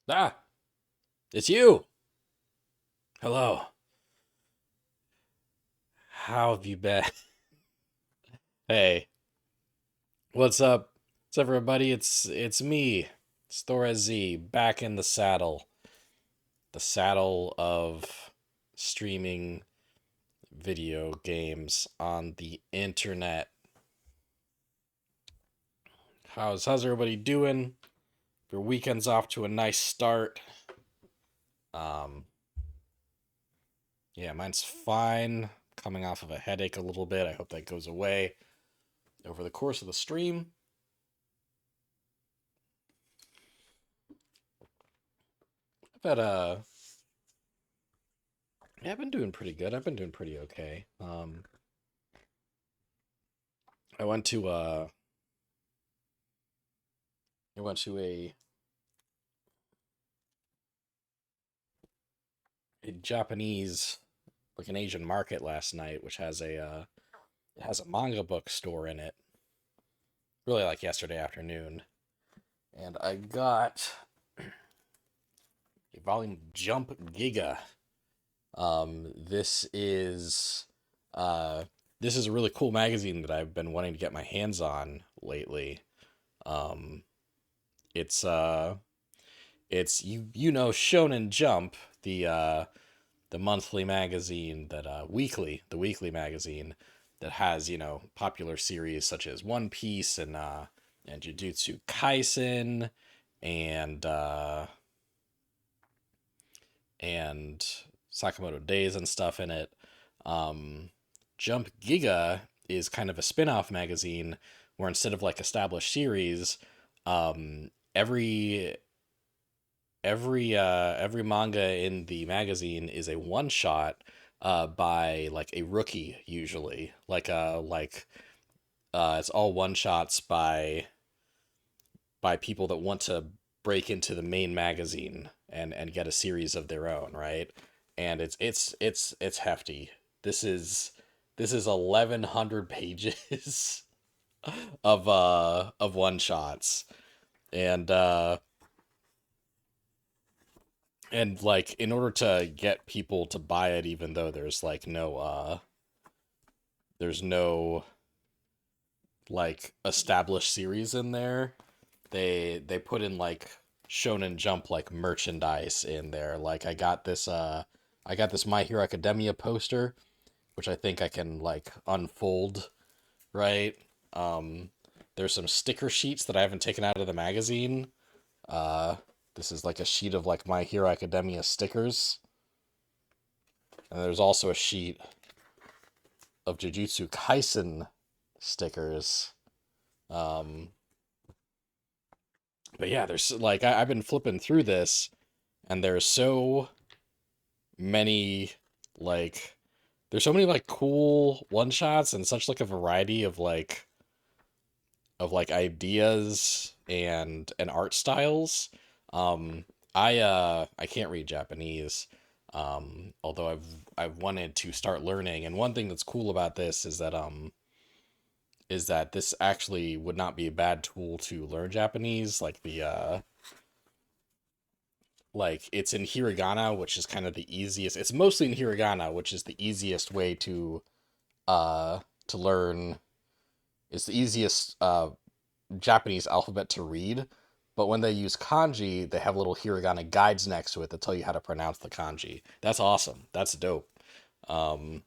Ah, it's you. Hello. How have you been? Hey, what's up? What's up, everybody? It's me, Stora Z, back in the saddle of streaming video games on the internet. How's everybody doing? Your weekend's off to a nice start. Um, yeah, mine's fine. Coming off of a headache a little bit. I hope that goes away over the course of the stream. But yeah, I've been doing pretty good. I've been doing pretty okay. I went to I went to a Japanese, like an Asian market last night, which has it has a manga book store in it. Really like yesterday afternoon, and I got a volume of Jump Giga. This is uh this is a really cool magazine that I've been wanting to get my hands on lately. Um, it's it's you know Shonen Jump, the monthly magazine that the weekly magazine that has, popular series such as One Piece and Jujutsu Kaisen and uh and Sakamoto Days and stuff in it. Um Jump Giga is kind of a spin-off magazine where instead of like established series, every every manga in the magazine is a one shot by like a rookie, usually it's all one shots by people that want to break into the main magazine and get a series of their own, right? And it's hefty. This is 1100 pages of one shots. And uh and like in order to get people to buy it, even though there's no like established series in there, they put in like Shonen Jump like merchandise in there. Like I got this My Hero Academia poster, which I think I can like unfold, right? um there's some sticker sheets that I haven't taken out of the magazine. uh this is like a sheet of like My Hero Academia stickers. And there's also a sheet of Jujutsu Kaisen stickers. Um, but yeah, there's like I've been flipping through this, and there's so many like there's so many like cool one shots and such like a variety of like ideas and art styles. Um, I can't read Japanese. Although I've wanted to start learning, and one thing that's cool about this is that this actually would not be a bad tool to learn Japanese. Like it's in hiragana, which is kind of the easiest. It's mostly in hiragana, which is the easiest way to learn. It's the easiest Japanese alphabet to read. But when they use kanji, they have little hiragana guides next to it that tell you how to pronounce the kanji. That's awesome. That's dope. Um,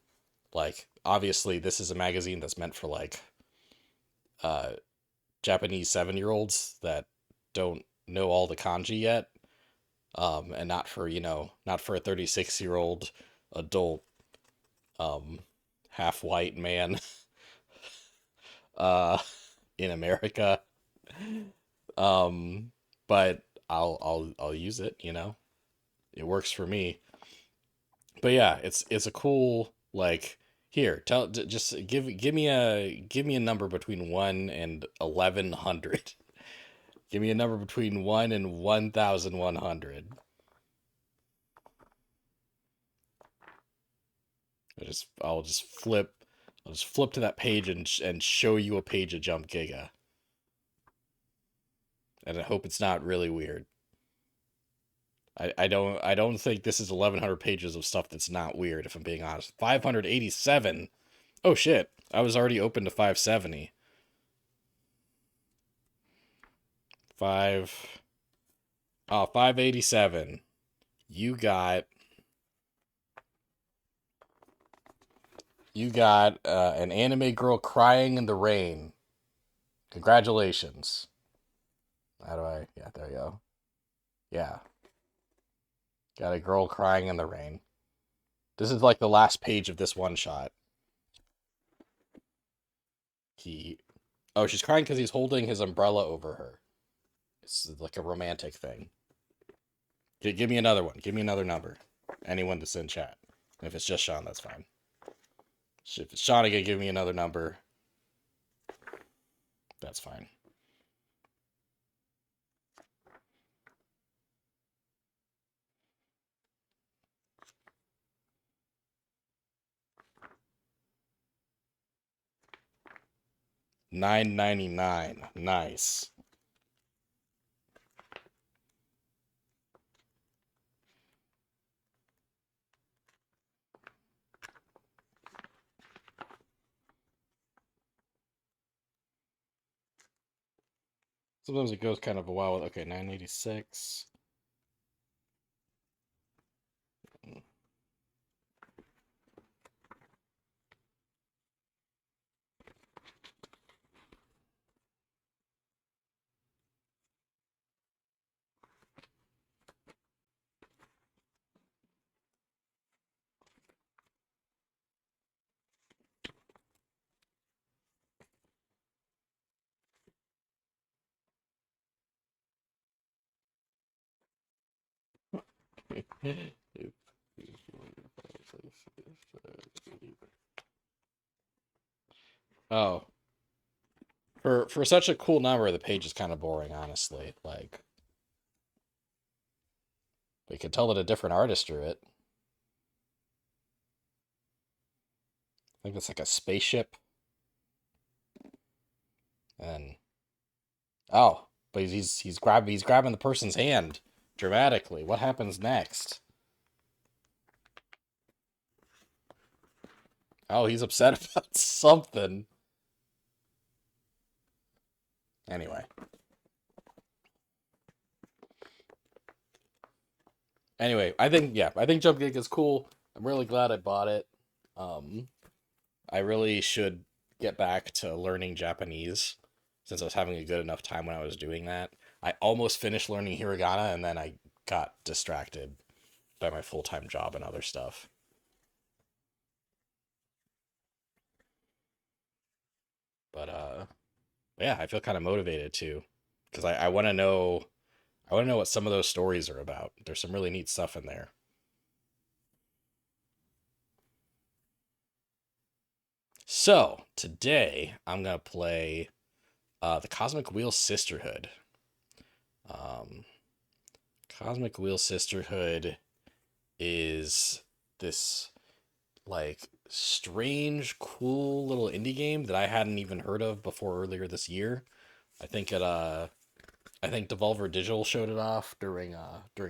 like obviously this is a magazine that's meant for like uh Japanese 7-year-olds that don't know all the kanji yet, and not for a 36-year-old adult, um, half white man, uh, in America. Um, but I'll use it. It works for me. But yeah, it's a cool like here. Just give me a number between 1 and 1100. Give me a number between 1 and 1100. I'll just flip. I'll just flip to that page and show you a page of Jump Giga, and I hope it's not really weird. I don't think this is 1100 pages of stuff that's not weird, if I'm being honest. 587. Oh shit. I was already open to 570. 5 Oh, 587. You got an anime girl crying in the rain. Congratulations. How do I? Yeah, there you go. Yeah. Got a girl crying in the rain. This is like the last page of this one shot. He Oh, she's crying because he's holding his umbrella over her. It's like a romantic thing. Give me another one. Give me another number. Anyone that's in chat. If it's just Sean, that's fine. If it's Sean again, give me another number. That's fine. 999. Nice. Sometimes it goes kind of a while. Okay, 986. Oh, for such a cool number, the page is kind of boring, honestly. Like, you could tell that a different artist drew it. I think it's like a spaceship. And oh, but he's grabbing the person's hand dramatically. What happens next? Oh, he's upset about something. Anyway. I think Jump Gig is cool. I'm really glad I bought it. Um, I really should get back to learning Japanese since I was having a good enough time when I was doing that. I almost finished learning hiragana and then I got distracted by my full-time job and other stuff. But yeah, I feel kind of motivated too because I want to know what some of those stories are about. There's some really neat stuff in there. So, today I'm going to play the Cosmic Wheel Sisterhood. Um, Cosmic Wheel Sisterhood is this like strange, cool little indie game that I hadn't even heard of before earlier this year. I think it I think Devolver Digital showed it off during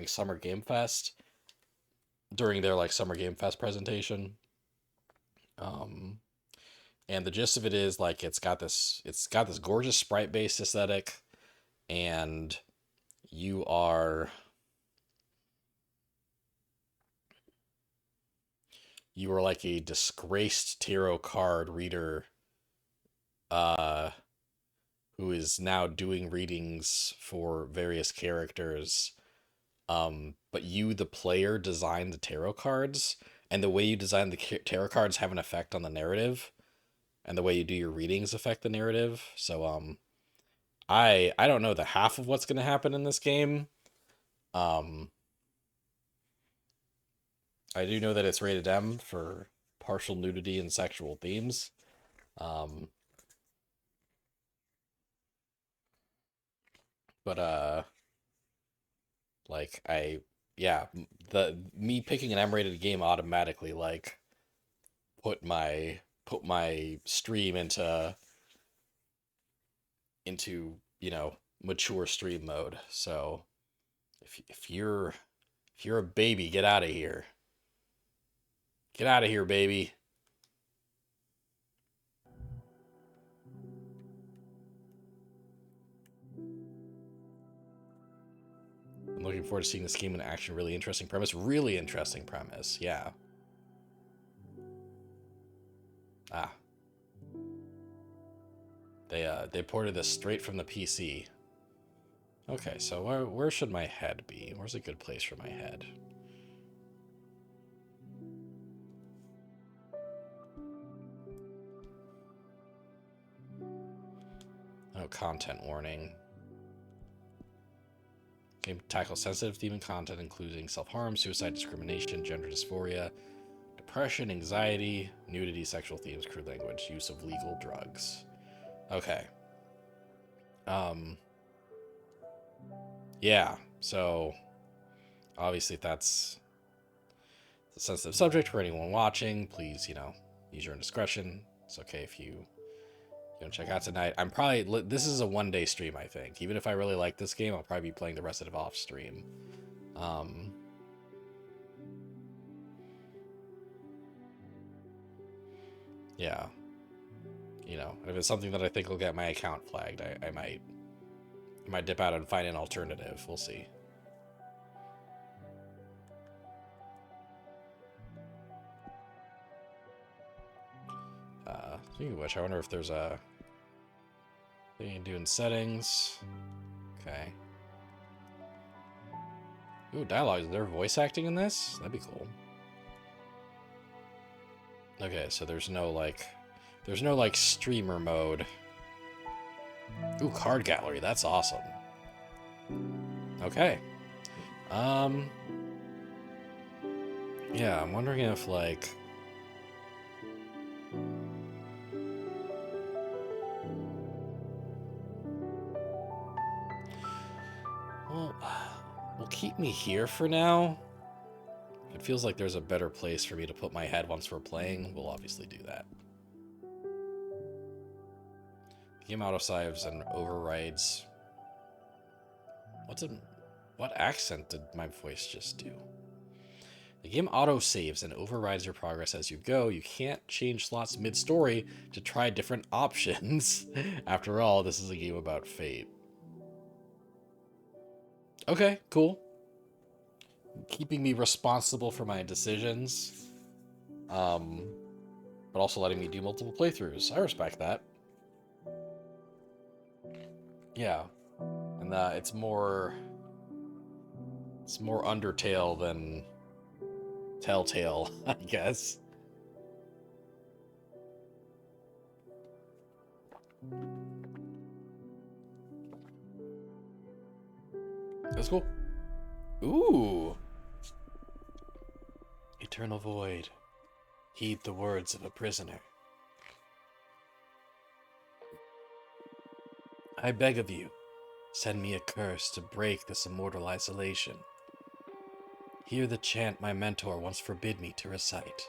Summer Game Fest, during their like Summer Game Fest presentation. Um and the gist of it is like it's got this gorgeous sprite based aesthetic, and you are you are like a disgraced tarot card reader uh who is now doing readings for various characters. But you, the player, design the tarot cards, and the way you design the tarot cards have an effect on the narrative, and the way you do your readings affect the narrative. So, I don't know the half of what's going to happen in this game. Um, I do know that it's rated M for partial nudity and sexual themes. Um, but like yeah, the me picking an M-rated game automatically like put my stream into mature stream mode. So if you're If you're a baby, get out of here. Get out of here, baby. I'm looking forward to seeing this game in action. Really interesting premise. Really interesting premise. Yeah. Ah. They ported this straight from the PC. Okay, so where should my head be? Where's a good place for my head? Oh, content warning. Game tackles sensitive theme and content, including self-harm, suicide, discrimination, gender dysphoria, depression, anxiety, nudity, sexual themes, crude language, use of legal drugs. Okay. Yeah, so obviously if that's a sensitive subject for anyone watching, please, use your own discretion. It's okay if you don't check out tonight. I'm probably, this is a one-day stream, I think. Even if I really like this game, I'll probably be playing the rest of it off stream. Yeah. If it's something that I think will get my account flagged, I might dip out and find an alternative. We'll see. Speaking of which, I wonder if there's a thing you can do in settings. Okay. Ooh, dialogue. Is there voice acting in this? That'd be cool. Okay, so there's no streamer mode. Ooh, card gallery. That's awesome. Okay. Yeah, I'm wondering if well, will keep me here for now. It feels like there's a better place for me to put my head once we're playing. We'll obviously do that. Game autosaves and overrides. What accent did my voice just do? The game autosaves and overrides your progress as you go. You can't change slots mid-story to try different options. After all, this is a game about fate. Okay, cool. Keeping me responsible for my decisions. But also letting me do multiple playthroughs. I respect that. Yeah. And it's more Undertale than Telltale, I guess. That's cool. Ooh. Eternal Void. Heed the words of a prisoner. I beg of you, send me a curse to break this immortal isolation. Hear the chant my mentor once forbid me to recite.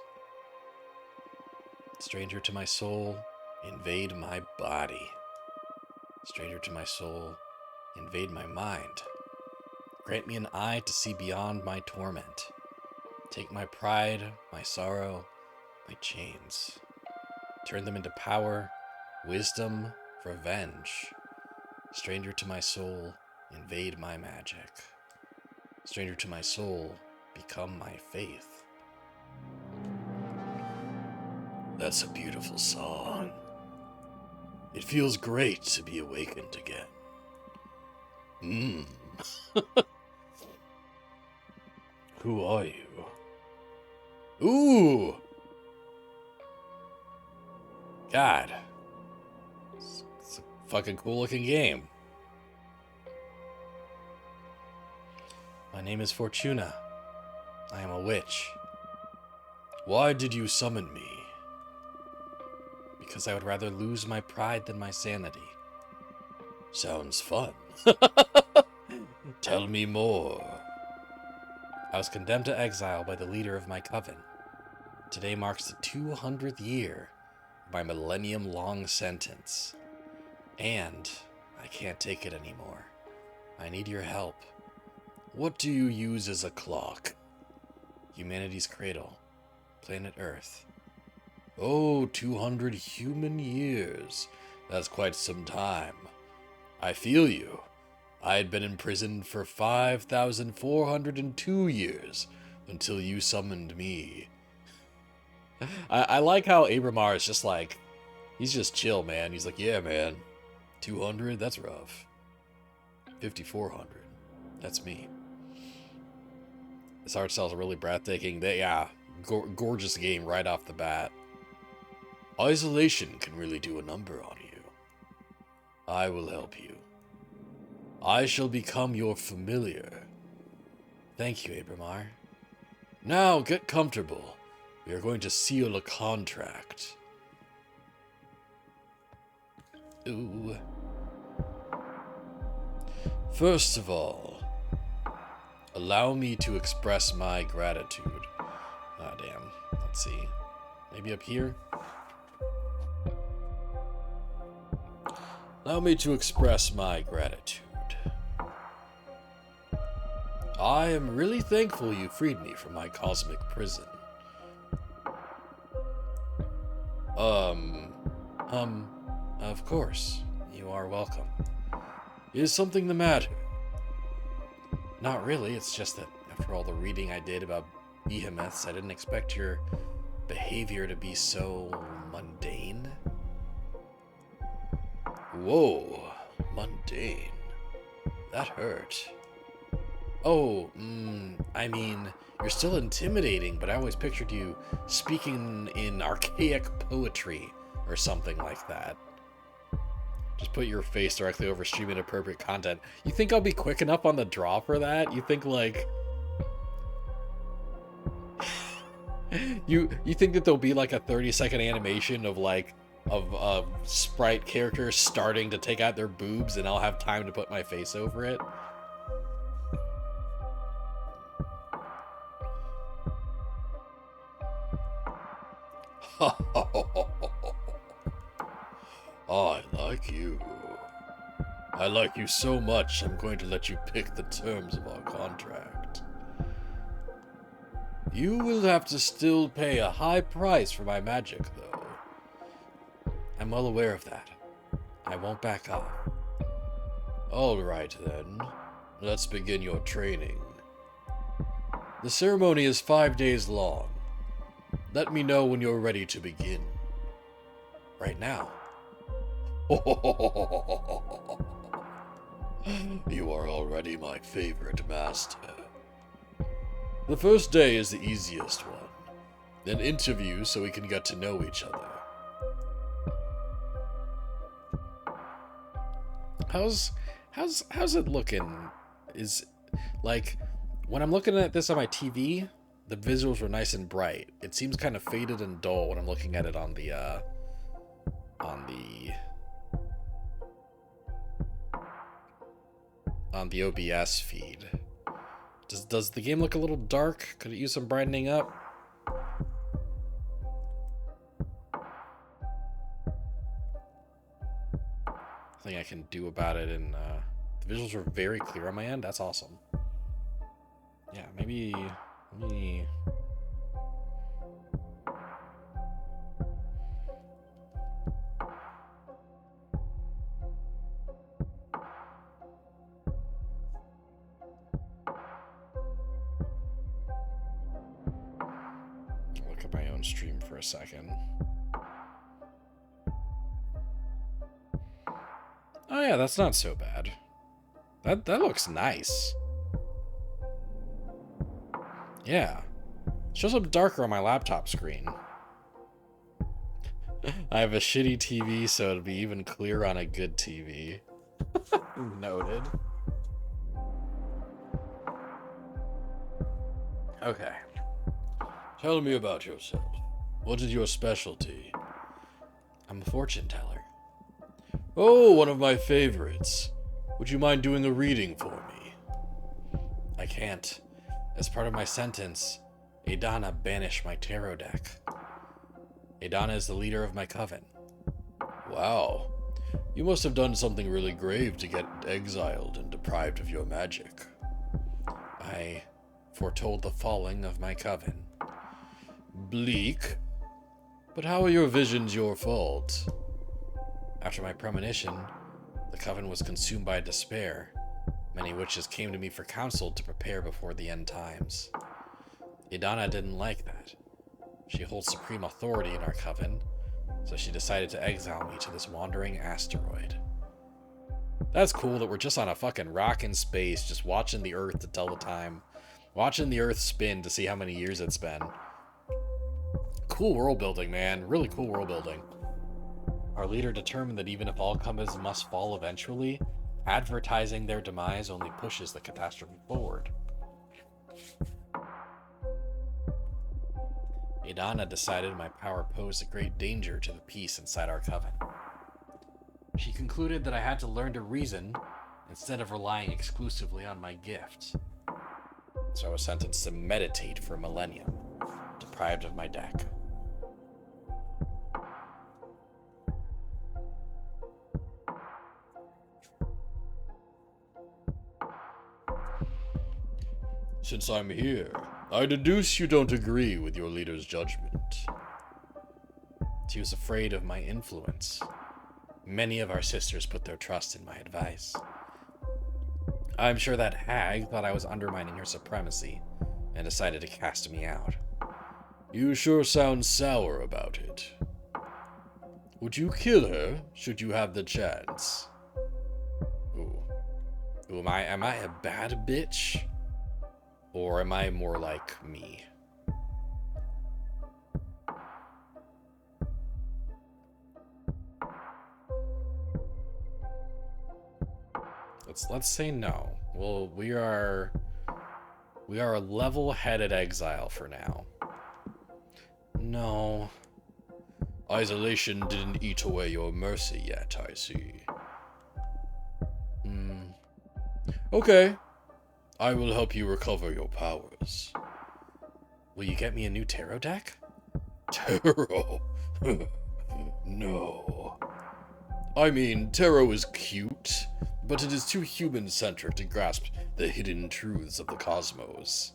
Stranger to my soul, invade my body. Stranger to my soul, invade my mind. Grant me an eye to see beyond my torment. Take my pride, my sorrow, my chains. Turn them into power, wisdom, revenge. Stranger to my soul, invade my magic. Stranger to my soul, become my faith. That's a beautiful song. It feels great to be awakened again. Who are you? Ooh! God. It's a fucking cool looking game. My name is Fortuna. I am a witch. Why did you summon me? Because I would rather lose my pride than my sanity. Sounds fun. Tell me more. I was condemned to exile by the leader of my coven. Today marks the 200th year of my millennium-long sentence. And I can't take it anymore. I need your help. What do you use as a clock? Humanity's cradle. Planet Earth. Oh, 200 human years. That's quite some time. I feel you. I had been imprisoned for 5,402 years until you summoned me. I like how Abramar is just like, he's just chill, man. He's like, yeah, man. 200, that's rough. 5,400, that's me. This art style is really breathtaking. Gorgeous game right off the bat. Isolation can really do a number on you. I will help you. I shall become your familiar. Thank you, Abramar. Now, get comfortable. We are going to seal a contract. Ooh. First of all, allow me to express my gratitude. Ah, damn. Let's see. Maybe up here? Allow me to express my gratitude. I am really thankful you freed me from my cosmic prison. Of course. You are welcome. Is something the matter? Not really, it's just that after all the reading I did about behemoths, I didn't expect your behavior to be so mundane. Whoa, mundane. That hurt. Oh, I mean, you're still intimidating, but I always pictured you speaking in archaic poetry or something like that. Just put your face directly over stream inappropriate content. You think I'll be quick enough on the draw for that? You think, like... you think that there'll be, like, a 30-second animation of, like, of sprite characters starting to take out their boobs and I'll have time to put my face over it? I like you. I like you so much, I'm going to let you pick the terms of our contract. You will have to still pay a high price for my magic, though. I'm well aware of that. I won't back off. All right, then. Let's begin your training. The ceremony is 5 days long. Let me know when you're ready to begin. Right now. You are already my favorite master. The first day is the easiest one. An interview so we can get to know each other. How's it looking? Is, like, when I'm looking at this on my TV, the visuals were nice and bright. It seems kind of faded and dull when I'm looking at it on the OBS feed. Does the game look a little dark? Could it use some brightening up? Nothing I can do about it, and the visuals are very clear on my end. That's awesome. Yeah, maybe let me... look at my own stream for a second. Oh yeah, that's not so bad. That looks nice. Yeah. Shows up darker on my laptop screen. I have a shitty TV, so it'll be even clearer on a good TV. Noted. Okay. Tell me about yourself. What is your specialty? I'm a fortune teller. Oh, one of my favorites. Would you mind doing a reading for me? I can't. As part of my sentence, Adana banished my tarot deck. Adana is the leader of my coven. Wow. You must have done something really grave to get exiled and deprived of your magic. I foretold the falling of my coven. Bleak? But how are your visions your fault? After my premonition, the coven was consumed by despair. Many witches came to me for counsel to prepare before the end times. Idana didn't like that. She holds supreme authority in our coven, so she decided to exile me to this wandering asteroid. That's cool that we're just on a fucking rock in space, just watching the Earth to tell the time. Watching the Earth spin to see how many years it's been. Cool world building, man. Really cool world building. Our leader determined that even if all comers must fall eventually, advertising their demise only pushes the catastrophe forward. Idana decided my power posed a great danger to the peace inside our coven. She concluded that I had to learn to reason instead of relying exclusively on my gift. So I was sentenced to meditate for a millennium, deprived of my deck. Since I'm here, I deduce you don't agree with your leader's judgment. She was afraid of my influence. Many of our sisters put their trust in my advice. I'm sure that hag thought I was undermining her supremacy and decided to cast me out. You sure sound sour about it. Would you kill her should you have the chance? Ooh, am I a bad bitch? Or am I more like me? Let's say no. Well, we are a level-headed exile for now. No. Isolation didn't eat away your mercy yet, I see. Okay. I will help you recover your powers. Will you get me a new tarot deck? Tarot? No. I mean, tarot is cute, but it is too human-centric to grasp the hidden truths of the cosmos.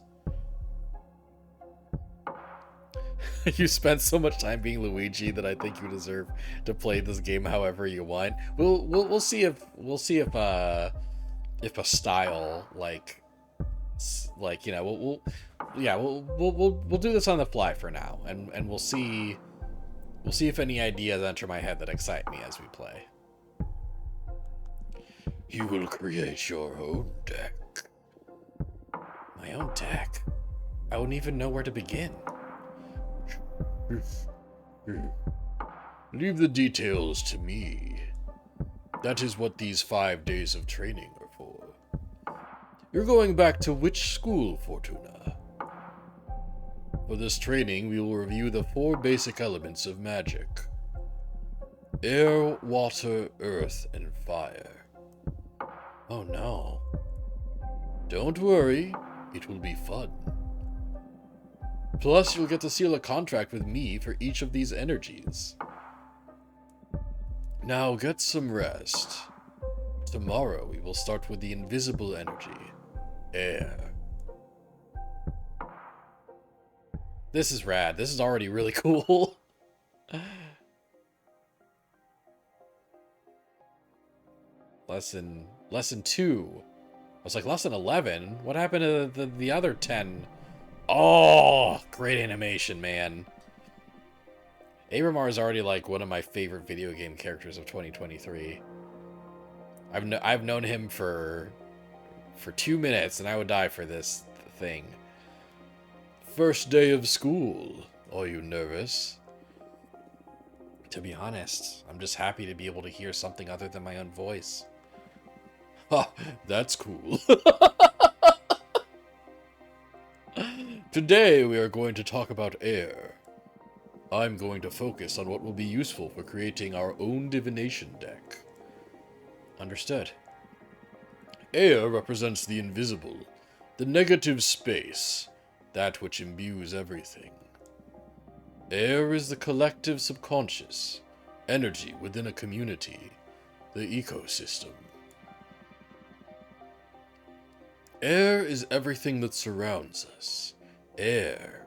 You spent so much time being Luigi that I think you deserve to play this game however you want. We'll see if a style like you know we'll do this on the fly for now, and we'll see if any ideas enter my head that excite me as we play. You will create your own deck. My own deck? I wouldn't even know where to begin. Leave the details to me. That is what these 5 days of training are for. You're going back to which school, Fortuna? For this training, we will review the 4 basic elements of magic. Air, water, earth, and fire. Oh no. Don't worry, it will be fun. Plus, you'll get to seal a contract with me for each of these energies. Now get some rest. Tomorrow, we will start with the invisible energy, air. This is rad. This is already really cool. Lesson 2. I was like, lesson 11? What happened to the other 10? Oh, great animation, man. Abramar is already like one of my favorite video game characters of 2023. I've known him for 2 minutes, and I would die for this thing. First day of school. Are you nervous? To be honest, I'm just happy to be able to hear something other than my own voice. Ha, that's cool. Today we are going to talk about air. I'm going to focus on what will be useful for creating our own divination deck. Understood. Air represents the invisible, the negative space, that which imbues everything. Air is the collective subconscious, energy within a community, the ecosystem. Air is everything that surrounds us. Air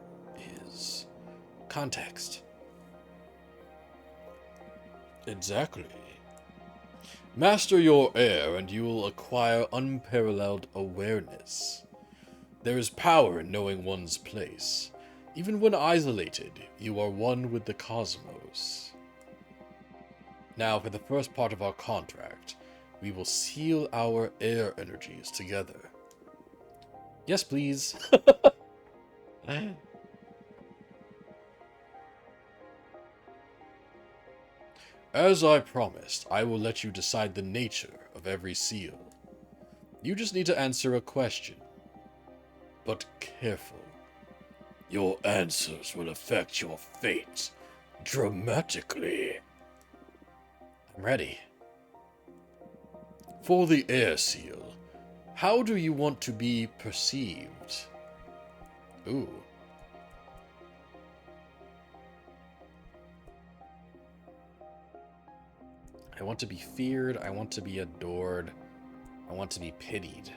is context. Exactly. Master your air and you will acquire unparalleled awareness. There is power in knowing one's place. Even when isolated, you are one with the cosmos. Now, for the first part of our contract, we will seal our air energies together. Yes, please. As I promised, I will let you decide the nature of every seal. You just need to answer a question. But careful. Your answers will affect your fate dramatically. I'm ready. For the air seal, how do you want to be perceived? Ooh. I want to be feared, I want to be adored, I want to be pitied.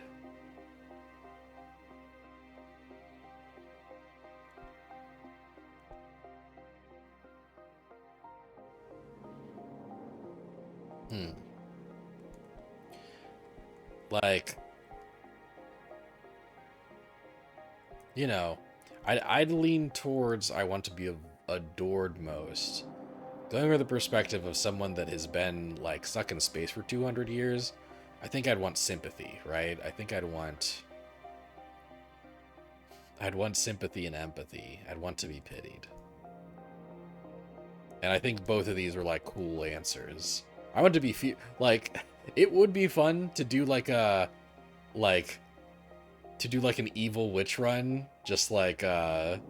Like, you know, I'd lean towards I want to be adored most. Going with the perspective of someone that has been, like, stuck in space for 200 years, I think I'd want sympathy, right? I think I'd want sympathy and empathy. I'd want to be pitied. And I think both of these are, like, cool answers. I want to be like, it would be fun to do, like, an evil witch run, just like a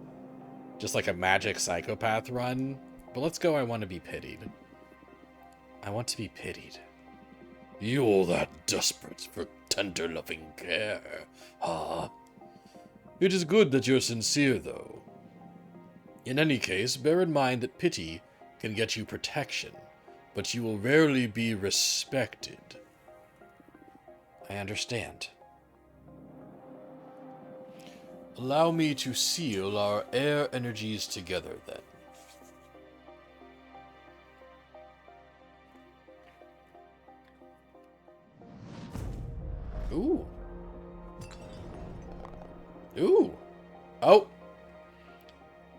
magic psychopath run. But let's go, I want to be pitied. I want to be pitied. You're that desperate for tender loving care, huh? It is good that you're sincere, though. In any case, bear in mind that pity can get you protection, but you will rarely be respected. I understand. Allow me to seal our air energies together, then. Ooh. Ooh. Oh.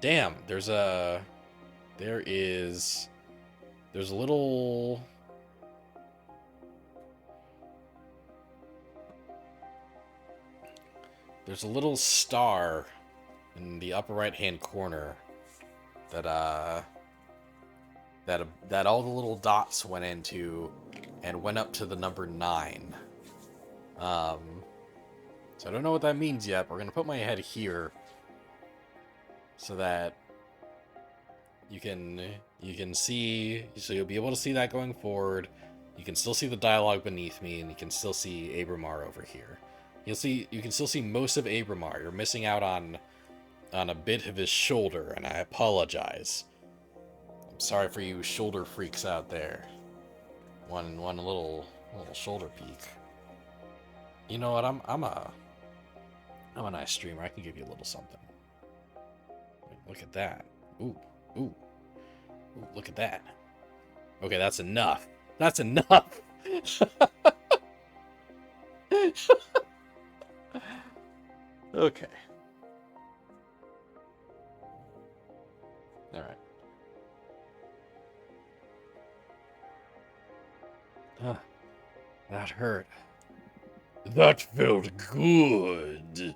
Damn, there's a little... There's a little star in the upper right-hand corner that all the little dots went into and went up to the number 9. So I don't know what that means yet. We're gonna put my head here so that you can see, so you'll be able to see that going forward. You can still see the dialogue beneath me, and you can still see Abramar over here. You can still see most of Abramar. You're missing out on a bit of his shoulder, and I apologize. I'm sorry for you shoulder freaks out there. One little shoulder peek. You know what? I'm a nice streamer. I can give you a little something. Look at that. Ooh. Ooh, look at that. Okay, that's enough. That's enough. Okay. All right. That hurt. That felt good.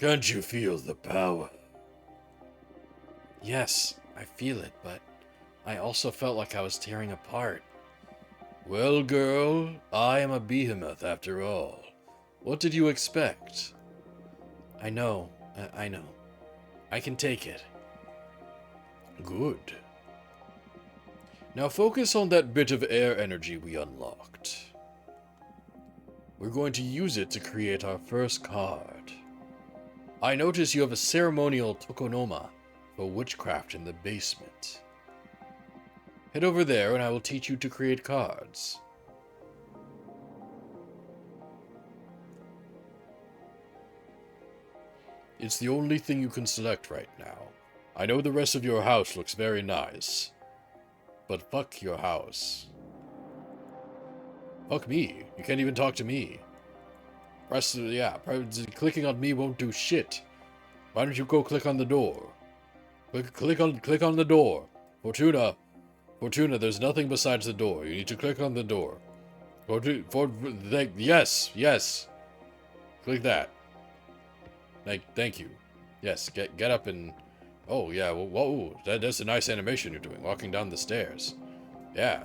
Can't you feel the power? Yes, I feel it, but I also felt like I was tearing apart. Well, girl, I am a behemoth after all. What did you expect? I know. I know. I can take it. Good. Now focus on that bit of air energy we unlocked. We're going to use it to create our first card. I notice you have a ceremonial tokonoma for witchcraft in the basement. Head over there and I will teach you to create cards. It's the only thing you can select right now. I know the rest of your house looks very nice, but fuck your house. Fuck me. You can't even talk to me. Clicking on me won't do shit. Why don't you go click on the door? Click on the door. Fortuna, there's nothing besides the door. You need to click on the door. Yes. Click that. Thank you. Yes, get up and... Oh, yeah, whoa, that's a nice animation you're doing, walking down the stairs. Yeah,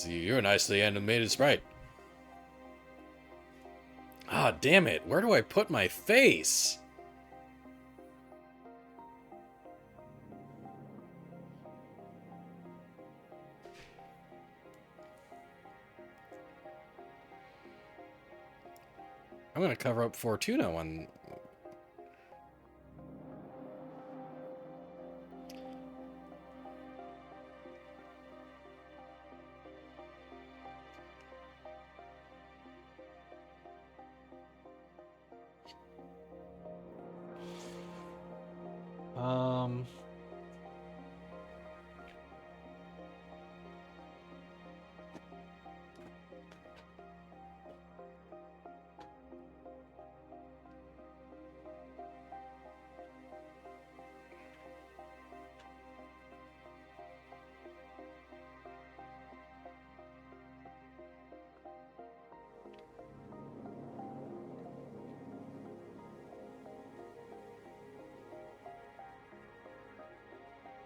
you're a nicely animated sprite. Ah, damn it, where do I put my face? I'm gonna cover up Fortuna one. Um...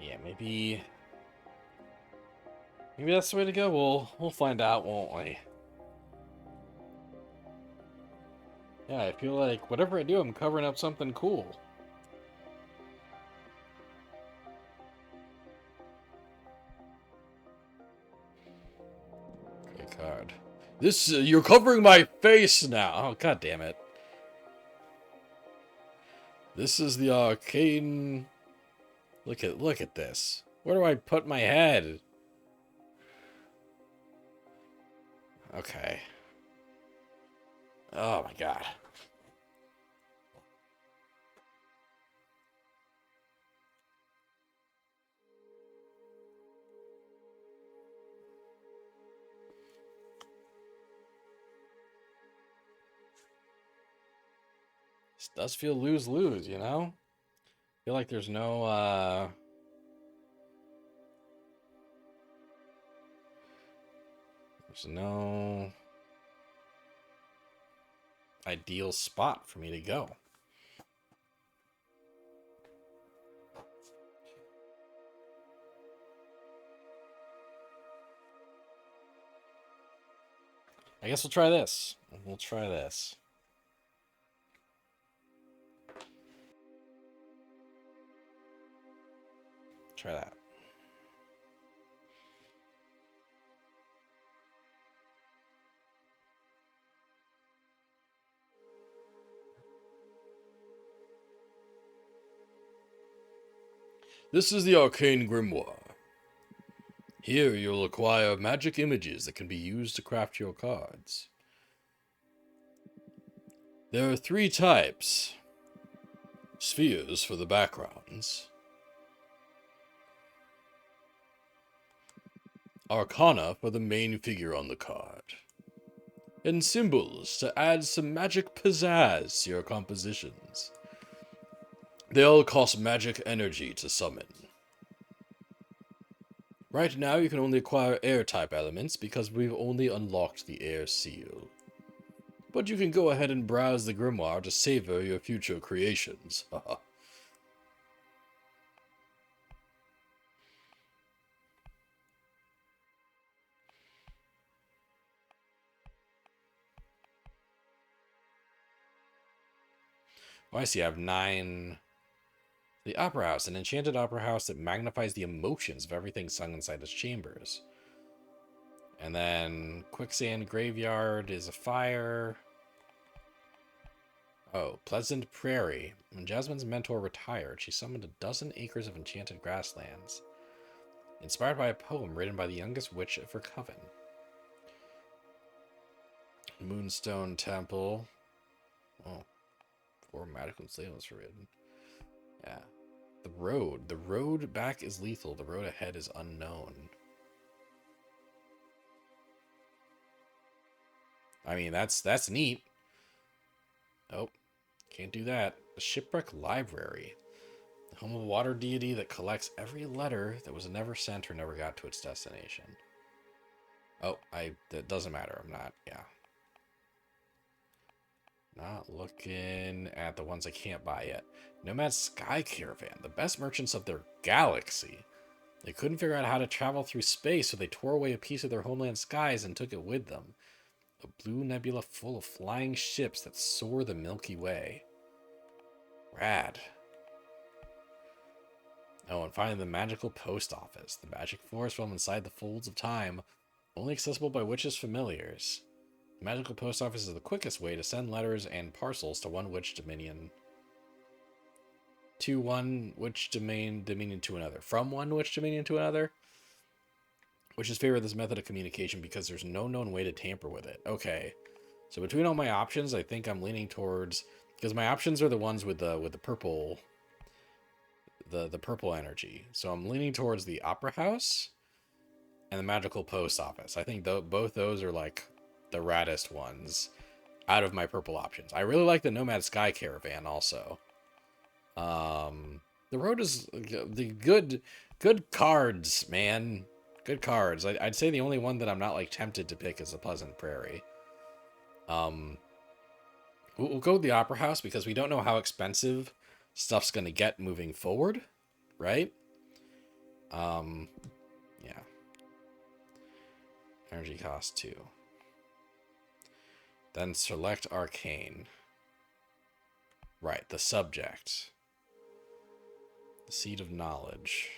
Yeah, maybe that's the way to go. We'll find out, won't we? Yeah, I feel like whatever I do, I'm covering up something cool. Okay, card. You're covering my face now. Oh, god damn it. This is the arcane... Look at this. Where do I put my head? Okay. Oh my god. This does feel lose-lose, you know? I feel like there's no ideal spot for me to go. I guess we'll try this. Try that. This is the arcane grimoire. Here you'll acquire magic images that can be used to craft your cards. There are 3 types. Spheres for the backgrounds. Arcana for the main figure on the card. And symbols to add some magic pizzazz to your compositions. They all cost magic energy to summon. Right now you can only acquire air-type elements because we've only unlocked the air seal. But you can go ahead and browse the grimoire to savor your future creations. Haha. Oh, I see. I have 9. The Opera House, an enchanted opera house that magnifies the emotions of everything sung inside its chambers. And then Quicksand Graveyard is a fire. Oh, Pleasant Prairie. When Jasmine's mentor retired, she summoned 12 acres of enchanted grasslands, inspired by a poem written by the youngest witch of her coven. Moonstone Temple. Oh, Or magical enslavement is forbidden. Yeah. The road. The road back is lethal. The road ahead is unknown. I mean, that's neat. Oh, can't do that. The Shipwreck Library. The home of a water deity that collects every letter that was never sent or never got to its destination. Oh, that doesn't matter. I'm not, yeah. Not looking at the ones I can't buy yet. Nomad Sky Caravan, the best merchants of their galaxy. They couldn't figure out how to travel through space, so they tore away a piece of their homeland skies and took it with them. A blue nebula full of flying ships that soar the Milky Way. Rad. Oh, and finally, the magical post office. The magic forest realm inside the folds of time, only accessible by witches' familiars. The magical post office is the quickest way to send letters and parcels to one witch dominion. To one witch dominion to another. From one witch dominion to another. Witches favor this method of communication because there's no known way to tamper with it. Okay. So between all my options, I think I'm leaning towards, because my options are the ones with the purple, the purple energy. So I'm leaning towards the Opera House and the Magical Post Office. I think both those are like the raddest ones out of my purple options. I really like the Nomad Sky Caravan also. The road is the good cards, man. Good cards. I'd say the only one that I'm not like tempted to pick is the Pleasant Prairie. We'll go with the Opera House because we don't know how expensive stuff's gonna get moving forward, right? Yeah. Energy cost 2. Then select Arcane. Right, the subject. The Seed of Knowledge.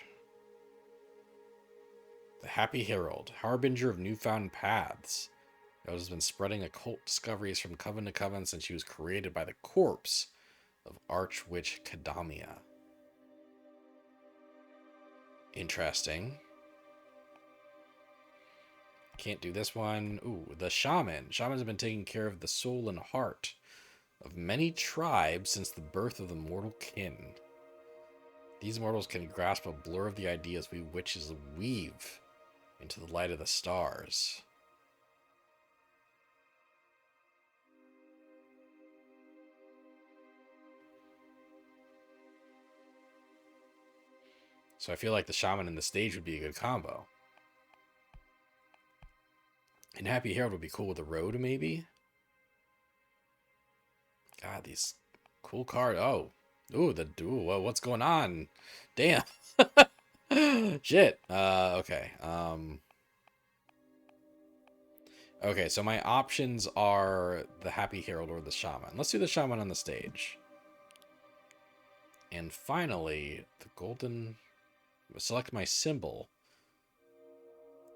The Happy Herald, harbinger of newfound paths. It has been spreading occult discoveries from coven to coven since she was created by the corpse of Archwitch Kadamia. Interesting. Can't do this one. Ooh, the Shaman. Shamans have been taking care of the soul and heart of many tribes since the birth of the mortal kin. These mortals can grasp a blur of the ideas we witches weave into the light of the stars. So I feel like the Shaman and the Stage would be a good combo. And Happy Herald would be cool with the Road, maybe? God, these cool cards. Oh. Ooh, what's going on? Damn. Shit. Okay. Okay, so my options are the Happy Herald or the Shaman. Let's do the Shaman on the Stage. And finally, the golden... Select my symbol.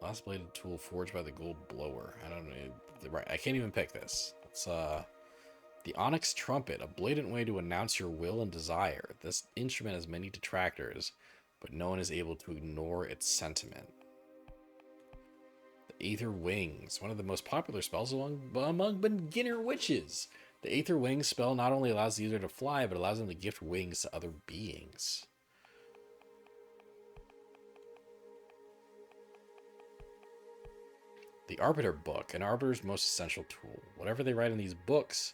Last bladed tool forged by the gold blower. I don't know. Right, I can't even pick this. It's the onyx trumpet, a blatant way to announce your will and desire. This instrument has many detractors, but no one is able to ignore its sentiment. The Aether Wings, one of the most popular spells among beginner witches. The Aether Wings spell not only allows the user to fly, but allows them to gift wings to other beings. The Arbiter Book, an Arbiter's most essential tool. Whatever they write in these books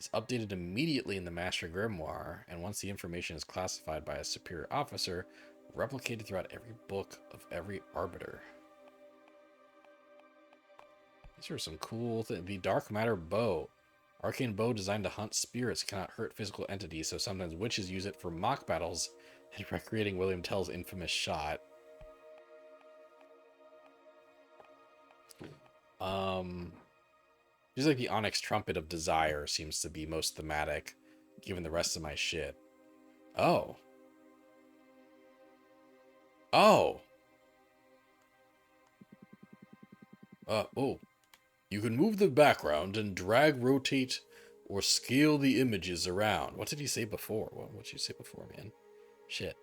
is updated immediately in the Master Grimoire, and once the information is classified by a superior officer, replicated throughout every book of every Arbiter. These are some cool things. The Dark Matter Bow. Arcane bow designed to hunt spirits, cannot hurt physical entities, so sometimes witches use it for mock battles and recreating William Tell's infamous shot. Just like the Onyx Trumpet of Desire seems to be most thematic, given the rest of my shit. Oh. Oh. Oh. You can move the background and drag, rotate, or scale the images around. What did he say before? What did you say before, man? Shit.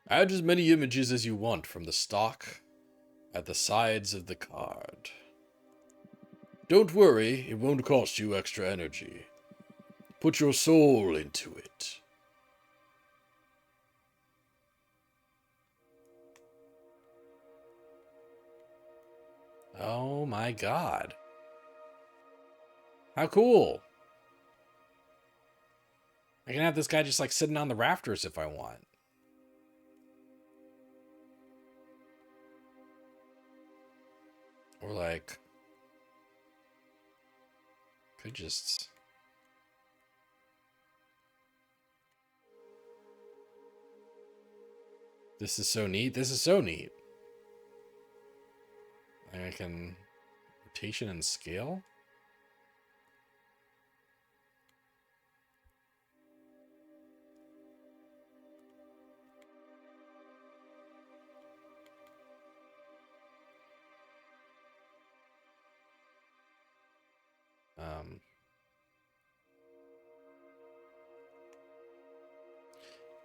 Add as many images as you want from the stock at the sides of the card. Don't worry, it won't cost you extra energy. Put your soul into it. Oh my god. How cool. I can have this guy just like sitting on the rafters if I want. Or like, could just. This is so neat. This is so neat. I can rotation and scale.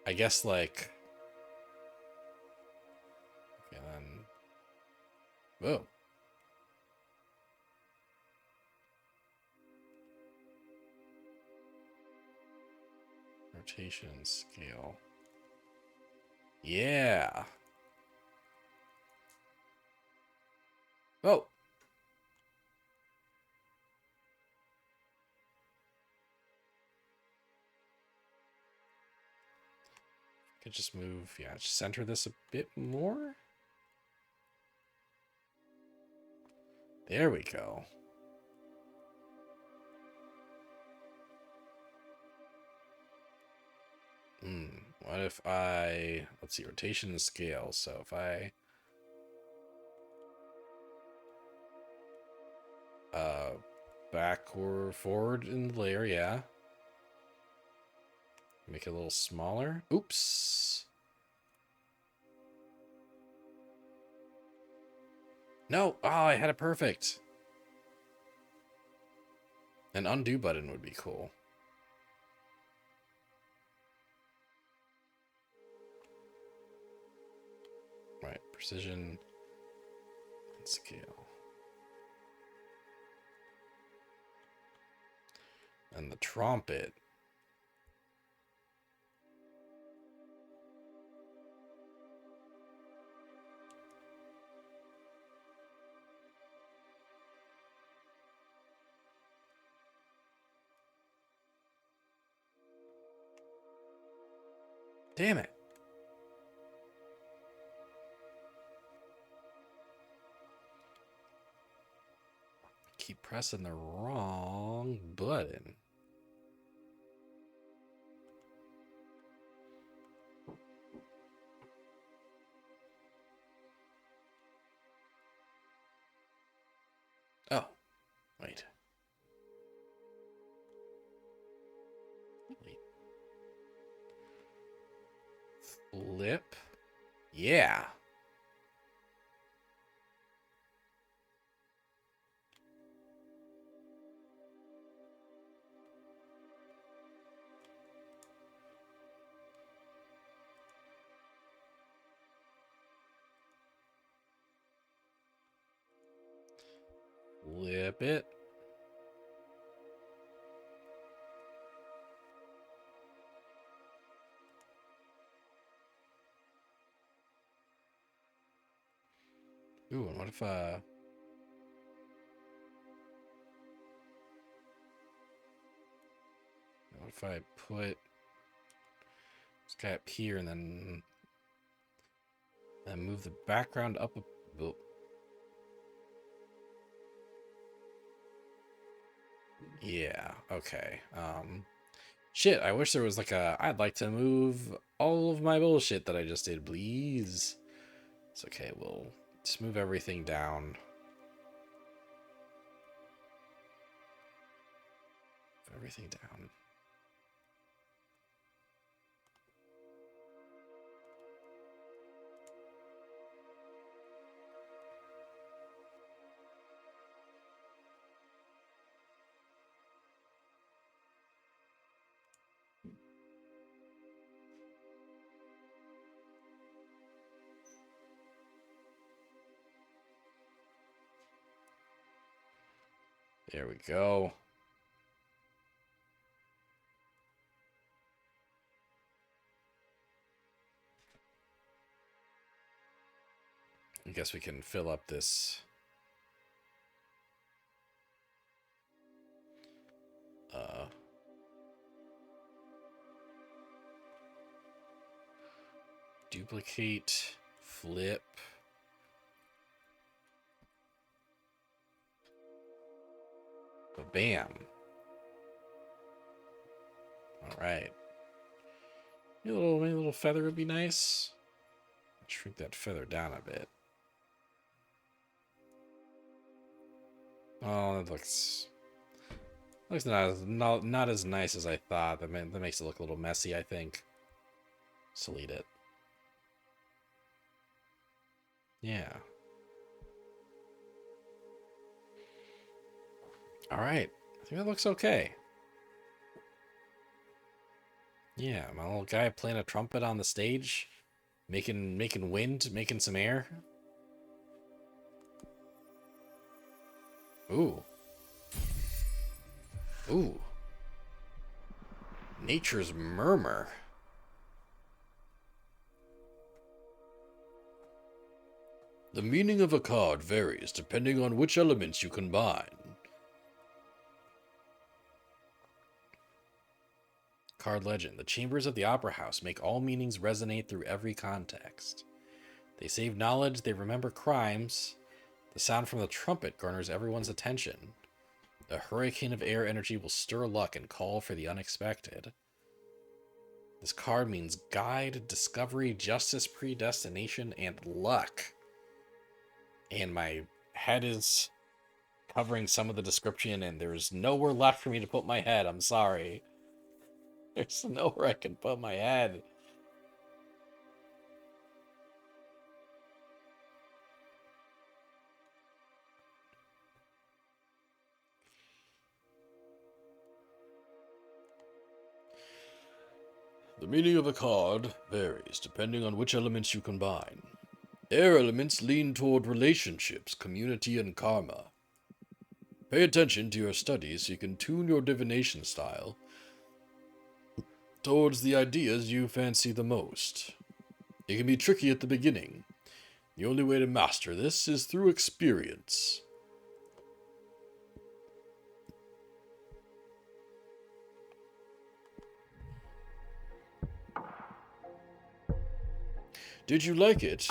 I guess like. Okay, then. Whoa. Rotation and scale. Yeah. Oh. Could just move, yeah, just center this a bit more. There we go. What if I, let's see, rotation and scale. So if I, back or forward in the layer, yeah. Make it a little smaller. Oops. No, oh, I had it perfect. An undo button would be cool. Right, precision and scale. And the trumpet. Damn it. Keep pressing the wrong button. Oh, wait. Wait. Flip. Yeah. Flip it. Ooh, and what if I put this guy up here and then move the background up a bit? Yeah, okay. Shit, I wish there was like a, I'd like to move all of my bullshit that I just did, please. It's okay, we'll just move everything down. Move everything down. There we go. I guess we can fill up this duplicate, flip. Bam. All right. Maybe a little feather would be nice. Shrink that feather down a bit. Oh, that looks not as nice as I thought. That makes it look a little messy, I think. Delete it. Yeah. All right. I think that looks okay. Yeah, my little guy playing a trumpet on the stage, making wind, making some air. Ooh. Ooh. Nature's murmur. The meaning of a card varies depending on which elements you combine. Card legend. The chambers of the opera house make all meanings resonate through every context. They save knowledge, they remember crimes. The sound from the trumpet garners everyone's attention. A hurricane of air energy will stir luck and call for the unexpected. This card means guide, discovery, justice, predestination, and luck. And my head is covering some of the description, and there's nowhere left for me to put my head. I'm sorry. There's nowhere I can put my head. The meaning of a card varies depending on which elements you combine. Air elements lean toward relationships, community, and karma. Pay attention to your studies so you can tune your divination style towards the ideas you fancy the most. It can be tricky at the beginning. The only way to master this is through experience. Did you like it?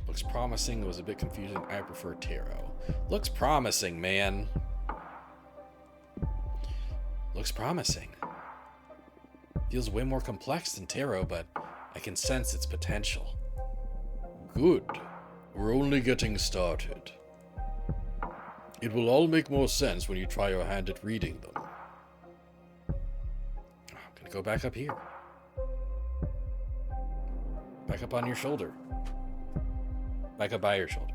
Looks promising. It was a bit confusing. I prefer tarot. Looks promising, man. Looks promising. Feels way more complex than tarot, but I can sense its potential. Good. We're only getting started. It will all make more sense when you try your hand at reading them. I'm gonna go back up here. Back up on your shoulder. Back up by your shoulder.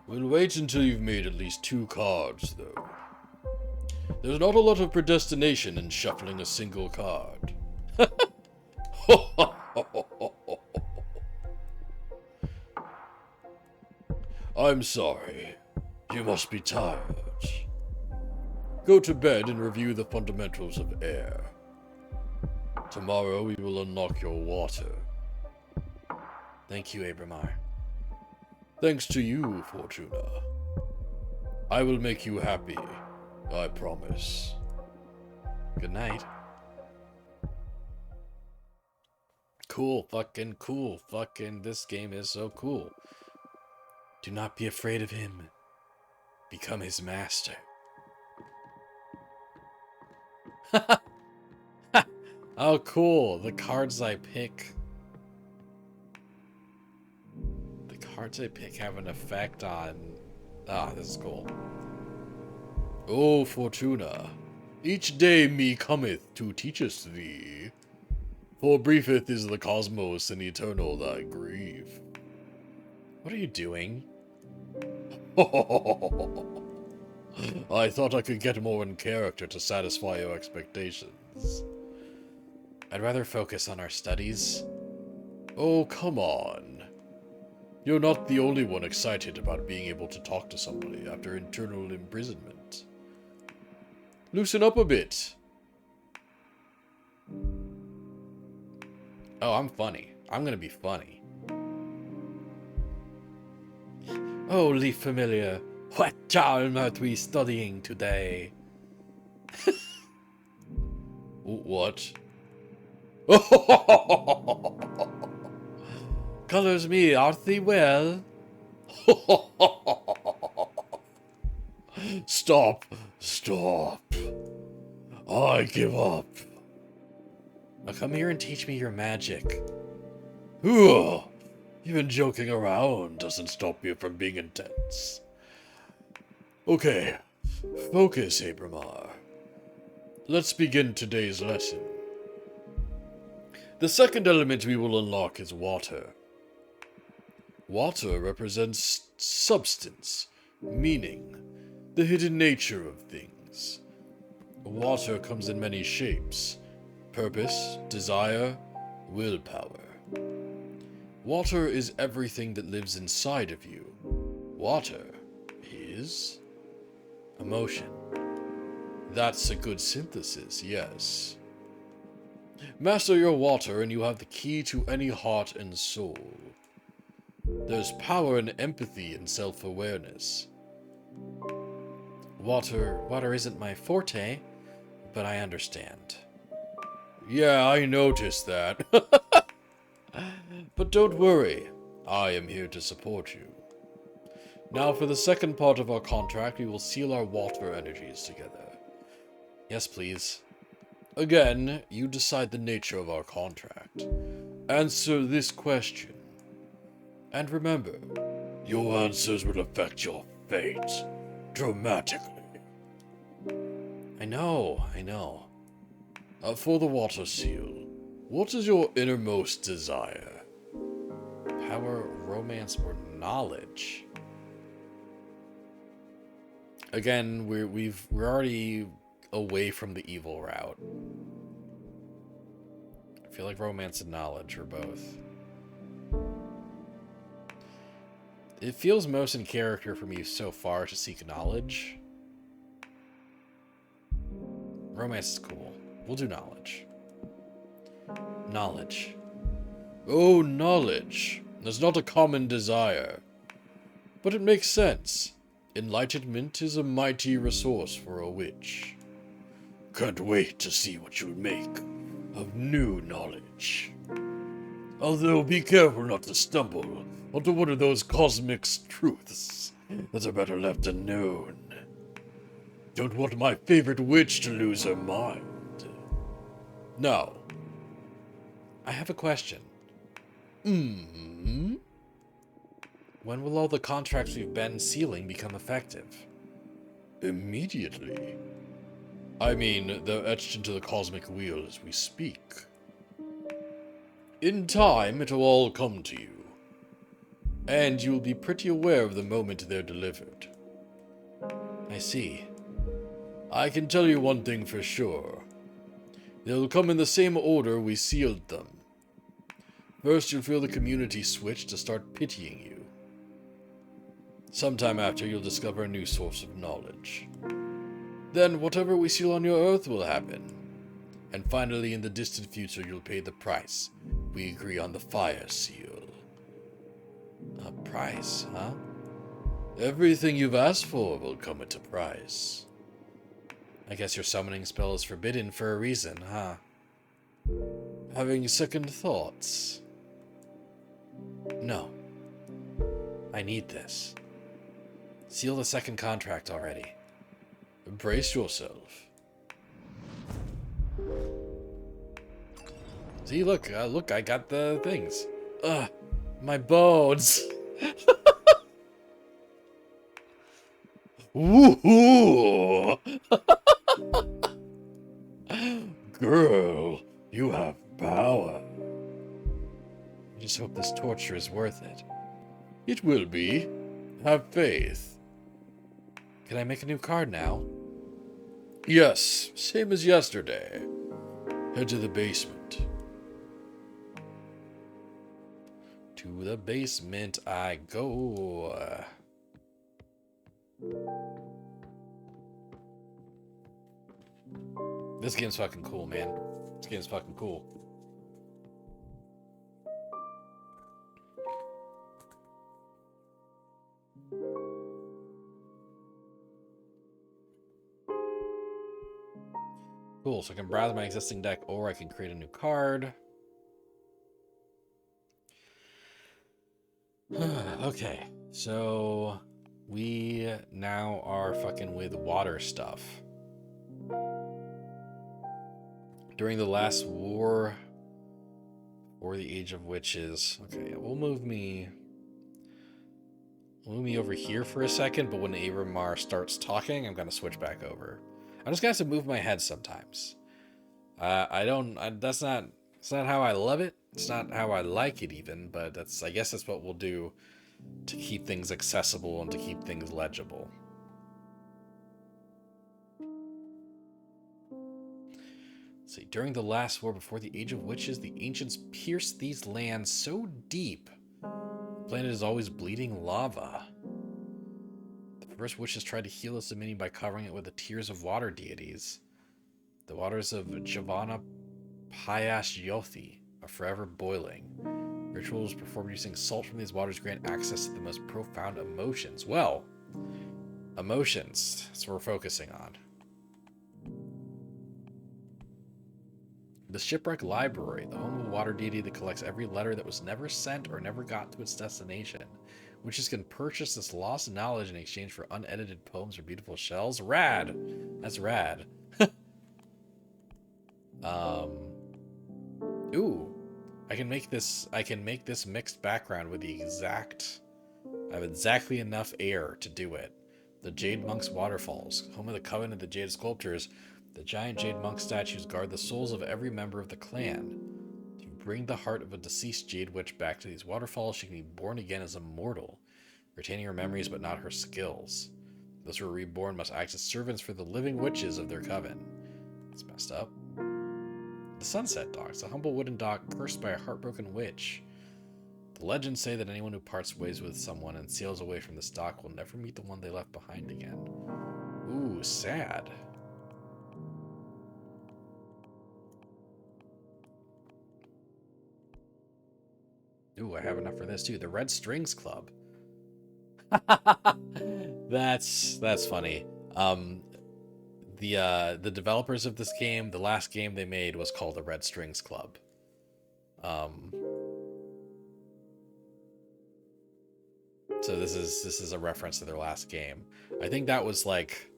We'll wait until you've made at least 2 cards, though. There's not a lot of predestination in shuffling a single card. I'm sorry. You must be tired. Go to bed and review the fundamentals of air. Tomorrow we will unlock your water. Thank you, Abramar. Thanks to you, Fortuna. I will make you happy, I promise. Good night. Cool, fucking, this game is so cool. Do not be afraid of him. Become his master. Oh, cool. The cards I pick have an effect on... Ah, this is cool. O Fortuna, each day me cometh to teacheth thee. For briefeth is the cosmos and eternal thy grief. What are you doing? I thought I could get more in character to satisfy your expectations. I'd rather focus on our studies. Oh, come on. You're not the only one excited about being able to talk to somebody after internal imprisonment. Loosen up a bit. Oh, I'm funny. I'm gonna be funny. Holy familiar, what charm are we studying today? What? Colors me, art thee well? Stop! Stop! I give up. Now come here and teach me your magic. Ugh. Even joking around doesn't stop you from being intense. Okay, focus, Abramar. Let's begin today's lesson. The second element we will unlock is water. Water represents substance, meaning, the hidden nature of things. Water comes in many shapes: purpose, desire, willpower. Water is everything that lives inside of you. Water is emotion. That's a good synthesis, yes. Master your water and you have the key to any heart and soul. There's power in empathy and self-awareness. Water isn't my forte, but I understand. Yeah, I noticed that. But don't worry, I am here to support you. Now for the second part of our contract, we will seal our water energies together. Yes, please. Again, you decide the nature of our contract. Answer this question. And remember, your answers will affect your fate dramatically. I know. For the water seal, what is your innermost desire? Power, romance, or knowledge? Again, we're already away from the evil route. I feel like romance and knowledge are both. It feels most in character for me so far to seek knowledge. Romance is cool. We'll do knowledge. Knowledge. Oh, knowledge. That's not a common desire. But it makes sense. Enlightenment is a mighty resource for a witch. Can't wait to see what you'll make of new knowledge. Although be careful not to stumble onto one of those cosmic truths that are better left unknown. Don't want my favorite witch to lose her mind. Now, I have a question. When will all the contracts we've been sealing become effective? Immediately. I mean, they're etched into the cosmic wheel as we speak. In time, it'll all come to you. And you'll be pretty aware of the moment they're delivered. I see. I can tell you one thing for sure. They'll come in the same order we sealed them. First, you'll feel the community switch to start pitying you. Sometime after, you'll discover a new source of knowledge. Then, whatever we seal on your Earth will happen. And finally, in the distant future, you'll pay the price. We agree on the fire seal. A price, huh? Everything you've asked for will come at a price. I guess your summoning spell is forbidden for a reason, huh? Having second thoughts? No. I need this. Seal the second contract already. Brace yourself. See, look, I got the things. My bones. Woohoo! Girl, you have power. I just hope this torture is worth it. It will be. Have faith. Can I make a new card now? Yes, same as yesterday. Head to the basement. To the basement I go. This game's fucking cool, man. This game's fucking cool. Cool, so I can browse my existing deck or I can create a new card. Okay, so we now are fucking with water stuff. During the last war, or the Age of Witches. Okay, we'll move me over here for a second, but when Abramar starts talking, I'm gonna switch back over. I'm just gonna have to move my head sometimes. That's not how I love it. It's not how I like it even, but I guess that's what we'll do to keep things accessible and to keep things legible. Let's see, during the last war before the Age of Witches, the ancients pierced these lands so deep, the planet is always bleeding lava. The first witches tried to heal this dominion by covering it with the tears of water deities. The waters of Javana Payash Yothi are forever boiling. Rituals performed using salt from these waters grant access to the most profound emotions. Well, emotions. That's what we're focusing on. The Shipwreck Library, the home of a water deity that collects every letter that was never sent or never got to its destination. Witches can purchase this lost knowledge in exchange for unedited poems or beautiful shells. Rad! That's rad. Ooh. I can make this mixed background with I have exactly enough air to do it. The Jade Monk's Waterfalls, home of the Coven of the Jade Sculptors. The giant Jade Monk statues guard the souls of every member of the clan. To bring the heart of a deceased Jade Witch back to these waterfalls, she can be born again as a mortal, retaining her memories but not her skills. Those who are reborn must act as servants for the living witches of their coven. It's messed up. The Sunset Docks, a humble wooden dock cursed by a heartbroken witch. The legends say that anyone who parts ways with someone and sails away from this dock will never meet the one they left behind again. Ooh, sad. Ooh, I have enough for this too. The Red Strings Club. That's funny. The developers of this game, the last game they made was called the Red Strings Club. So this is a reference to their last game. I think that was like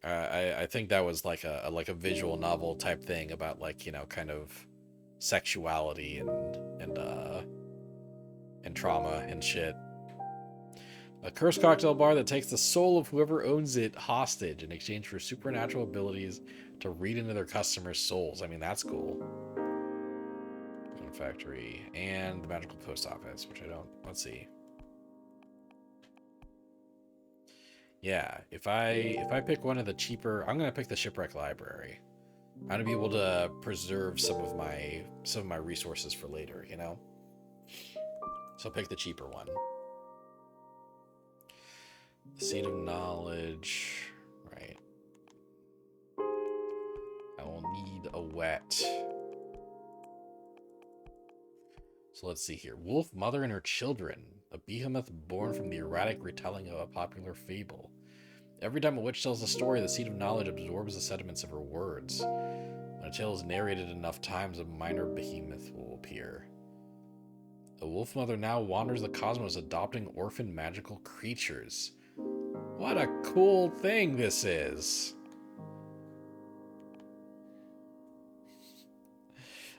I think that was like a visual novel type thing about like, you know, kind of sexuality and trauma and shit. A cursed cocktail bar that takes the soul of whoever owns it hostage in exchange for supernatural abilities to read into their customers' souls. I mean, that's cool. Factory and the magical post office, which I don't. Let's see. Yeah, if I pick one of the cheaper, I'm gonna pick the Shipwreck Library. I'm gonna be able to preserve some of my resources for later, you know. So I'll pick the cheaper one. The Seed of Knowledge, right? I will need a wet. So let's see here. Wolf Mother and Her Children, a behemoth born from the erratic retelling of a popular fable. Every time a witch tells a story, the Seed of Knowledge absorbs the sediments of her words. When a tale is narrated enough times, a minor behemoth will appear. A wolf mother now wanders the cosmos, adopting orphan magical creatures. What a cool thing this is!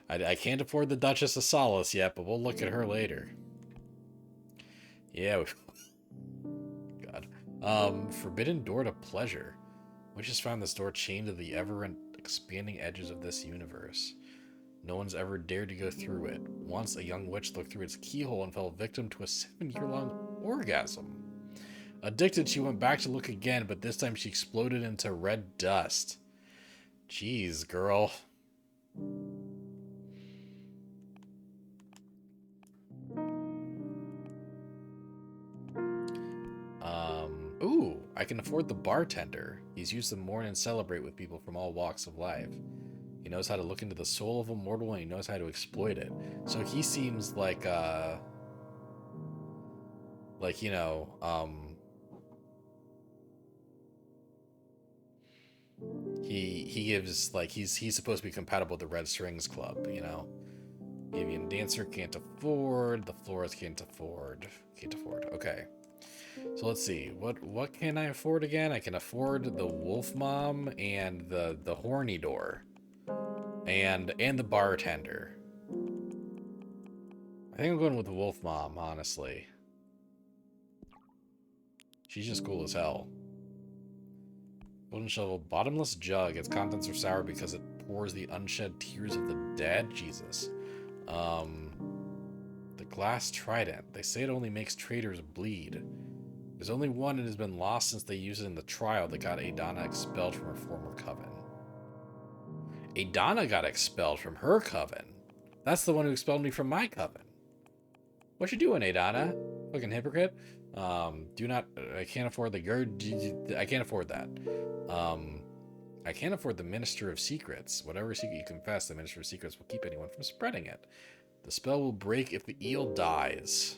I can't afford the Duchess of Solace yet, but we'll look at her later. Yeah. God. Forbidden Door to Pleasure. Witches found this door chained to the ever-expanding edges of this universe. No one's ever dared to go through it. Once, a young witch looked through its keyhole and fell victim to a 7-year-long orgasm. Addicted, she went back to look again, but this time she exploded into red dust. Jeez, girl. I can afford the bartender. He's used to mourn and celebrate with people from all walks of life. He knows how to look into the soul of a mortal, and he knows how to exploit it. So he seems like, you know, he gives, like, he's supposed to be compatible with the Red Strings Club, you know. Avian dancer can't afford. The florist can't afford. Can't afford. Okay. So let's see. What can I afford again? I can afford the Wolf Mom and the Horny Door. And the bartender. I think I'm going with the Wolf Mom, honestly. She's just cool as hell. Golden shovel, bottomless jug. Its contents are sour because it pours the unshed tears of the dead. Jesus. The glass trident. They say it only makes traitors bleed. There's only one and has been lost since they used it in the trial that got Adana expelled from her former coven. Adana got expelled from her coven? That's the one who expelled me from my coven. What you doing, Adana? Fucking hypocrite. Do not. I can't afford the gird. I can't afford that. I can't afford the Minister of Secrets. Whatever secret you confess, the Minister of Secrets will keep anyone from spreading it. The spell will break if the eel dies.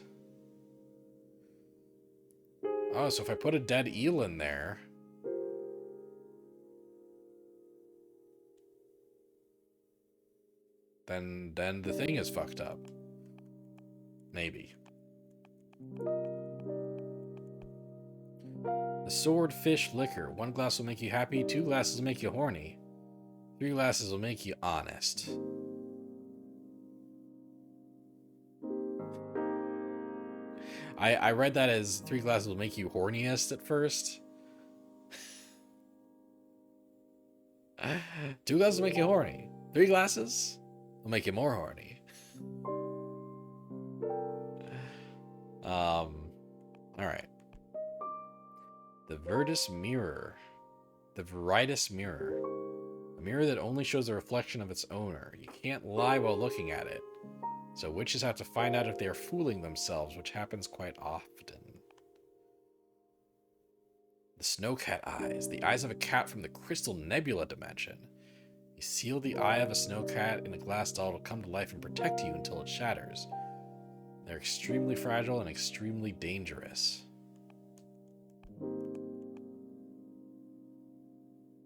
Oh, so if I put a dead eel in there, then the thing is fucked up. Maybe. The swordfish liquor. 1 glass will make you happy, 2 glasses will make you horny, 3 glasses will make you honest. I read that as 3 glasses will make you horniest at first. 2 glasses will make you horny. 3 glasses will make you more horny. Alright. The Verdus Mirror. The Veritas Mirror. A mirror that only shows a reflection of its owner. You can't lie while looking at it. So witches have to find out if they are fooling themselves, which happens quite often. The Snowcat Eyes. The eyes of a cat from the Crystal Nebula dimension. You seal the eye of a snowcat in a glass doll to come to life and protect you until it shatters. They're extremely fragile and extremely dangerous.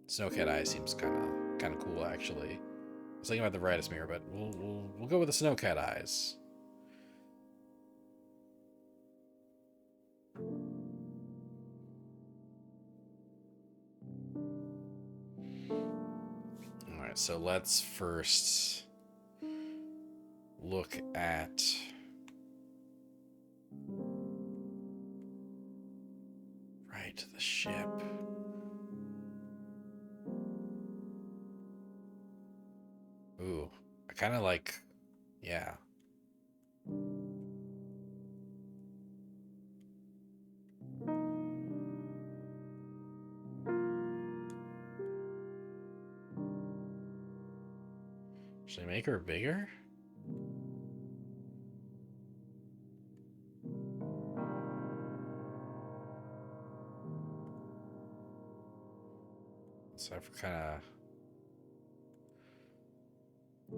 Snowcat Eye seems kind of cool, actually. I was thinking about the Veritas Mirror, but we'll go with the Snowcat Eyes. All right, so let's first look at the ship. Ooh, I kind of like, yeah. Should I make her bigger? So I'm kind of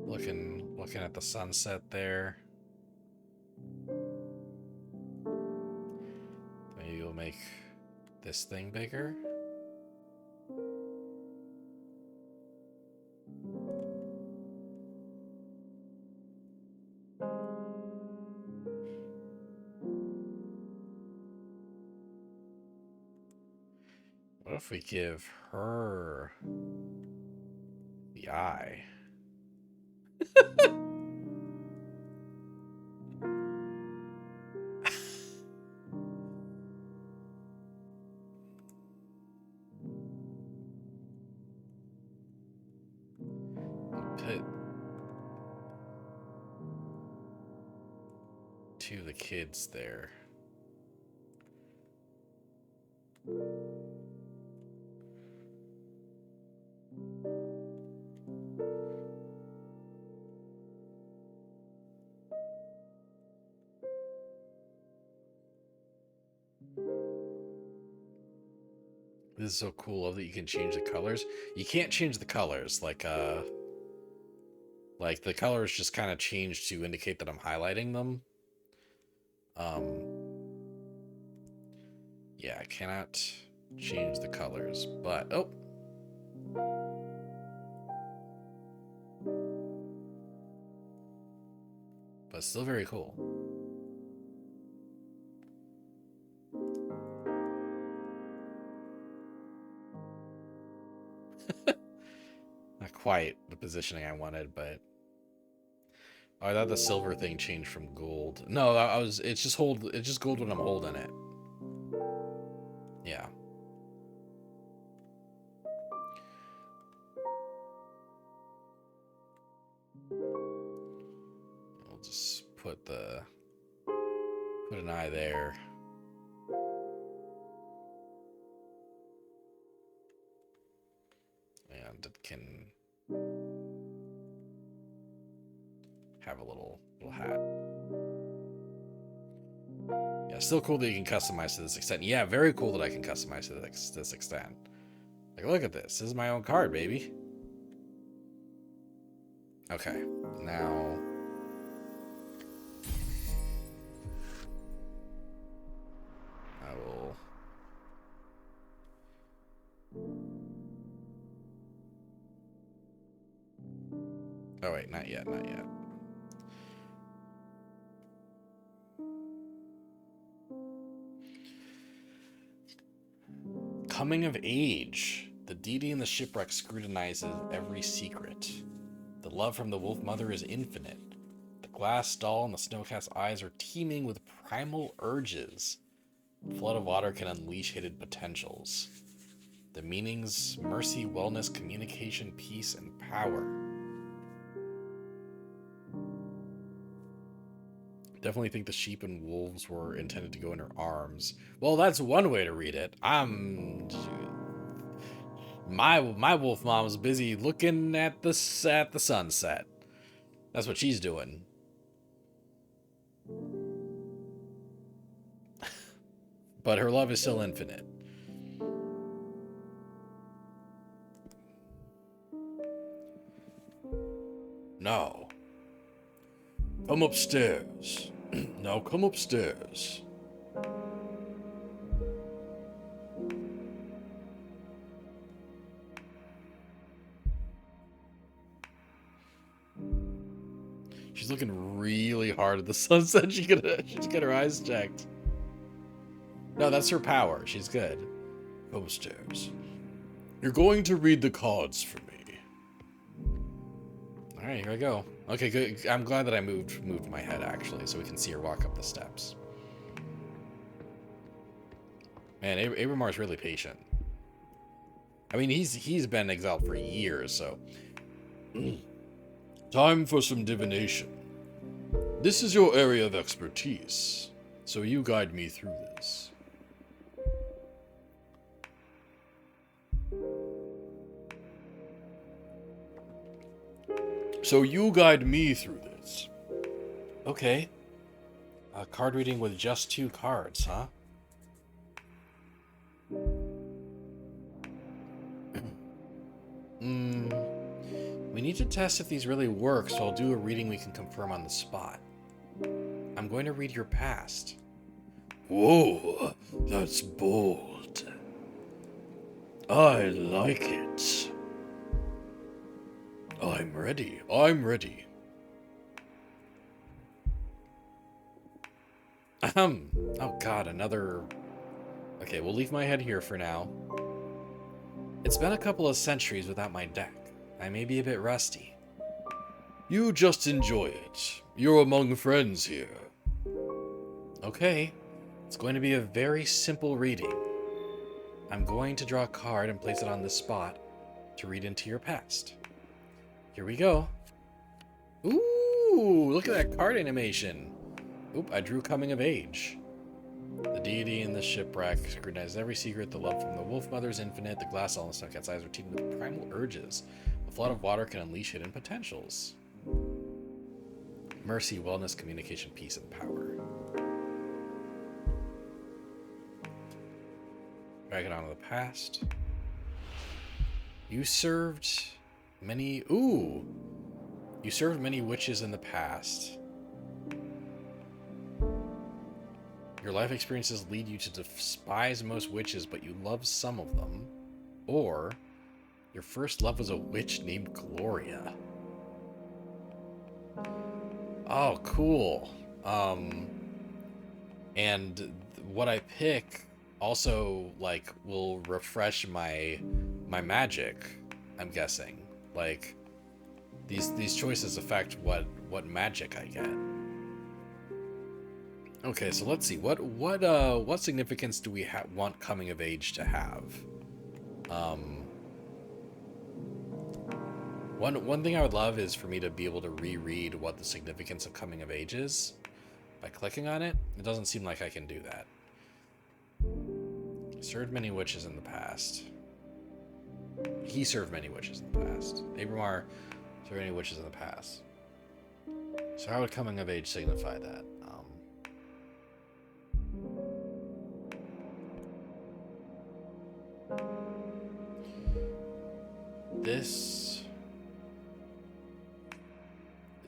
looking at the sunset there. Maybe we'll make this thing bigger. What if we give her the eye? Put 2 of the kids there. This is so cool. Love that you can change the colors. You can't change the colors. Like the colors just kind of change to indicate that I'm highlighting them. Um, yeah, I cannot change the colors, but oh, but still very cool. Not quite the positioning I wanted, but oh, I thought the silver thing changed from gold. No, I was. It's just hold. It's just gold when I'm holding it. Yeah. We'll just put an eye there. And it can have a little hat. Yeah, still cool that you can customize to this extent. Yeah, very cool that I can customize to this extent. Like, look at this. This is my own card, baby. Okay, now I will. Oh wait, not yet, not yet. Coming of age. The deity in the shipwreck scrutinizes every secret. The love from the wolf mother is infinite. The glass doll and the snowcat's eyes are teeming with primal urges. A flood of water can unleash hidden potentials. The meanings: mercy, wellness, communication, peace, and power. Definitely think the sheep and wolves were intended to go in her arms. Well, that's one way to read it. My wolf mom's busy looking at the sunset. That's what she's doing. But her love is still infinite. Now, come upstairs. Now come upstairs. She's looking really hard at the sunset. She's got her eyes checked. No, that's her power. She's good. Come upstairs. You're going to read the cards for me. All right, here I go. Okay, good. I'm glad that I moved my head actually, so we can see her walk up the steps. Man, Abramar's really patient. I mean, he's been exiled for years, so. Time for some divination. This is your area of expertise, so you guide me through this. So you guide me through this. Okay. A card reading with just 2 cards, huh? We need to test if these really work, so I'll do a reading we can confirm on the spot. I'm going to read your past. Whoa, that's bold. I like it. I'm ready. I'm ready. Oh god, another... Okay, we'll leave my head here for now. It's been a couple of centuries without my deck. I may be a bit rusty. You just enjoy it. You're among friends here. Okay, it's going to be a very simple reading. I'm going to draw a card and place it on this spot to read into your past. Here we go. Ooh, look at that card animation. Oop, I drew Coming of Age. The deity in the shipwreck scrutinizes every secret. The love from the wolf mother is infinite. The glass doll and the snowcat's eyes are teeming with primal urges. A flood of water can unleash hidden potentials. Mercy, wellness, communication, peace, and power. dragging on to the past. You served many... Ooh! You served many witches in the past. Your life experiences lead you to despise most witches, but you love some of them. Or, your first love was a witch named Gloria. Oh, cool. And what I pick also, like, will refresh my magic, I'm guessing. Like, these choices affect what magic I get. Okay, so let's see. What significance do we want coming of age to have? One thing I would love is for me to be able to reread what the significance of coming of age is by clicking on it. It doesn't seem like I can do that. Served many witches in the past. He served many witches in the past. Abramar served many witches in the past. So how would coming of age signify that?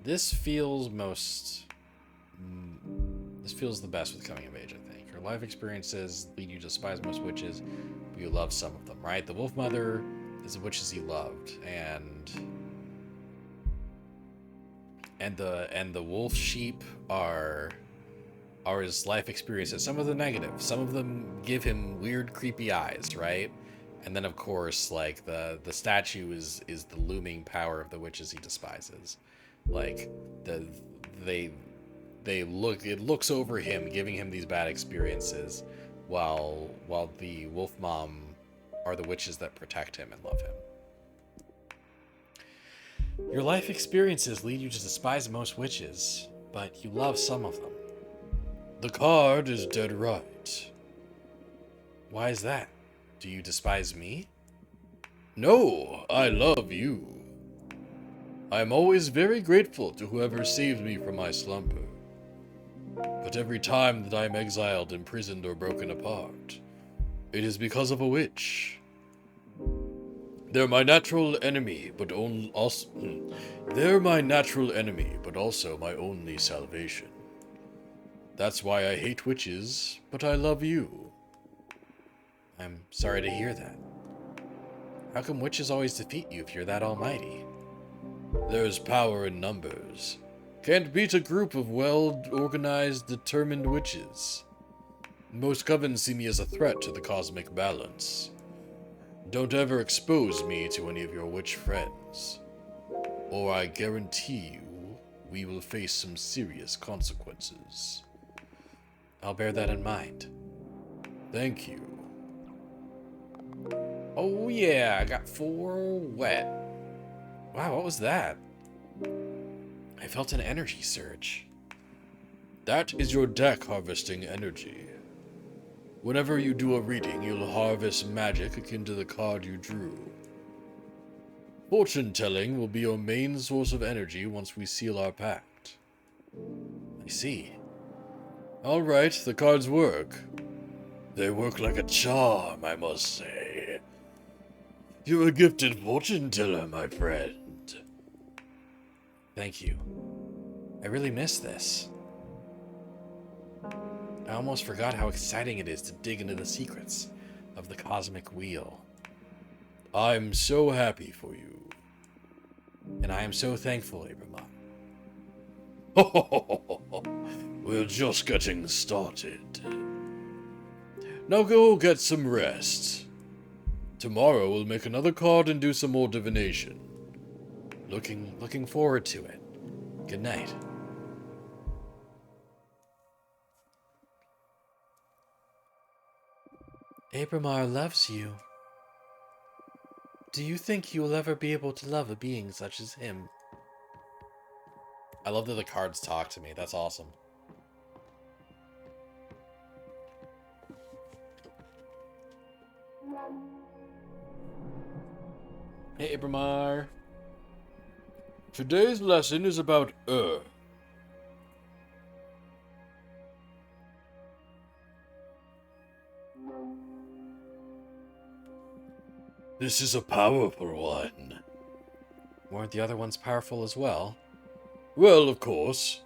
This feels most... This feels the best with coming of age, I think. Your life experiences lead you to despise most witches, but you love some of them, right? The Wolf Mother is the witches he loved, and the wolf sheep are his life experiences. Some of them negative. Some of them give him weird, creepy eyes, right? And then, of course, like, the statue is the looming power of the witches he despises. Like, it looks over him, giving him these bad experiences, while the wolf mom are the witches that protect him and love him. Your life experiences lead you to despise most witches, but you love some of them. The card is dead right. Why is that? Do you despise me? No, I love you. I am always very grateful to whoever saved me from my slumber. But every time that I am exiled, imprisoned, or broken apart, it is because of a witch. They're my natural enemy, but they're my natural enemy, but also my only salvation. That's why I hate witches, but I love you. I'm sorry to hear that. How come witches always defeat you if you're that almighty? There's power in numbers. Can't beat a group of well-organized, determined witches. Most covens see me as a threat to the cosmic balance. Don't ever expose me to any of your witch friends, or I guarantee you we will face some serious consequences. I'll bear that in mind. Thank you. Oh yeah, I got 4 wet. Wow, what was that? I felt an energy surge. That is your deck harvesting energy. Whenever you do a reading, you'll harvest magic akin to the card you drew. Fortune telling will be your main source of energy once we seal our pact. I see. Alright, the cards work. They work like a charm, I must say. You're a gifted fortune teller, my friend. Thank you. I really miss this. I almost forgot how exciting it is to dig into the secrets of the cosmic wheel. I'm so happy for you. And I am so thankful, Abramon. We're just getting started. Now go get some rest. Tomorrow we'll make another card and do some more divination. Looking forward to it. Good night. Abramar loves you. Do you think you will ever be able to love a being such as him? I love that the cards talk to me. That's awesome. Hey, Abramar. Today's lesson is about This is a powerful one. Weren't the other ones powerful as well? Well, of course.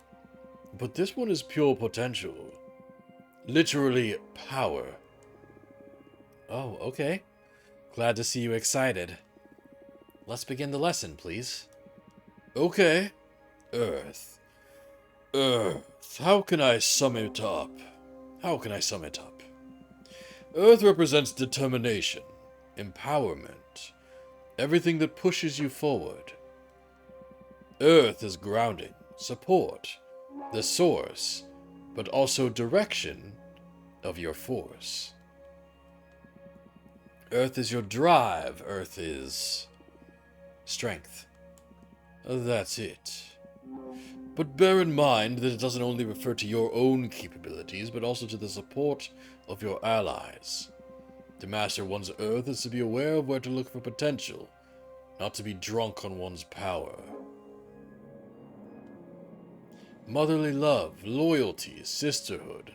But this one is pure potential. Literally power. Oh, okay. Glad to see you excited. Let's begin the lesson, please. Okay. Earth. Earth. How can I sum it up? Earth represents determination, empowerment, everything that pushes you forward. Earth is grounding, support, the source, but also direction of your force. Earth is your drive. Earth is strength. That's it. But bear in mind that it doesn't only refer to your own capabilities, but also to the support of your allies. To master one's Earth is to be aware of where to look for potential, not to be drunk on one's power. Motherly love, loyalty, sisterhood,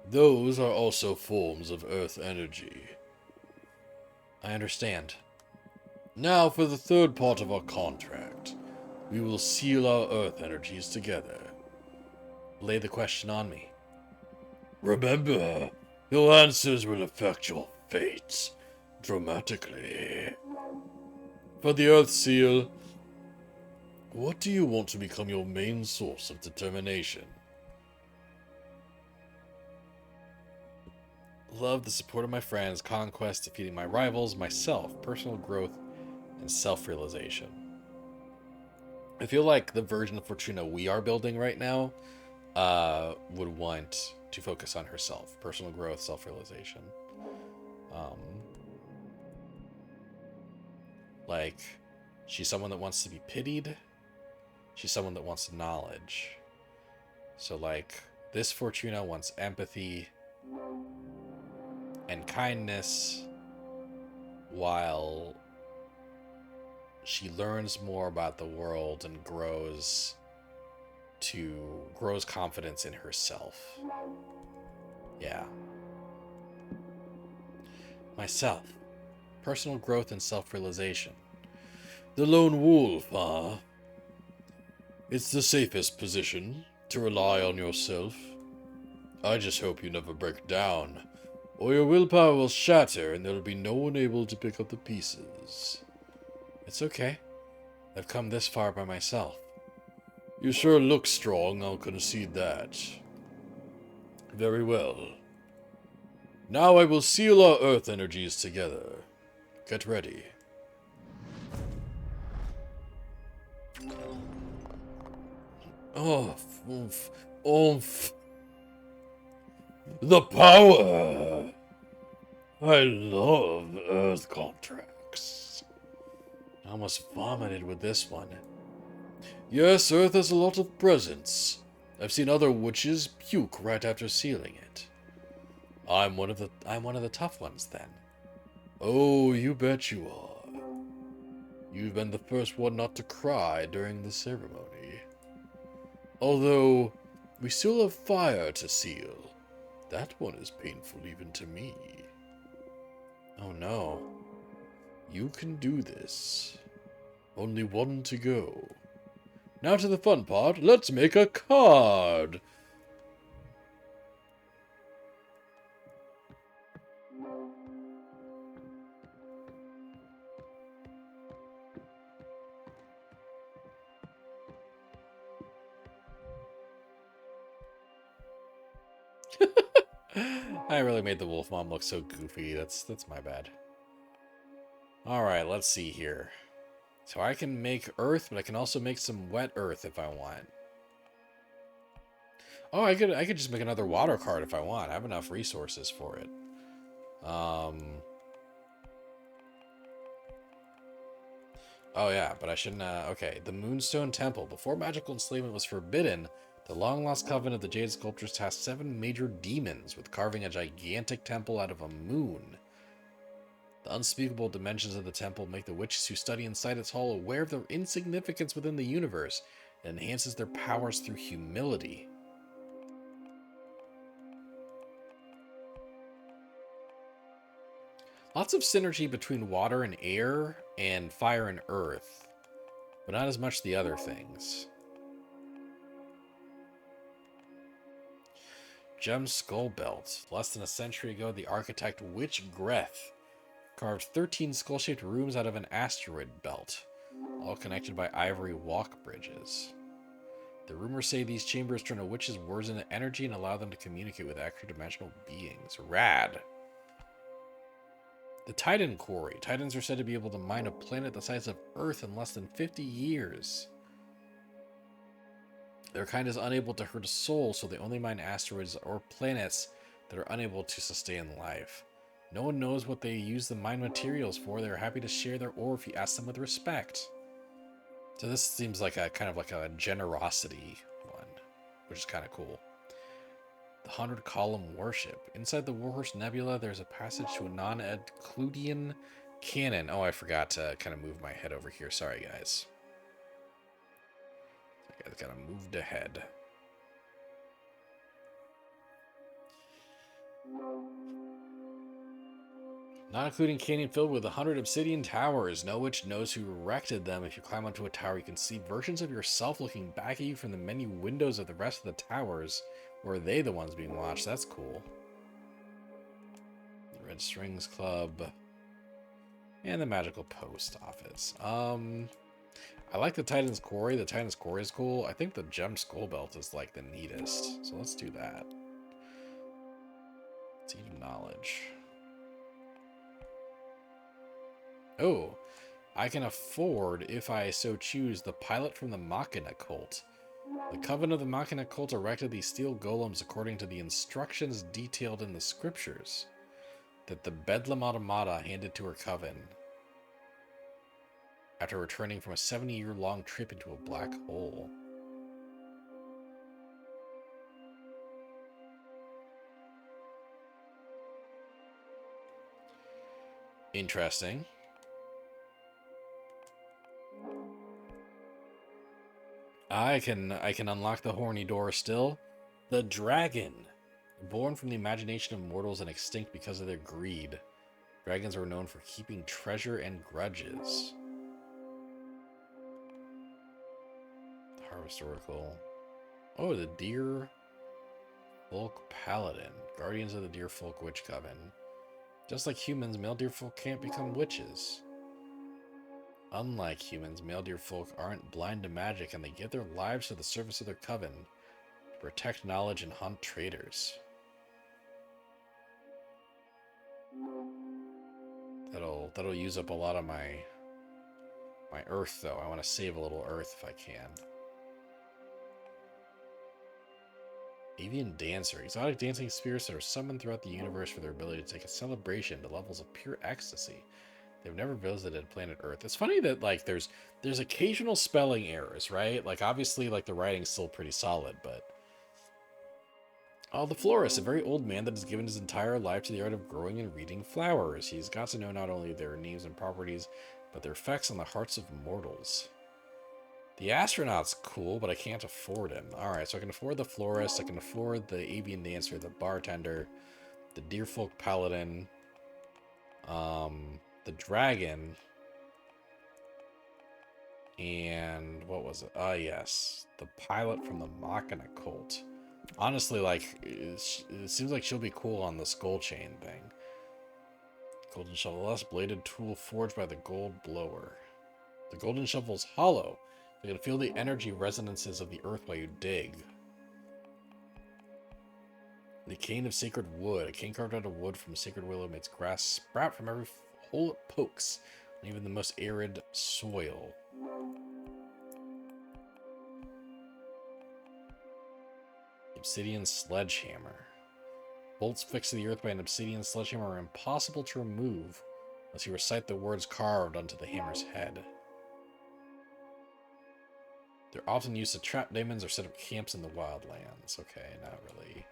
those are also forms of Earth energy. I understand. Now for the third part of our contract. We will seal our Earth energies together. Lay the question on me. Remember, your answers will affect your fates dramatically. For the Earth Seal, what do you want to become your main source of determination? Love, the support of my friends, conquest, defeating my rivals, myself, personal growth, and self-realization. I feel like the version of Fortuna we are building right now would want to focus on herself, personal growth, self-realization. Like, she's someone that wants to be pitied. She's someone that wants knowledge. So, like, this Fortuna wants empathy and kindness, while she learns more about the world and grows confidence in herself. Yeah. Myself. Personal growth and self-realization. The lone wolf, huh? It's the safest position, to rely on yourself. I just hope you never break down, or your willpower will shatter and there'll be no one able to pick up the pieces. It's okay. I've come this far by myself. You sure look strong, I'll concede that. Very well. Now I will seal our Earth energies together. Get ready. Oomph, oomph. The power! I love Earth contracts. I almost vomited with this one. Yes, Earth has a lot of presence. I've seen other witches puke right after sealing it. I'm one of the tough ones then. Oh, you bet you are. You've been the first one not to cry during the ceremony. Although, we still have fire to seal. That one is painful even to me. Oh no. You can do this. Only one to go. Now to the fun part, let's make a card! I really made the wolf mom look so goofy. That's my bad. Alright, let's see here. So I can make earth, but I can also make some wet earth if I want. Oh, I could just make another water card if I want. I have enough resources for it. Oh yeah, but I shouldn't, okay. The Moonstone Temple. Before magical enslavement was forbidden, the long-lost coven of the Jade Sculptors tasked 7 major demons with carving a gigantic temple out of a moon. The unspeakable dimensions of the temple make the witches who study inside its hall aware of their insignificance within the universe and enhances their powers through humility. Lots of synergy between water and air and fire and earth, but not as much the other things. Gem Skull Belt. Less than a century ago, the architect Witch Greth carved 13 skull-shaped rooms out of an asteroid belt, all connected by ivory walk bridges. The rumors say these chambers turn a witch's words into energy and allow them to communicate with extra-dimensional beings. Rad. The Titan Quarry. Titans are said to be able to mine a planet the size of Earth in less than 50 years. Their kind is unable to hurt a soul, so they only mine asteroids or planets that are unable to sustain life. No one knows what they use the mine materials for. They are happy to share their ore if you ask them with respect. So this seems like a kind of like a generosity one, which is kind of cool. The 100 Column Warship. Inside the Warhorse Nebula, there's a passage to a non-Euclidean cannon. Oh, I forgot to kind of move my head over here. Sorry, guys. I kind of moved ahead. Not including canyon filled with 100 obsidian towers. No witch knows who erected them. If you climb onto a tower, you can see versions of yourself looking back at you from the many windows of the rest of the towers. Or are they the ones being watched? That's cool. The Red Strings Club. And the Magical Post Office. I like the Titan's Quarry. The Titan's Quarry is cool. I think the Gem Skull Belt is like the neatest. So let's do that. Seed of Knowledge. Oh, I can afford, if I so choose, the pilot from the Machina cult. The Coven of the Machina cult erected these steel golems according to the instructions detailed in the scriptures that the Bedlam Automata handed to her coven after returning from a 70-year-long trip into a black hole. Interesting. I can unlock the horny door still. The dragon. Born from the imagination of mortals and extinct because of their greed. Dragons were known for keeping treasure and grudges. The Harvest Oracle. Oh, the Deer Folk Paladin. Guardians of the Deer Folk Witch Coven. Just like humans, male deer folk can't become witches. Unlike humans, male deer folk aren't blind to magic, and they give their lives to the service of their coven to protect knowledge and hunt traitors. That'll use up a lot of my earth, though. I want to save a little earth if I can. Avian Dancer. Exotic dancing spirits that are summoned throughout the universe for their ability to take a celebration to levels of pure ecstasy. They've never visited planet Earth. It's funny that, like, there's occasional spelling errors, right? Like, obviously, like, the writing's still pretty solid, but... Oh, the florist, a very old man that has given his entire life to the art of growing and reading flowers. He's got to know not only their names and properties, but their effects on the hearts of mortals. The astronaut's cool, but I can't afford him. Alright, so I can afford the florist, I can afford the avian dancer, the bartender, the deerfolk paladin, the dragon, and what was it? Yes, the pilot from the Machina cult. Honestly, like, it seems like she'll be cool on the skull chain thing. Golden shovel, less bladed tool forged by the gold blower. The golden shovel's hollow. You can feel the energy resonances of the earth while you dig. The cane of sacred wood. A cane carved out of wood from sacred willow makes grass sprout from every hole it pokes, and even the most arid soil. Obsidian sledgehammer. Bolts fixed to the earth by an obsidian sledgehammer are impossible to remove unless you recite the words carved onto the hammer's head. They're often used to trap demons or set up camps in the wildlands. Okay, not really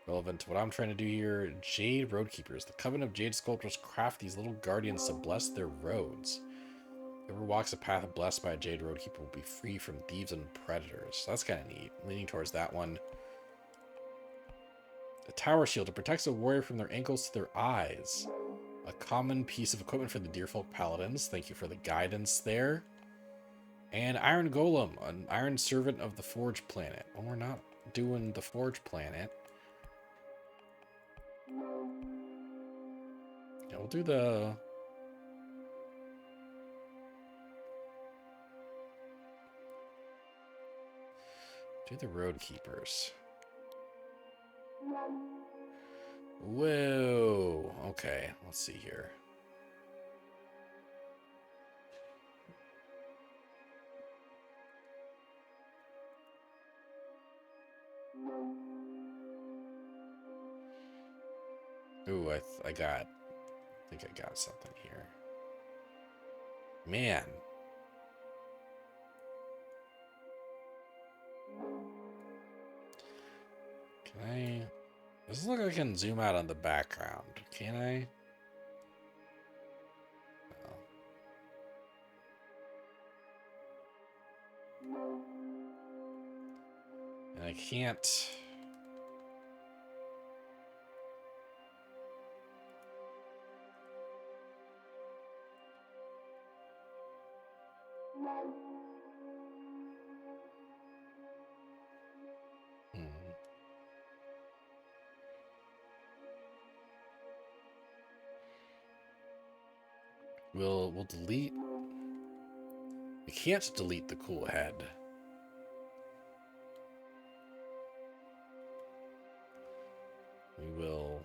relevant to what I'm trying to do here. Jade Roadkeepers. The Coven of Jade Sculptors craft these little guardians to bless their roads. Whoever walks a path blessed by a Jade Roadkeeper will be free from thieves and predators. That's kind of neat. Leaning towards that one. A Tower Shield. It protects a warrior from their ankles to their eyes. A common piece of equipment for the Deerfolk Paladins. Thank you for the guidance there. And Iron Golem, an Iron Servant of the Forge Planet. Well, we're not doing the Forge Planet. Yeah, we'll do the... Road Keepers. Whoa. Okay, let's see here. Ooh, I think I got something here. Man. Can I... Does it look like I can zoom out on the background? Can I? No. And I can't... We'll delete... We can't delete the cool head. We will...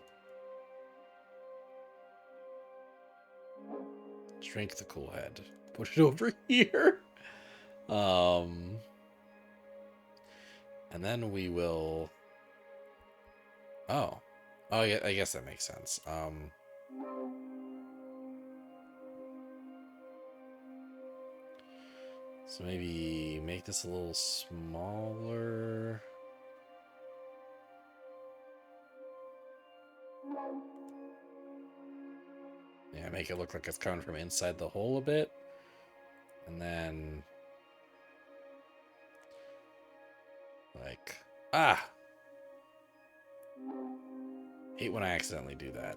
shrink the cool head. Put it over here. And then we will... Oh, yeah, I guess that makes sense. So maybe make this a little smaller. Yeah, make it look like it's coming from inside the hole a bit. And then... like... Ah! Hate when I accidentally do that.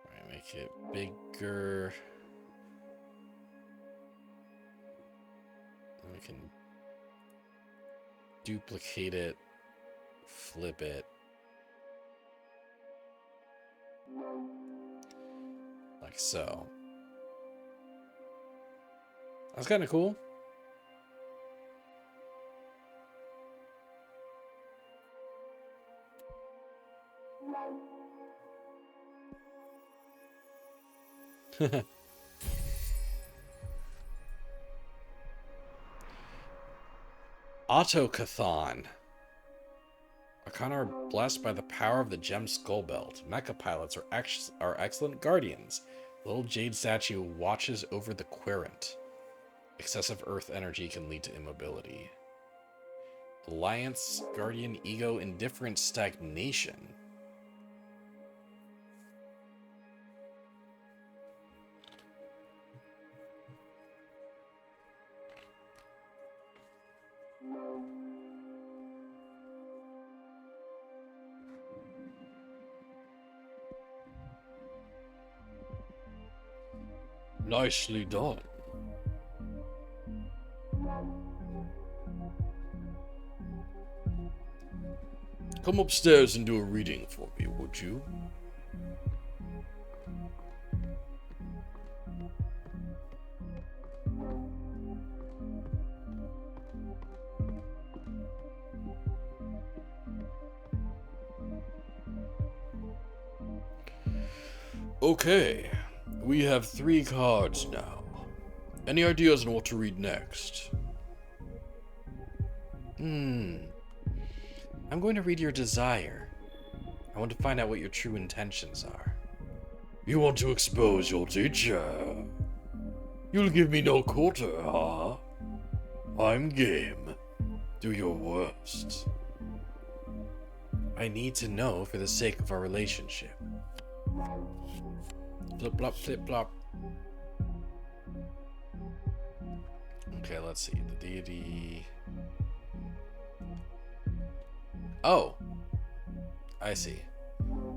Alright, make it bigger. And we can duplicate it, flip it. Like so. That's kind of cool. Autocathon. Arcana are blessed by the power of the Gem Skull Belt. Mecha pilots are excellent guardians. The little jade statue watches over the querent. Excessive earth energy can lead to immobility. Alliance, Guardian, Ego, Indifferent, Stagnation. Nicely done. Come upstairs and do a reading for me, would you? Okay, we have 3 cards now. Any ideas on what to read next? I'm going to read your desire. I want to find out what your true intentions are. You want to expose your teacher? You'll give me no quarter, huh? I'm game. Do your worst. I need to know for the sake of our relationship. Flip flop, flip flop. Okay, let's see. The deity... Oh! I see.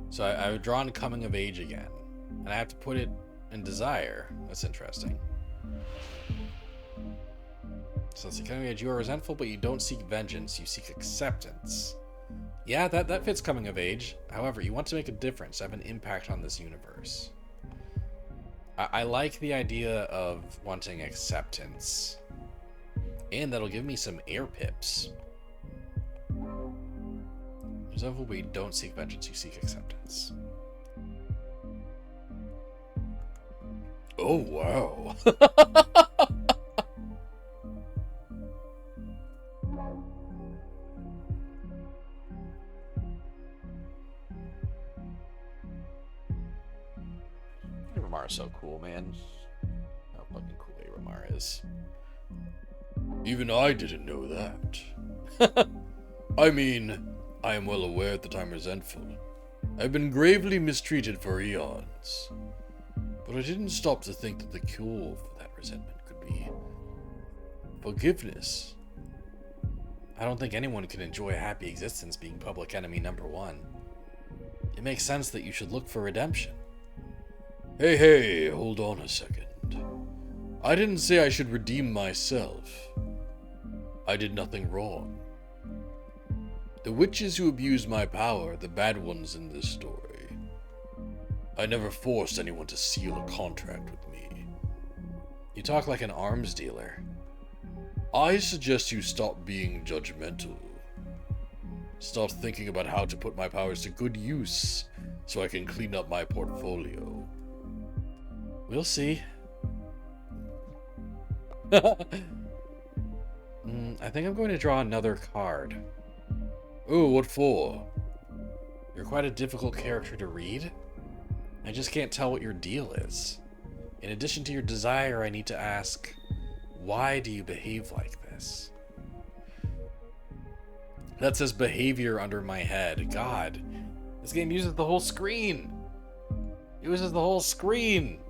So I've drawn Coming of Age again. And I have to put it in Desire. That's interesting. So let's see. Coming of Age, you are resentful, but you don't seek vengeance. You seek acceptance. Yeah, that fits Coming of Age. However, you want to make a difference, have an impact on this universe. I like the idea of wanting acceptance. And that'll give me some air pips. Resentful, but you don't seek vengeance, you seek acceptance. Oh, wow. Aramar is so cool, man. How fucking cool Aramar is. Even I didn't know that. I mean, I am well aware that I'm resentful. I've been gravely mistreated for eons. But I didn't stop to think that the cure for that resentment could be forgiveness. I don't think anyone can enjoy a happy existence being public enemy #1. It makes sense that you should look for redemption. Hey, hold on a second. I didn't say I should redeem myself. I did nothing wrong. The witches who abuse my power are the bad ones in this story. I never forced anyone to seal a contract with me. You talk like an arms dealer. I suggest you stop being judgmental. Start thinking about how to put my powers to good use so I can clean up my portfolio. We'll see. I think I'm going to draw another card. Oh, what for? You're quite a difficult character to read. I just can't tell what your deal is. In addition to your desire, I need to ask, why do you behave like this? That says behavior under my head. God, this game uses the whole screen. It uses the whole screen.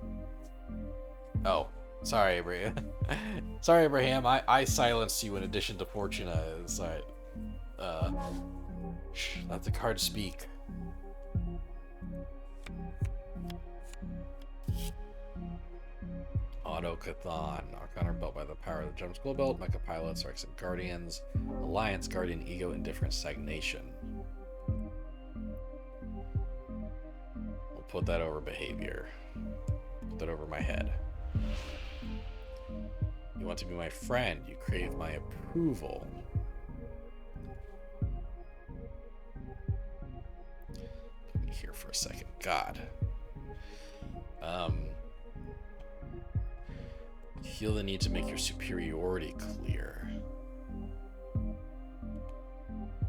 Oh, sorry, Abraham. Sorry, Abraham. I silenced you in addition to Fortuna. Sorry. Let the card speak. Auto-Cathon. Arcana built by the power of the Gem School Belt. Mecha Pilots, Rex and Guardians. Alliance, Guardian, Ego, Indifference, Stagnation. We'll put that over behavior. Put that over my head. You want to be my friend. You crave my approval. Put me here for a second. God. Feel the need to make your superiority clear.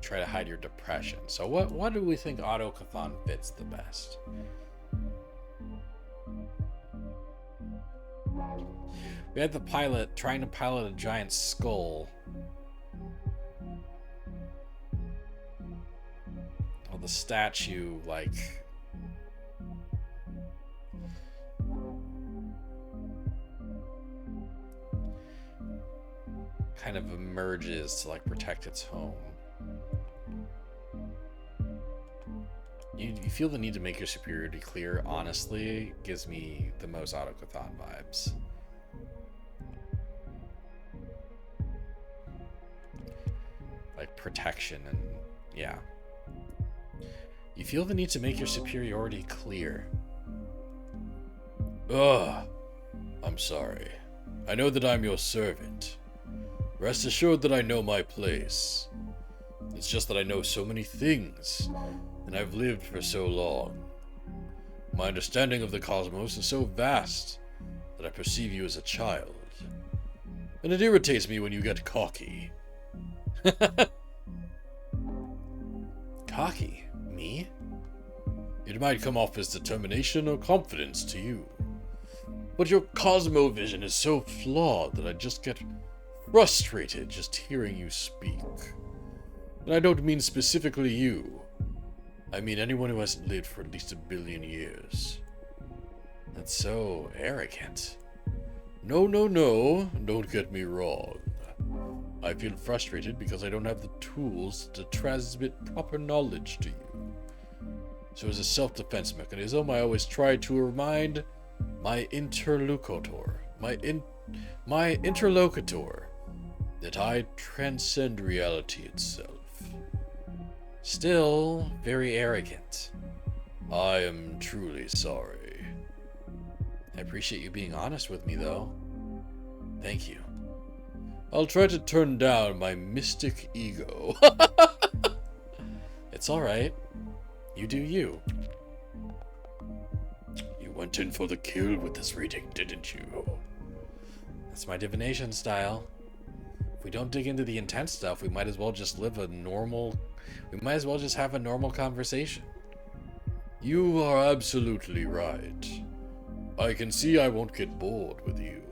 Try to hide your depression. So what do we think Auto-Cathon fits the best? We had the pilot trying to pilot a giant skull. Well, the statue, like... kind of emerges to like protect its home. You feel the need to make your superiority clear, honestly, gives me the most Auto-Cathon vibes. Like protection and yeah. You feel the need to make your superiority clear. Ugh. I'm sorry. I know that I'm your servant. Rest assured that I know my place. It's just that I know so many things, and I've lived for so long. My understanding of the cosmos is so vast that I perceive you as a child. And it irritates me when you get cocky. Cocky? Me? It might come off as determination or confidence to you. But your cosmovision is so flawed that I just get frustrated just hearing you speak. And I don't mean specifically you. I mean anyone who hasn't lived for at least 1 billion years. That's so arrogant. No, no, no, don't get me wrong. I feel frustrated because I don't have the tools to transmit proper knowledge to you. So as a self-defense mechanism, I always try to remind my interlocutor, my interlocutor, that I transcend reality itself. Still very arrogant. I am truly sorry. I appreciate you being honest with me, though. Thank you. I'll try to turn down my mystic ego. It's alright. You do you. You went in for the kill with this reading, didn't you? That's my divination style. If we don't dig into the intense stuff, we might as well just have a normal conversation. You are absolutely right. I can see I won't get bored with you.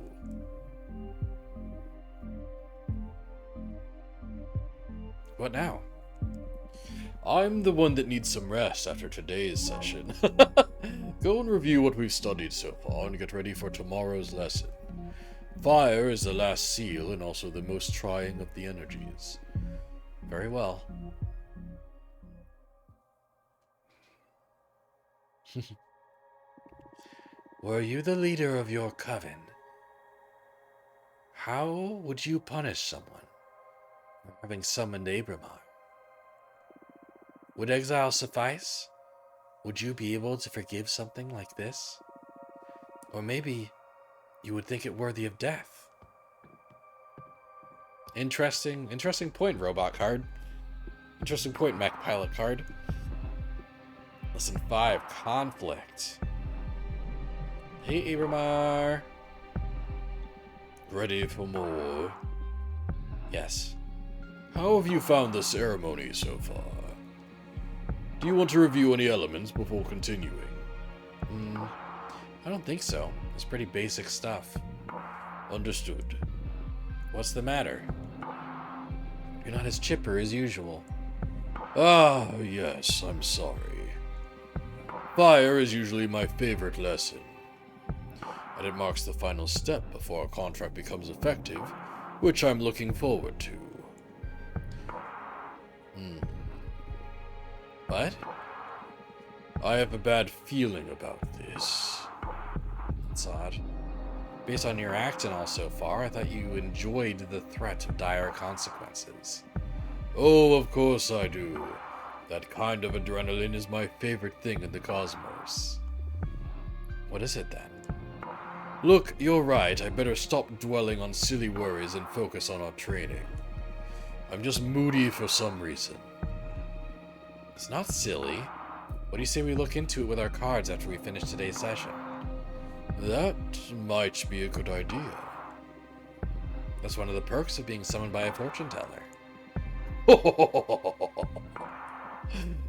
What now? I'm the one that needs some rest after today's session. Go and review what we've studied so far and get ready for tomorrow's lesson. Fire is the last seal and also the most trying of the energies. Very well. Were you the leader of your coven? How would you punish someone for having summoned Abramar? Would exile suffice? Would you be able to forgive something like this? Or maybe you would think it worthy of death. Interesting point, robot card. Interesting point, mech pilot card. Lesson 5, conflict. Hey, Abramar. Ready for more? Yes. How have you found the ceremony so far? Do you want to review any elements before continuing? I don't think so. It's pretty basic stuff. Understood. What's the matter? You're not as chipper as usual. Ah, yes, I'm sorry. Fire is usually my favorite lesson, and it marks the final step before a contract becomes effective, which I'm looking forward to. What? I have a bad feeling about this. That's odd. Based on your acting all so far, I thought you enjoyed the threat of dire consequences. Oh, of course I do. That kind of adrenaline is my favorite thing in the cosmos. What is it then? Look, you're right. I better stop dwelling on silly worries and focus on our training. I'm just moody for some reason. It's not silly. What do you say we look into it with our cards after we finish today's session? That might be a good idea. That's one of the perks of being summoned by a fortune teller.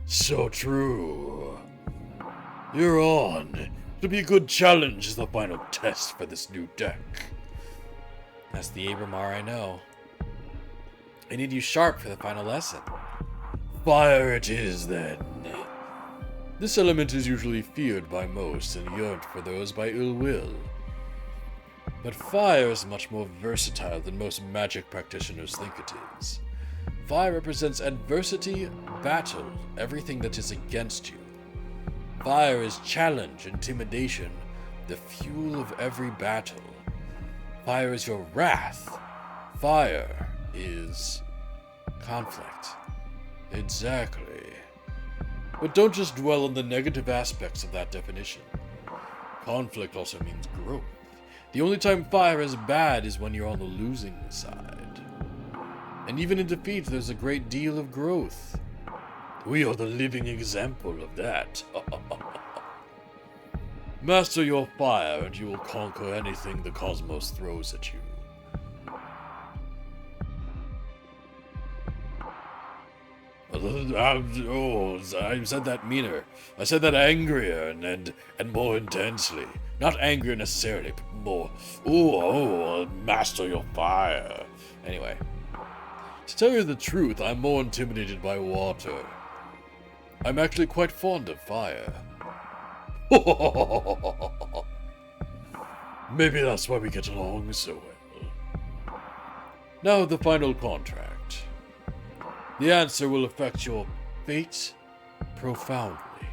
So true. You're on. It'll be a good challenge as the final test for this new deck. That's the Abramar I know. I need you sharp for the final lesson. Fire it is, then. This element is usually feared by most and yearned for those by ill will. But fire is much more versatile than most magic practitioners think it is. Fire represents adversity, battle, everything that is against you. Fire is challenge, intimidation, the fuel of every battle. Fire is your wrath. Fire is conflict. Exactly. But don't just dwell on the negative aspects of that definition. Conflict also means growth. The only time fire is bad is when you're on the losing side. And even in defeat, there's a great deal of growth. We are the living example of that. Master your fire and you will conquer anything the cosmos throws at you. I said that meaner. I said that angrier and more intensely. Not angrier necessarily, but more. Master your fire. Anyway, to tell you the truth, I'm more intimidated by water. I'm actually quite fond of fire. Maybe that's why we get along so well. Now the final contract. The answer will affect your fate profoundly.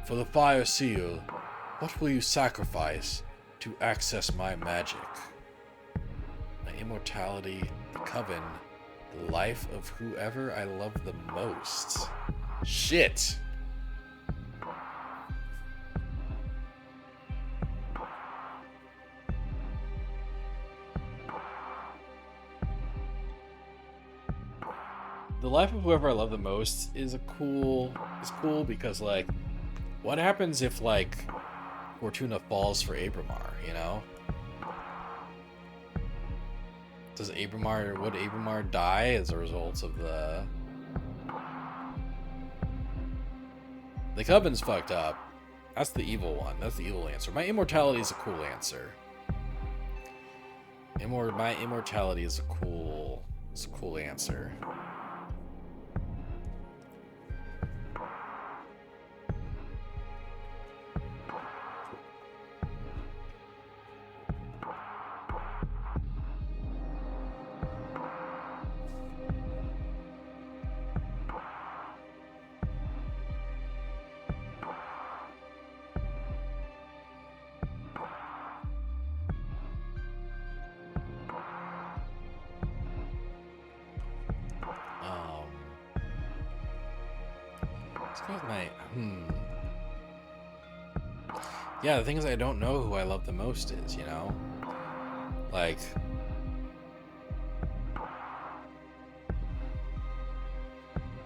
For the fire seal, what will you sacrifice to access my magic? My immortality, the coven, the life of whoever I love the most. Shit! The life of whoever I love the most is cool because, like, what happens if, like, Fortuna falls for Abramar, you know? Would Abramar die as a result of the Coven's fucked up? That's the evil one. That's the evil answer. My immortality is a cool answer. My immortality is a cool answer. Let's go with my Yeah, the thing is I don't know who I love the most is, you know? Like,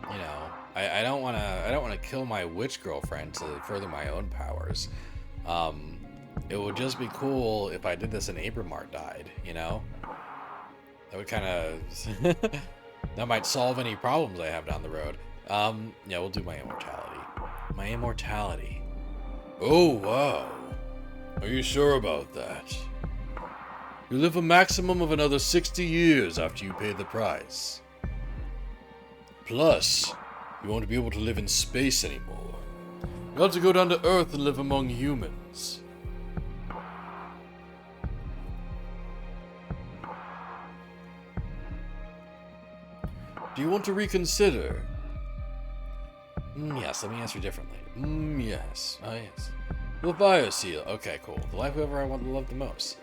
you know, I don't wanna kill my witch girlfriend to further my own powers. It would just be cool if I did this and Abramar died, you know? That would kinda that might solve any problems I have down the road. Yeah, we'll do my immortality. My immortality. Oh, wow. Are you sure about that? You live a maximum of another 60 years after you pay the price. Plus, you won't be able to live in space anymore. You'll have to go down to Earth and live among humans. Do you want to reconsider? Yes, let me answer differently. Yes. Oh, yes. The fire seal. Okay, cool. The life of whoever I want to love the most.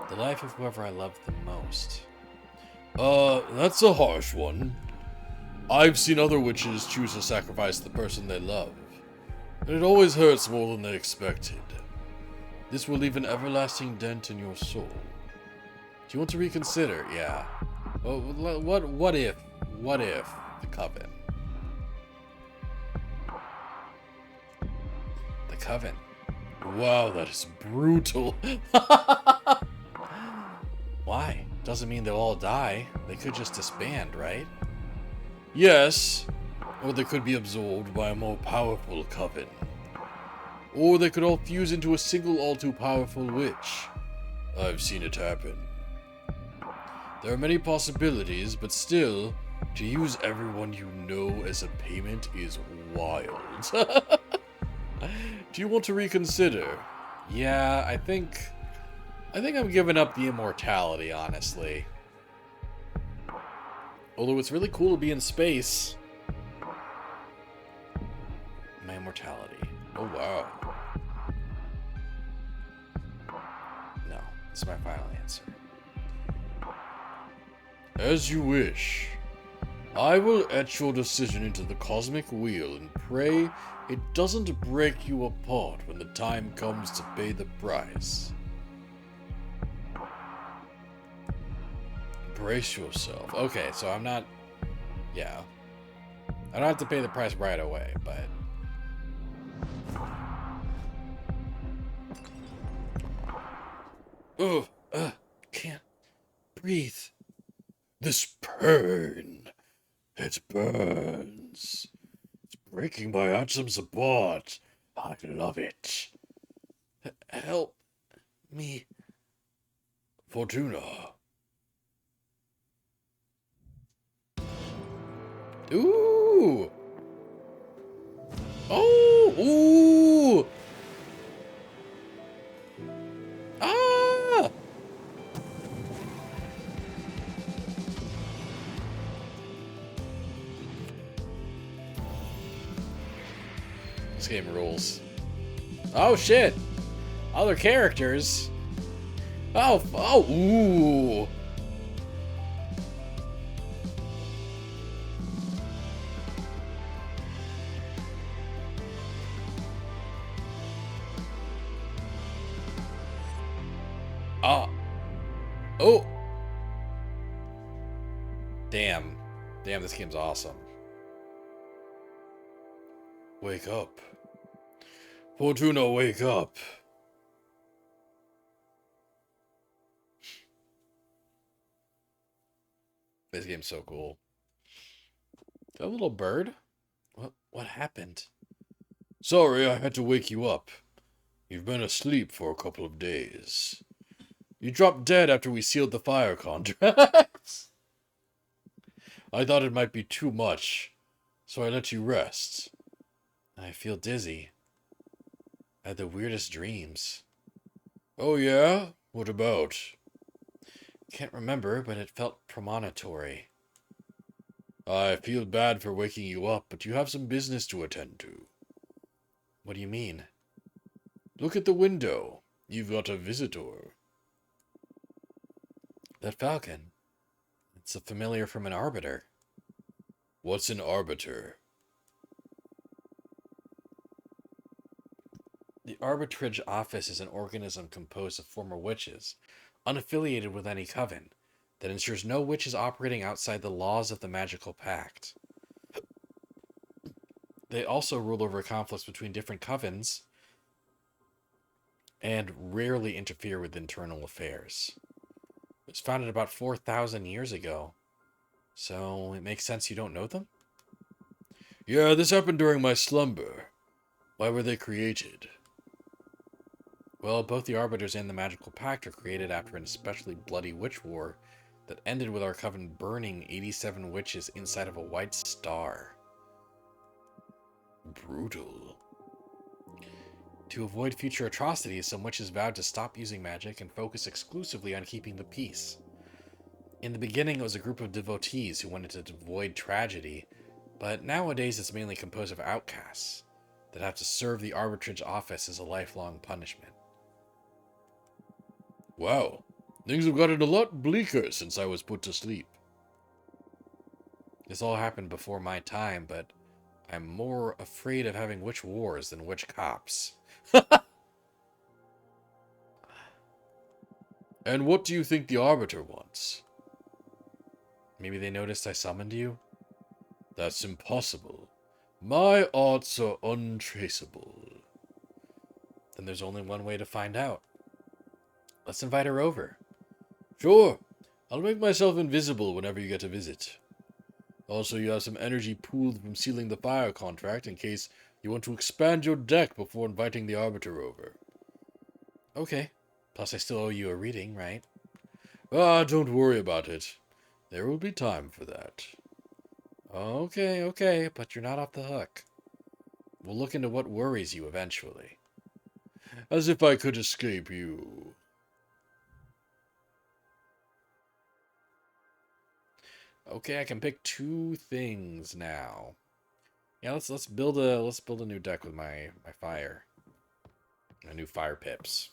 The life of whoever I love the most. That's a harsh one. I've seen other witches choose to sacrifice the person they love, and it always hurts more than they expected. This will leave an everlasting dent in your soul. Do you want to reconsider? Yeah. Well, what if the coven? The coven. Wow, that is brutal. Why? Doesn't mean they'll all die. They could just disband, right? Yes. Or they could be absorbed by a more powerful coven. Or they could all fuse into a single all-too-powerful witch. I've seen it happen. There are many possibilities, but still, to use everyone you know as a payment is wild. Do you want to reconsider? Yeah, I think I'm giving up the immortality, honestly. Although it's really cool to be in space. My immortality. Oh, wow. No, this is my final answer. As you wish. I will etch your decision into the cosmic wheel and pray it doesn't break you apart when the time comes to pay the price. Brace yourself. Okay, so I'm not... Yeah. I don't have to pay the price right away, but... Can't breathe. This burn. It burns. It's breaking my atoms apart. I love it. Help me. Fortuna. Ooh. Oh. Ooh. This game rules. Oh shit! Other characters. Ooh. Oh. Oh. Damn. Damn, this game's awesome. Wake up. Fortuna, wake up. This game's so cool. That little bird? What happened? Sorry, I had to wake you up. You've been asleep for a couple of days. You dropped dead after we sealed the fire contract. I thought it might be too much, so I let you rest. I feel dizzy. I had the weirdest dreams. Oh yeah? What about? Can't remember, but it felt premonitory. I feel bad for waking you up, but you have some business to attend to. What do you mean? Look at the window. You've got a visitor. That falcon. It's a familiar from an arbiter. What's an arbiter? The arbitrage office is an organism composed of former witches, unaffiliated with any coven, that ensures no witch is operating outside the laws of the magical pact. They also rule over conflicts between different covens and rarely interfere with internal affairs. It was founded about 4,000 years ago, so it makes sense you don't know them? Yeah, this happened during my slumber. Why were they created? Well, both the Arbiters and the Magical Pact are created after an especially bloody witch war that ended with our coven burning 87 witches inside of a white star. Brutal. To avoid future atrocities, some witches vowed to stop using magic and focus exclusively on keeping the peace. In the beginning, it was a group of devotees who wanted to avoid tragedy, but nowadays it's mainly composed of outcasts that have to serve the arbitrage office as a lifelong punishment. Wow, things have gotten a lot bleaker since I was put to sleep. This all happened before my time, but I'm more afraid of having witch wars than witch cops. And what do you think the Arbiter wants? Maybe they noticed I summoned you? That's impossible. My arts are untraceable. Then there's only one way to find out. Let's invite her over. Sure. I'll make myself invisible whenever you get a visit. Also, you have some energy pooled from sealing the fire contract in case you want to expand your deck before inviting the Arbiter over. Okay. Plus, I still owe you a reading, right? Ah, don't worry about it. There will be time for that. Okay, but you're not off the hook. We'll look into what worries you eventually. As if I could escape you. Okay, I can pick 2 things now. Yeah, let's build a new deck with my fire. My new fire pips.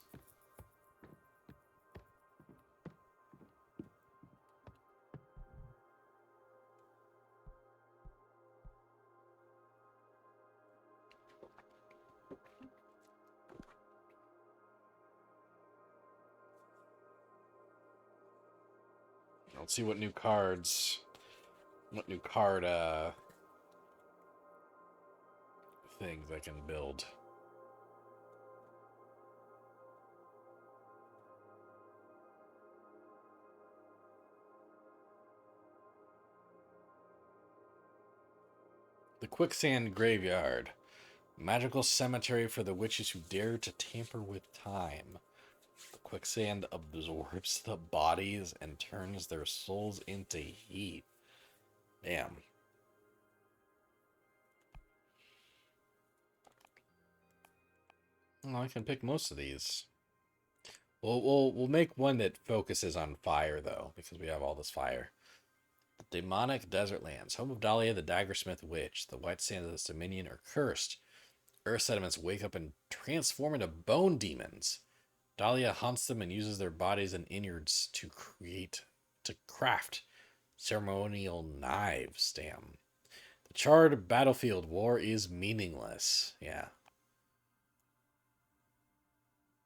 Let's see what new card things I can build. The Quicksand Graveyard. Magical cemetery for the witches who dare to tamper with time. The quicksand absorbs the bodies and turns their souls into heat. Damn. Well, I can pick most of these. We'll make one that focuses on fire, though, because we have all this fire. Demonic Desert Lands. Home of Dahlia, the Daggersmith Witch. The White Sands of this Dominion are cursed. Earth sediments wake up and transform into bone demons. Dahlia hunts them and uses their bodies and innards to craft ceremonial knives. Damn. The charred battlefield war is meaningless. Yeah.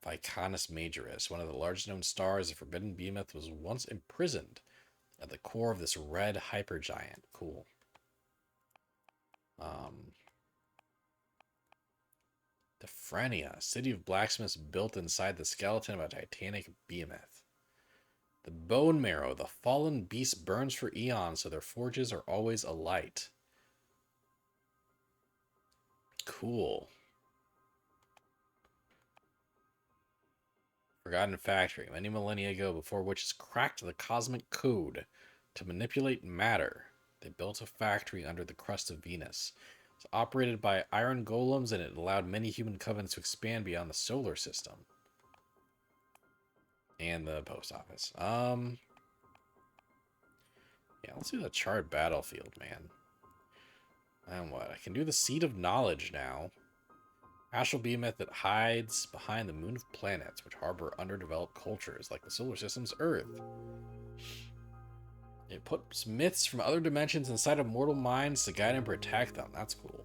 Vicanus Majoris, one of the largest known stars, the forbidden behemoth, was once imprisoned at the core of this red hypergiant. Cool. Um, Defrenia, city of blacksmiths built inside the skeleton of a titanic behemoth. The bone marrow, the fallen beast burns for eons, so their forges are always alight. Cool. Forgotten factory. Many millennia ago, before witches cracked the cosmic code to manipulate matter, they built a factory under the crust of Venus. It's operated by iron golems, and it allowed many human covenants to expand beyond the solar system. And the post office. Yeah, let's do the charred battlefield, man. And what? I can do the Seed of Knowledge now. Astral behemoth that hides behind the moon of planets, which harbor underdeveloped cultures like the solar system's Earth. It puts myths from other dimensions inside of mortal minds to guide and protect them. That's cool.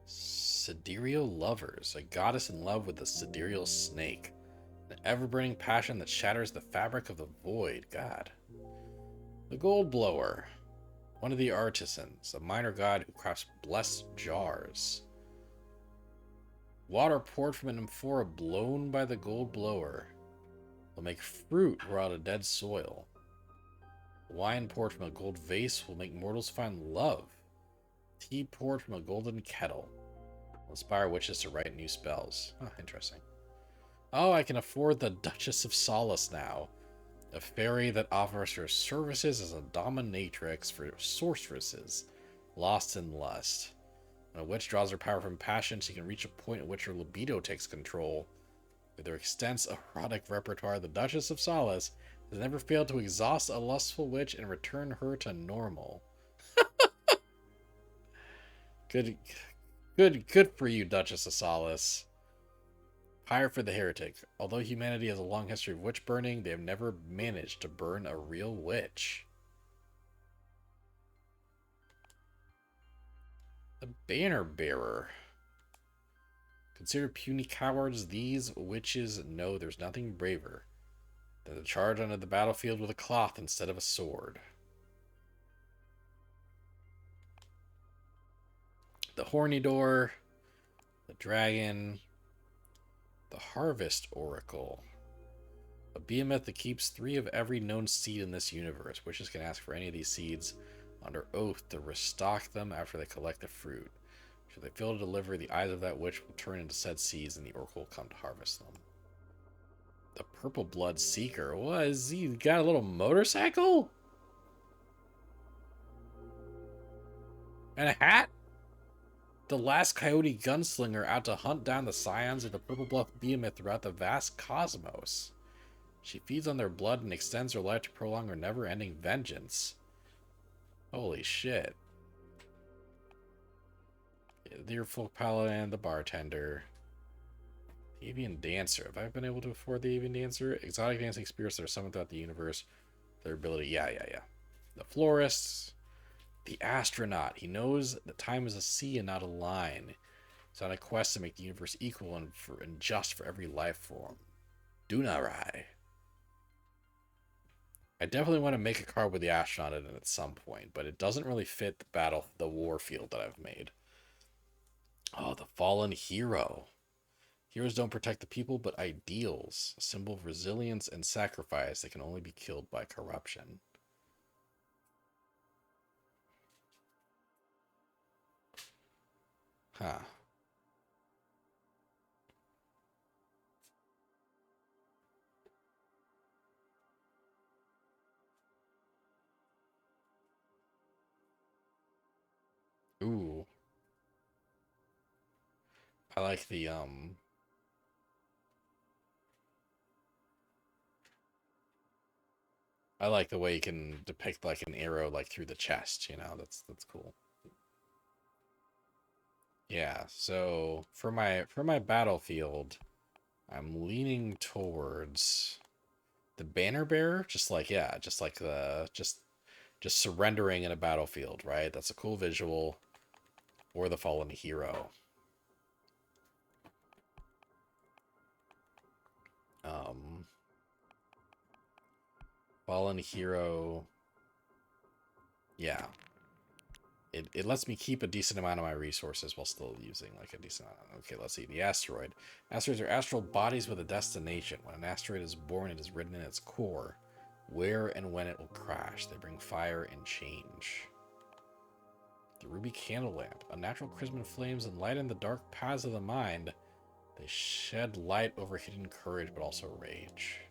Sidereal lovers, a goddess in love with the sidereal snake. An ever-burning passion that shatters the fabric of the void. God. The gold blower. One of the artisans, a minor god who crafts blessed jars. Water poured from an amphora blown by the gold blower will make fruit grow out of dead soil. Wine poured from a gold vase will make mortals find love. Tea poured from a golden kettle will inspire witches to write new spells. Oh, interesting. Oh, I can afford the Duchess of Solace now. A fairy that offers her services as a dominatrix for sorceresses lost in lust. When a witch draws her power from passion, she can reach a point at which her libido takes control. With her extensive erotic repertoire, the Duchess of Solace has never failed to exhaust a lustful witch and return her to normal. Good for you, Duchess of Solace. Pyre for the Heretic. Although humanity has a long history of witch burning, they have never managed to burn a real witch. The Banner Bearer. Considered puny cowards, these witches know there's nothing braver than to charge onto the battlefield with a cloth instead of a sword. The Horny Door. The Dragon. The Harvest Oracle. A behemoth that keeps 3 of every known seed in this universe. Witches can ask for any of these seeds under oath to restock them after they collect the fruit. Should they fail to deliver, the eyes of that witch will turn into said seeds and the oracle will come to harvest them. The Purple Blood Seeker. What is he? Got a little motorcycle? And a hat? The last coyote gunslinger out to hunt down the scions of the Purple Blood Behemoth throughout the vast cosmos. She feeds on their blood and extends her life to prolong her never-ending vengeance. Holy shit. The Deerfolk Paladin, the Bartender. Avian Dancer. Have I been able to afford the Avian Dancer? Exotic dancing spirits that are summoned throughout the universe. Their ability. Yeah. The Florist. The Astronaut. He knows that time is a sea and not a line. He's on a quest to make the universe equal and just for every life form. Dunarai. I definitely want to make a card with the Astronaut in it at some point, but it doesn't really fit the war field that I've made. Oh, the Fallen Hero. Heroes don't protect the people, but ideals. A symbol of resilience and sacrifice that can only be killed by corruption. Huh. Ooh. I like the, I like the way you can depict like an arrow like through the chest, you know. That's cool. Yeah, so for my battlefield, I'm leaning towards the banner bearer, just like yeah, just like the just surrendering in a battlefield, right? That's a cool visual. Or the fallen hero. Um Fallen hero, yeah. It lets me keep a decent amount of my resources while still using like a decent amount. Okay, let's see. The asteroid. Asteroids are astral bodies with a destination. When an asteroid is born, it is written in its core where and when it will crash. They bring fire and change. The ruby candle lamp. A natural chrism flames enlighten the dark paths of the mind. They shed light over hidden courage, but also rage.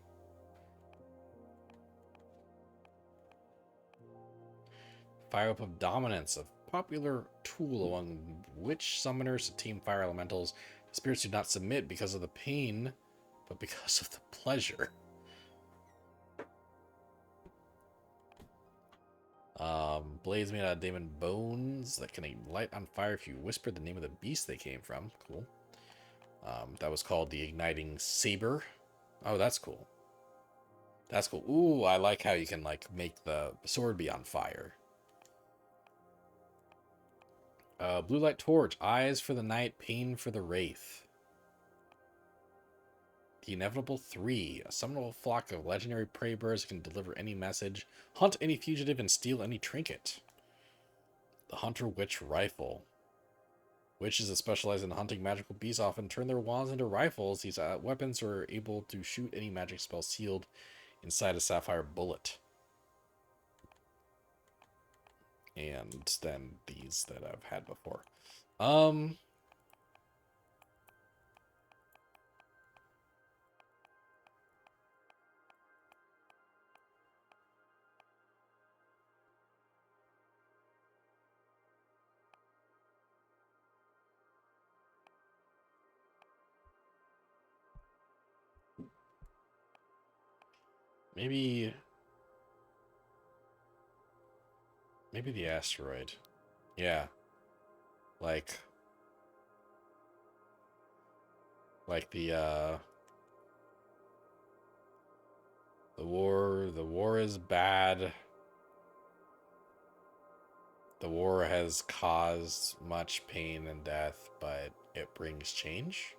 Fire Up of Dominance, a popular tool among witch summoners to tame fire elementals. The spirits do not submit because of the pain, but because of the pleasure. Blades made out of demon bones that can light on fire if you whisper the name of the beast they came from. Cool. That was called the Igniting Saber. Oh, that's cool. That's cool. Ooh, I like how you can like make the sword be on fire. Blue light torch. Eyes for the night, pain for the wraith. The Inevitable 3. A summonable flock of legendary prey birds can deliver any message, hunt any fugitive, and steal any trinket. The Hunter Witch Rifle. Witches that specialize in hunting magical beasts often turn their wands into rifles. These weapons are able to shoot any magic spell sealed inside a sapphire bullet. And then these that I've had before. Um, maybe maybe the asteroid. Yeah, like like the war is bad. The war has caused much pain and death, but it brings change.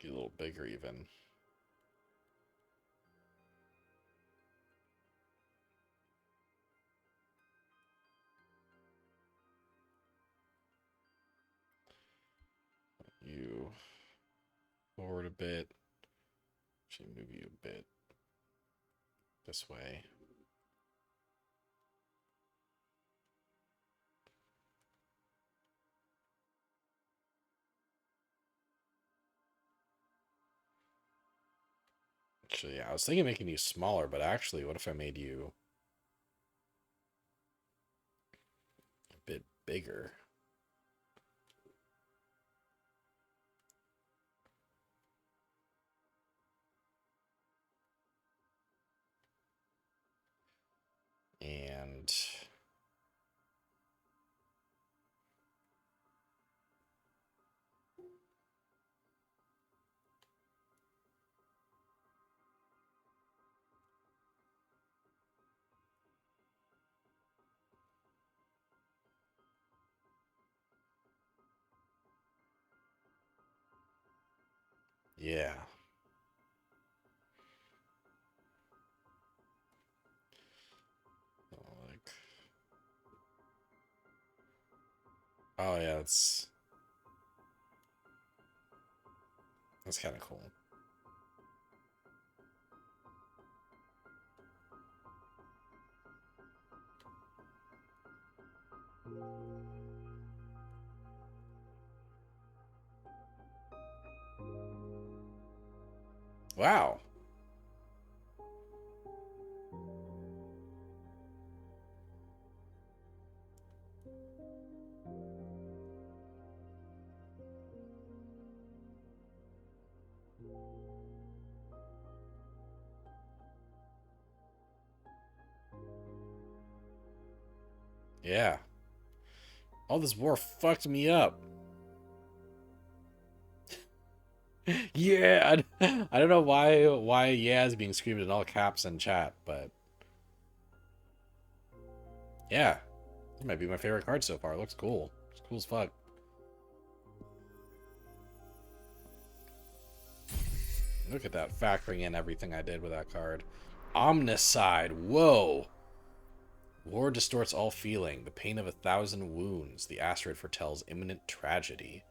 Get a little bigger even. You forward a bit. Actually move you a bit this way. Actually, yeah, I was thinking of making you smaller, but actually, what if I made you a bit bigger? And yeah. So, like, oh yeah, that's kind of cool. Wow. Yeah. All this war fucked me up. Yeah, I don't know why yeah is being screamed in all caps in chat, but yeah, this might be my favorite card so far. It looks cool. It's cool as fuck. Look at that, factoring in everything I did with that card. Omnicide. Whoa. War distorts all feeling. The pain of 1,000 wounds. The asteroid foretells imminent tragedy.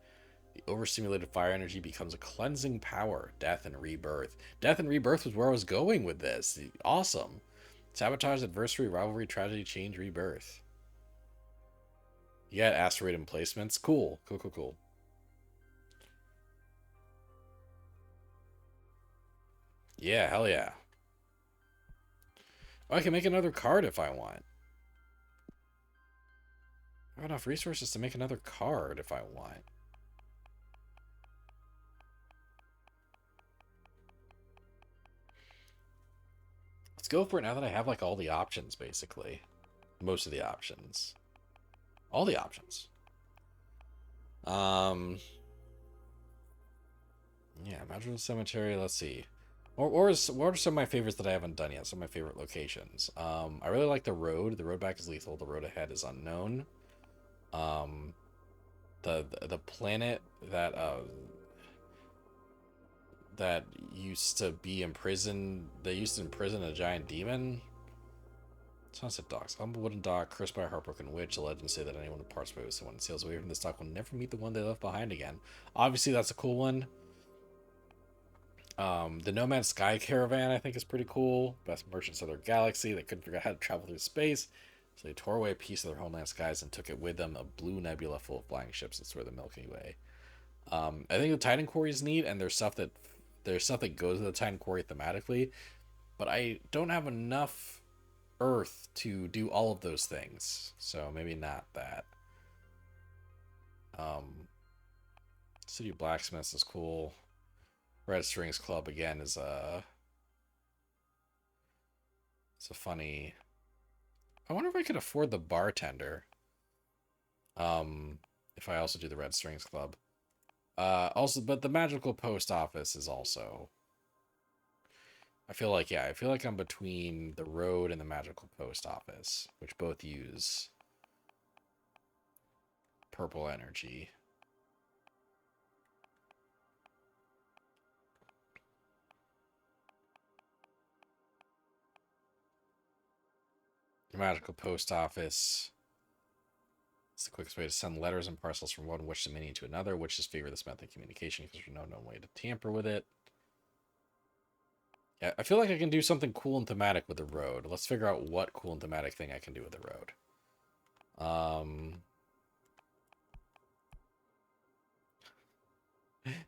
The overstimulated fire energy becomes a cleansing power. Death and rebirth. Death and rebirth was where I was going with this. Awesome. Sabotage, adversary, rivalry, tragedy, change, rebirth. Yeah, asteroid emplacements. Cool. Cool, cool, cool. Yeah, hell yeah. Oh, I can make another card if I want. I have enough resources to make another card if I want. Let's go for it now that I have like all the options, basically. Most of the options. All the options. Um yeah, Magical Cemetery, let's see. What are some of my favorites that I haven't done yet? Some of my favorite locations. I really like the road. The road back is lethal. The road ahead is unknown. Um the planet that used to be imprisoned. They used to imprison a giant demon. Sunset Docks. Humble wooden dock, cursed by a heartbroken witch. The legends say that anyone who parts ways with someone and sails away from this dock will never meet the one they left behind again. Obviously, that's a cool one. The Nomad Sky Caravan, I think, is pretty cool. Best merchants of their galaxy. They couldn't figure out how to travel through space, so they tore away a piece of their homeland skies and took it with them, a blue nebula full of flying ships that swear the Milky Way. I think the Titan Quarry is neat, and there's stuff that goes with the Titan Quarry thematically, but I don't have enough Earth to do all of those things, so maybe not that. Um, City of Blacksmiths is cool. Red Strings Club again is it's a funny. I wonder if I could afford the bartender. Um, if I also do the Red Strings Club. Also, but the Magical Post Office is also. I feel like I'm between the road and the Magical Post Office, which both use purple energy. The Magical Post Office. It's the quickest way to send letters and parcels from one witch dominion to another. Witches favor this method of communication because there's no known way to tamper with it. Yeah, I feel like I can do something cool and thematic with the road. Let's figure out what cool and thematic thing I can do with the road.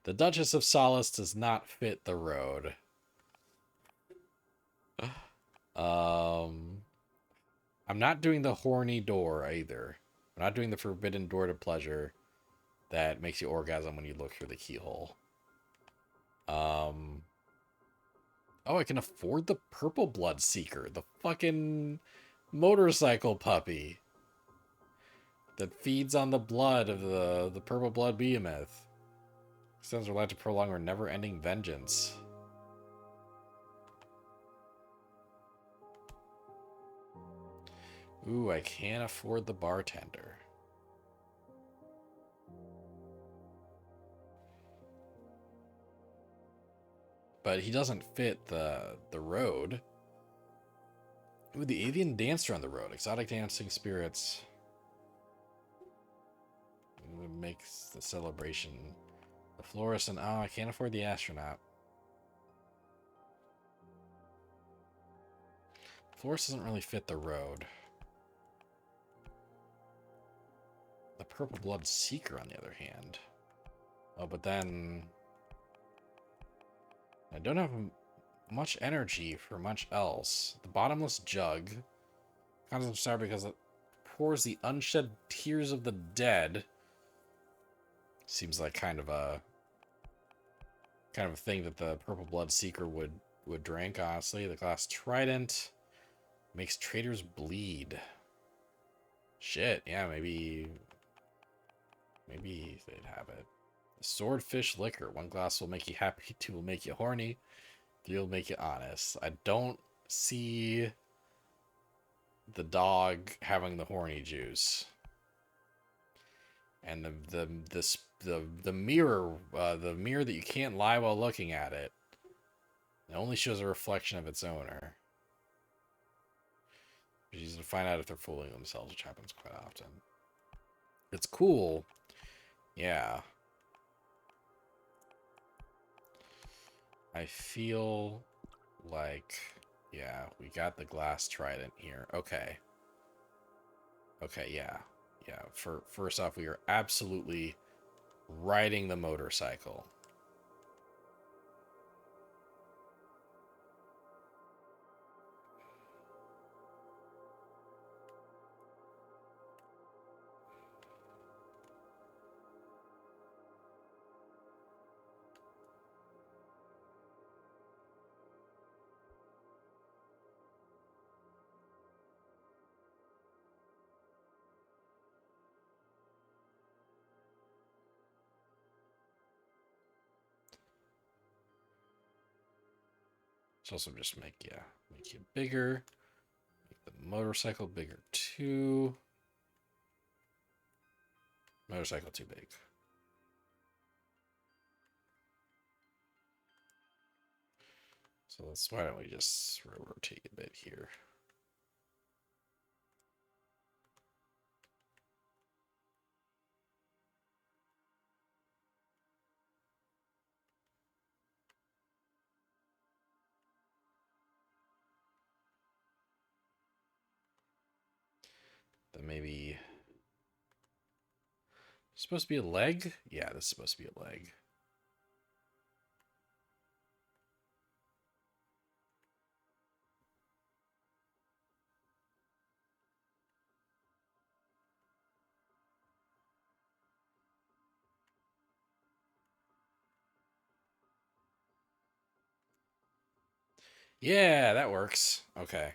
The Duchess of Solace does not fit the road. Um, I'm not doing the horny door either. I'm not doing the forbidden door to pleasure that makes you orgasm when you look through the keyhole. Um, oh, I can afford the Purple Blood Seeker, the fucking motorcycle puppy that feeds on the blood of the Purple Blood Behemoth. Extends our life to prolong our never-ending vengeance. Ooh, I can't afford the bartender. But he doesn't fit the road. Ooh, the avian dancer on the road. Exotic dancing spirits. It makes the celebration. The florist and oh, I can't afford the astronaut. Florist doesn't really fit the road. The Purple Blood Seeker, on the other hand. Oh, but then I don't have much energy for much else. The bottomless jug. Kind of sad because it pours the unshed tears of the dead. Seems like kind of a thing that the Purple Blood Seeker would drink, honestly. The glass trident makes traitors bleed. Shit, yeah, maybe they'd have it. The swordfish liquor. One glass will make you happy, two will make you horny, three will make you honest. I don't see the dog having the horny juice. And the mirror, the mirror that you can't lie while looking at it, it only shows a reflection of its owner. It's easy to find out if they're fooling themselves, which happens quite often. It's cool, yeah. I feel like, yeah, we got the glass trident here. Okay. Okay, yeah. Yeah, first off, we are absolutely riding the motorcycle. Let's also just make you bigger. Make the motorcycle bigger too. Motorcycle too big. So why don't we just rotate a bit here? Then maybe supposed to be a leg? Yeah, this is supposed to be a leg. Yeah, that works. Okay.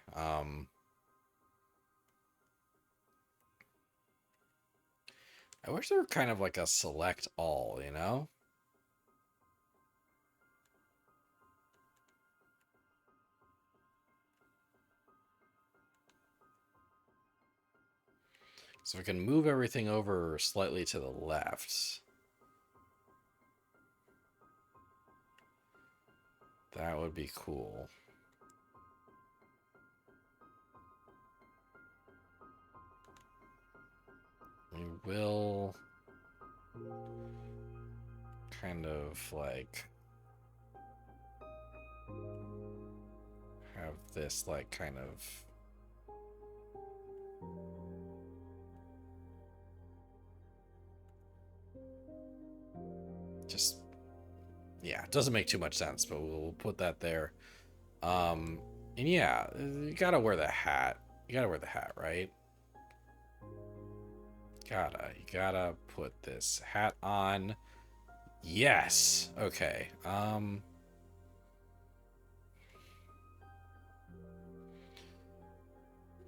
I wish there were kind of like a select all, you know? So we can move everything over slightly to the left. That would be cool. We will kind of like have this like kind of just, yeah, it doesn't make too much sense, but we'll put that there. And yeah, you gotta wear the hat. You gotta wear the hat, right? You gotta put this hat on. Yes. Okay.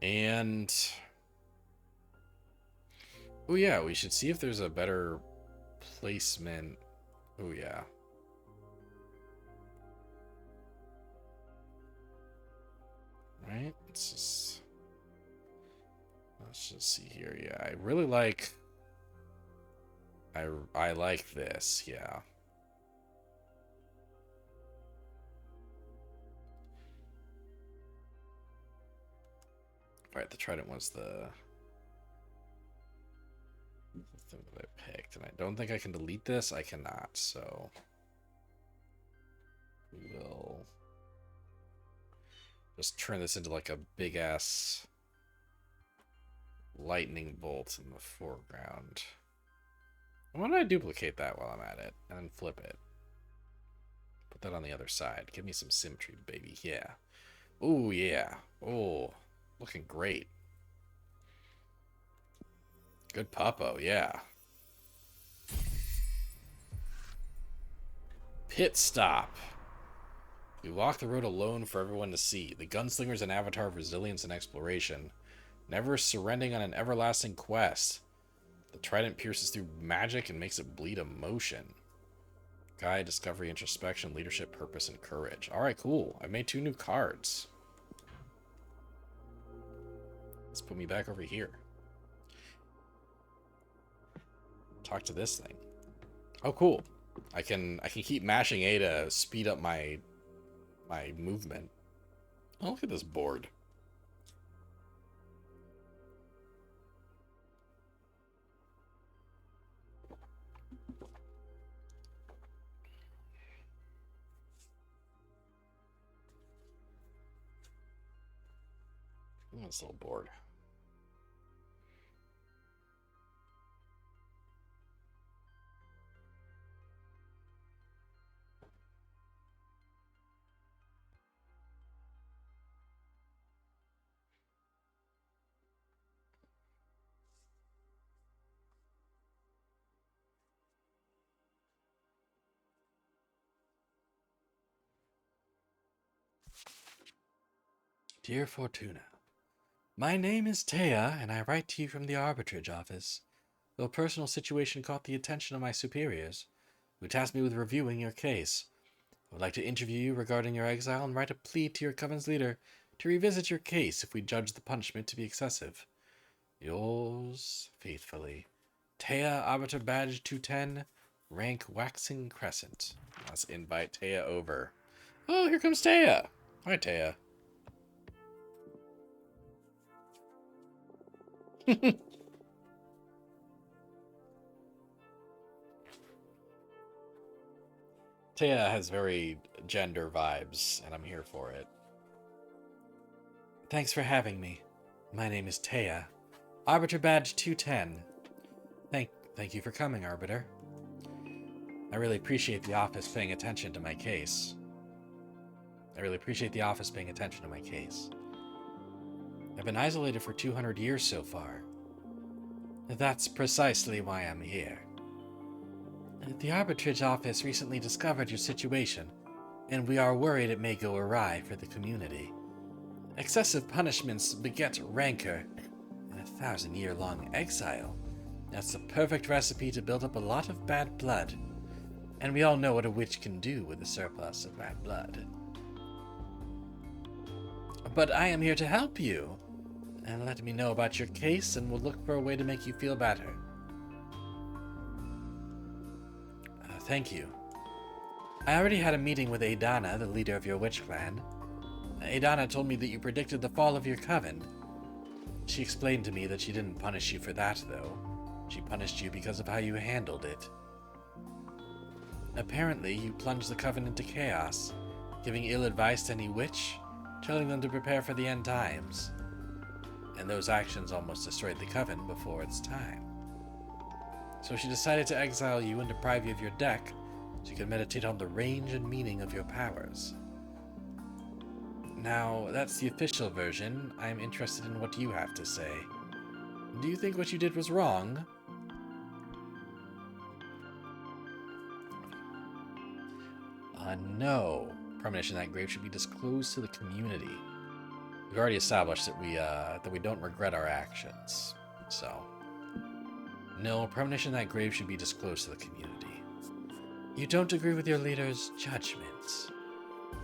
And oh yeah, we should see if there's a better placement. Oh yeah. Right? Let's just see here. Yeah, I really like I like this, yeah. Alright, the trident was the thing that I picked, and I don't think I can delete this. I cannot, so we will just turn this into like a big ass lightning bolt in the foreground. Why don't I duplicate that while I'm at it and then flip it? Put that on the other side. Give me some symmetry, baby. Yeah. Oh, yeah. Oh, looking great. Good popo, yeah. Pit stop. We walk the road alone for everyone to see. The gunslinger's an avatar of resilience and exploration, never surrendering on an everlasting quest. The trident pierces through magic and makes it bleed emotion. Guide, discovery, introspection, leadership, purpose, and courage. Alright, cool. I made 2 new cards. Let's put me back over here. Talk to this thing. Oh, cool. I can keep mashing A to speed up my movement. Oh, look at this board. This little board. Dear Fortuna, my name is Taya, and I write to you from the arbitrage office. Though a personal situation caught the attention of my superiors, who tasked me with reviewing your case. I would like to interview you regarding your exile and write a plea to your coven's leader to revisit your case if we judge the punishment to be excessive. Yours faithfully, Taya, Arbiter Badge 210, rank Waxing Crescent. Let's invite Taya over. Oh, here comes Taya. Hi, Taya. Taya has very gender vibes, and I'm here for it. Thanks for having me. My name is Taya. Arbiter Badge 210. Thank you for coming, Arbiter. I really appreciate the office paying attention to my case. I've been isolated for 200 years so far. That's precisely why I'm here. The arbitrage office recently discovered your situation, and we are worried it may go awry for the community. Excessive punishments beget rancor and a 1,000-year-long exile. That's the perfect recipe to build up a lot of bad blood. And we all know what a witch can do with a surplus of bad blood. But I am here to help you, and let me know about your case, and we'll look for a way to make you feel better. Thank you. I already had a meeting with Adana, the leader of your witch clan. Adana told me that you predicted the fall of your coven. She explained to me that she didn't punish you for that, though. She punished you because of how you handled it. Apparently, you plunged the coven into chaos, giving ill advice to any witch, telling them to prepare for the end times. And those actions almost destroyed the coven before its time. So she decided to exile you and deprive you of your deck so you could meditate on the range and meaning of your powers. Now, that's the official version. I'm interested in what you have to say. Do you think what you did was wrong? No. Premonition in that grave should be disclosed to the community. We've already established that we don't regret our actions. So, no, premonition in that grave should be disclosed to the community. You don't agree with your leader's judgment.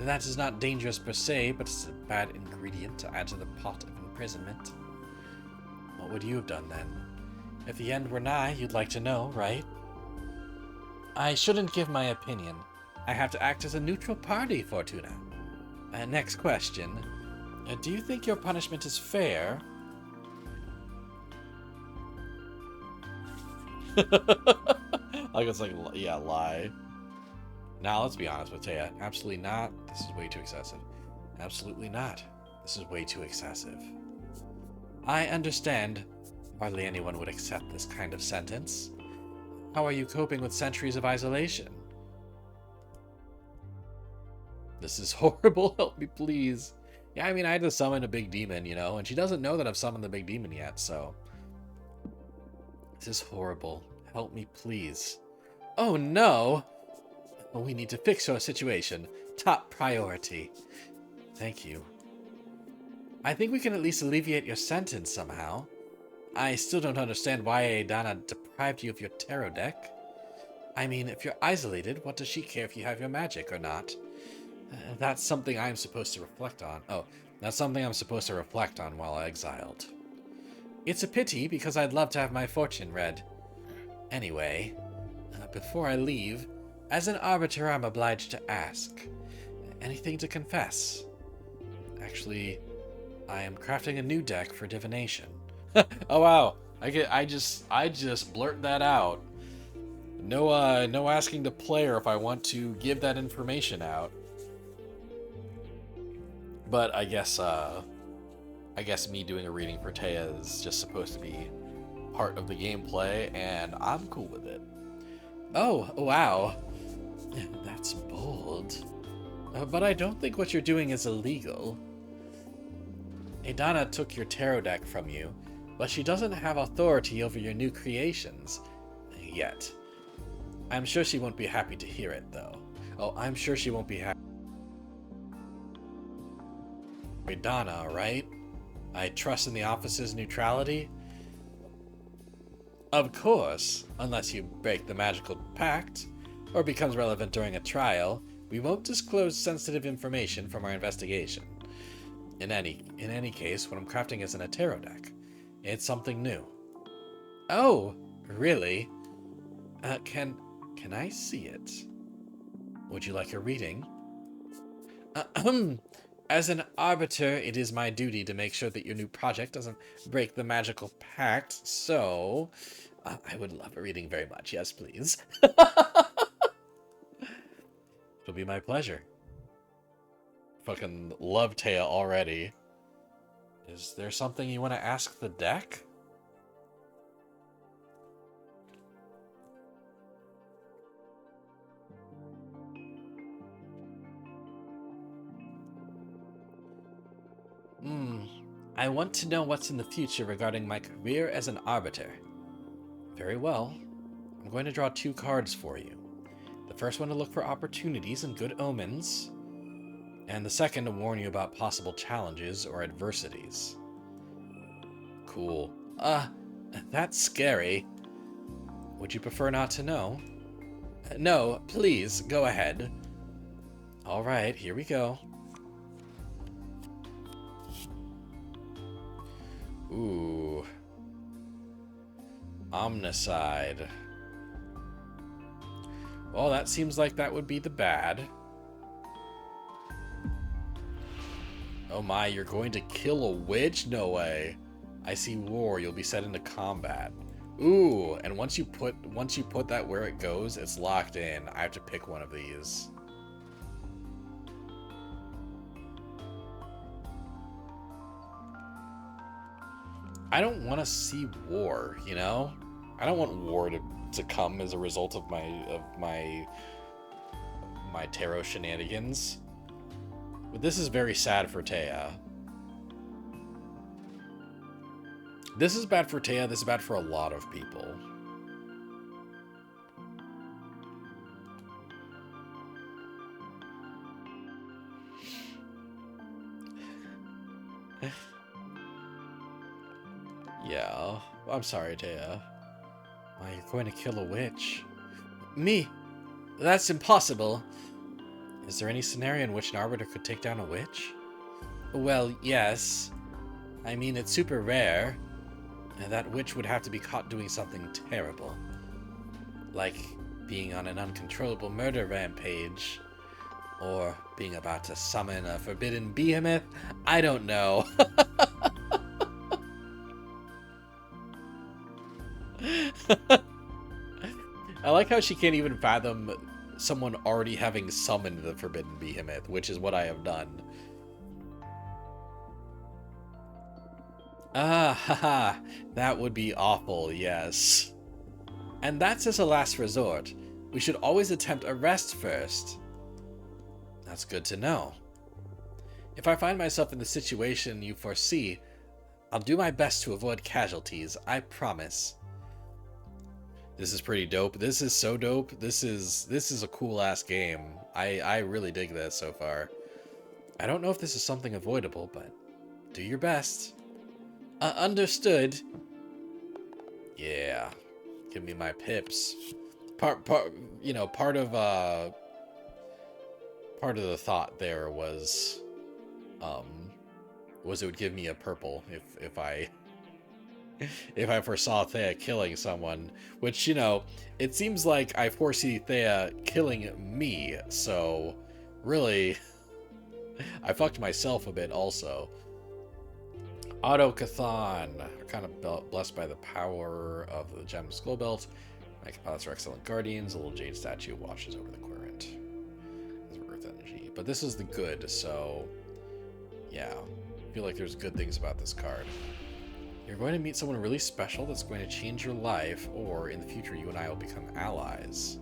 That is not dangerous per se, but it's a bad ingredient to add to the pot of imprisonment. What would you have done then? If the end were nigh, you'd like to know, right? I shouldn't give my opinion. I have to act as a neutral party, Fortuna. Next question. Do you think your punishment is fair? Like it's like, yeah, lie. Now, let's be honest with Taya. Absolutely not. This is way too excessive. Absolutely not. This is way too excessive. I understand. Hardly anyone would accept this kind of sentence. How are you coping with centuries of isolation? This is horrible. Help me, please. Yeah, I mean, I had to summon a big demon, and she doesn't know that I've summoned the big demon yet, so. This is horrible. Help me, please. Oh, no! Oh, we need to fix your situation. Top priority. Thank you. I think we can at least alleviate your sentence somehow. I still don't understand why Aidana deprived you of your tarot deck. I mean, if you're isolated, what does she care if you have your magic or not? That's something I'm supposed to reflect on. Oh, that's something I'm supposed to reflect on while exiled. It's a pity, because I'd love to have my fortune read. Anyway, before I leave, as an arbiter, I'm obliged to ask. Anything to confess? Actually, I am crafting a new deck for divination. Oh wow! I just blurt that out. No asking the player if I want to give that information out. But I guess me doing a reading for Taya is just supposed to be part of the gameplay, and I'm cool with it. Oh, wow. That's bold. But I don't think what you're doing is illegal. Aidana took your tarot deck from you, but she doesn't have authority over your new creations. Yet. I'm sure she won't be happy to hear it, though. Oh, I'm sure she won't be happy. Aidana, right? I trust in the office's neutrality? Of course, unless you break the magical pact, or becomes relevant during a trial, we won't disclose sensitive information from our investigation. In any case, what I'm crafting isn't a tarot deck. It's something new. Oh, really? Can I see it? Would you like a reading? As an arbiter, it is my duty to make sure that your new project doesn't break the magical pact, so I would love a reading very much. Yes, please. It'll be my pleasure. Fucking love Taya already. Is there something you want to ask the deck? I want to know what's in the future regarding my career as an arbiter. Very well. I'm going to draw 2 cards for you. The first one to look for opportunities and good omens, and the second to warn you about possible challenges or adversities. Cool. That's scary. Would you prefer not to know? No, please, go ahead. Alright, here we go. Ooh. Omnicide. Well, that seems like that would be the bad. Oh my, you're going to kill a witch? No way. I see war, you'll be set into combat. Ooh, and once you put that where it goes, it's locked in. I have to pick one of these. I don't want to see war, you know? I don't want war to come as a result of my tarot shenanigans. But this is very sad for Taya. This is bad for Taya, this is bad for a lot of people. Yeah, I'm sorry, Taya. Why, you're going to kill a witch? Me? That's impossible. Is there any scenario in which an arbiter could take down a witch? Well, yes. I mean, it's super rare. And that witch would have to be caught doing something terrible. Like being on an uncontrollable murder rampage. Or being about to summon a forbidden behemoth. I don't know. I like how she can't even fathom someone already having summoned the forbidden behemoth, which is what I have done. Ah, haha, that would be awful, yes. And that's as a last resort. We should always attempt arrest first. That's good to know. If I find myself in the situation you foresee, I'll do my best to avoid casualties, I promise. This is pretty dope. This is so dope. This is a cool ass game. I really dig this so far. I don't know if this is something avoidable, but do your best. Understood. Yeah. Give me my pips. You know, part of the thought there was it would give me a purple if I if I foresaw Thea killing someone, which, you know, it seems like I foresee Thea killing me, so really I fucked myself a bit also. Autocathon. Kind of blessed by the power of the gem skull belt. My pilots are excellent guardians. A little jade statue washes over the current. It's earth energy. But this is the good, so yeah. I feel like there's good things about this card. You're going to meet someone really special that's going to change your life, or in the future you and I will become allies.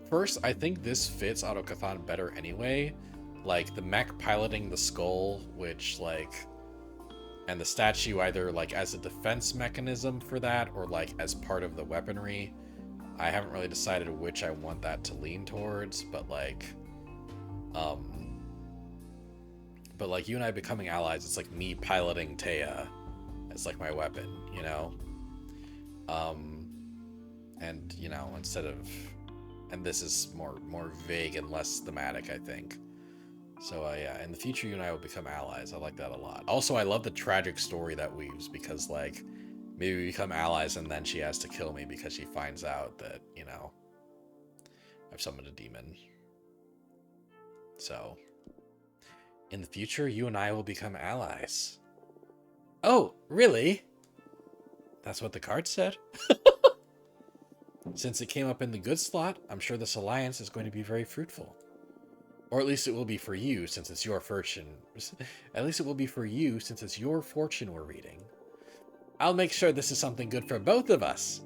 First, I think this fits Autocathon better anyway. Like, the mech piloting the skull, which, like, and the statue either, like, as a defense mechanism for that, or, like, as part of the weaponry. I haven't really decided which I want that to lean towards, but, like, you and I becoming allies, it's like me piloting Taya as, like, my weapon, you know? And, you know, instead of... And this is more vague and less thematic, I think. So, yeah, in the future, you and I will become allies. I like that a lot. Also, I love the tragic story that weaves, because, like, maybe we become allies and then she has to kill me because she finds out that, you know, I've summoned a demon. So, in the future, you and I will become allies. Oh, really? That's what the card said? Since it came up in the good slot, I'm sure this alliance is going to be very fruitful. Or at least it will be for you, since it's your fortune. At least it will be for you, since it's your fortune we're reading. I'll make sure this is something good for both of us.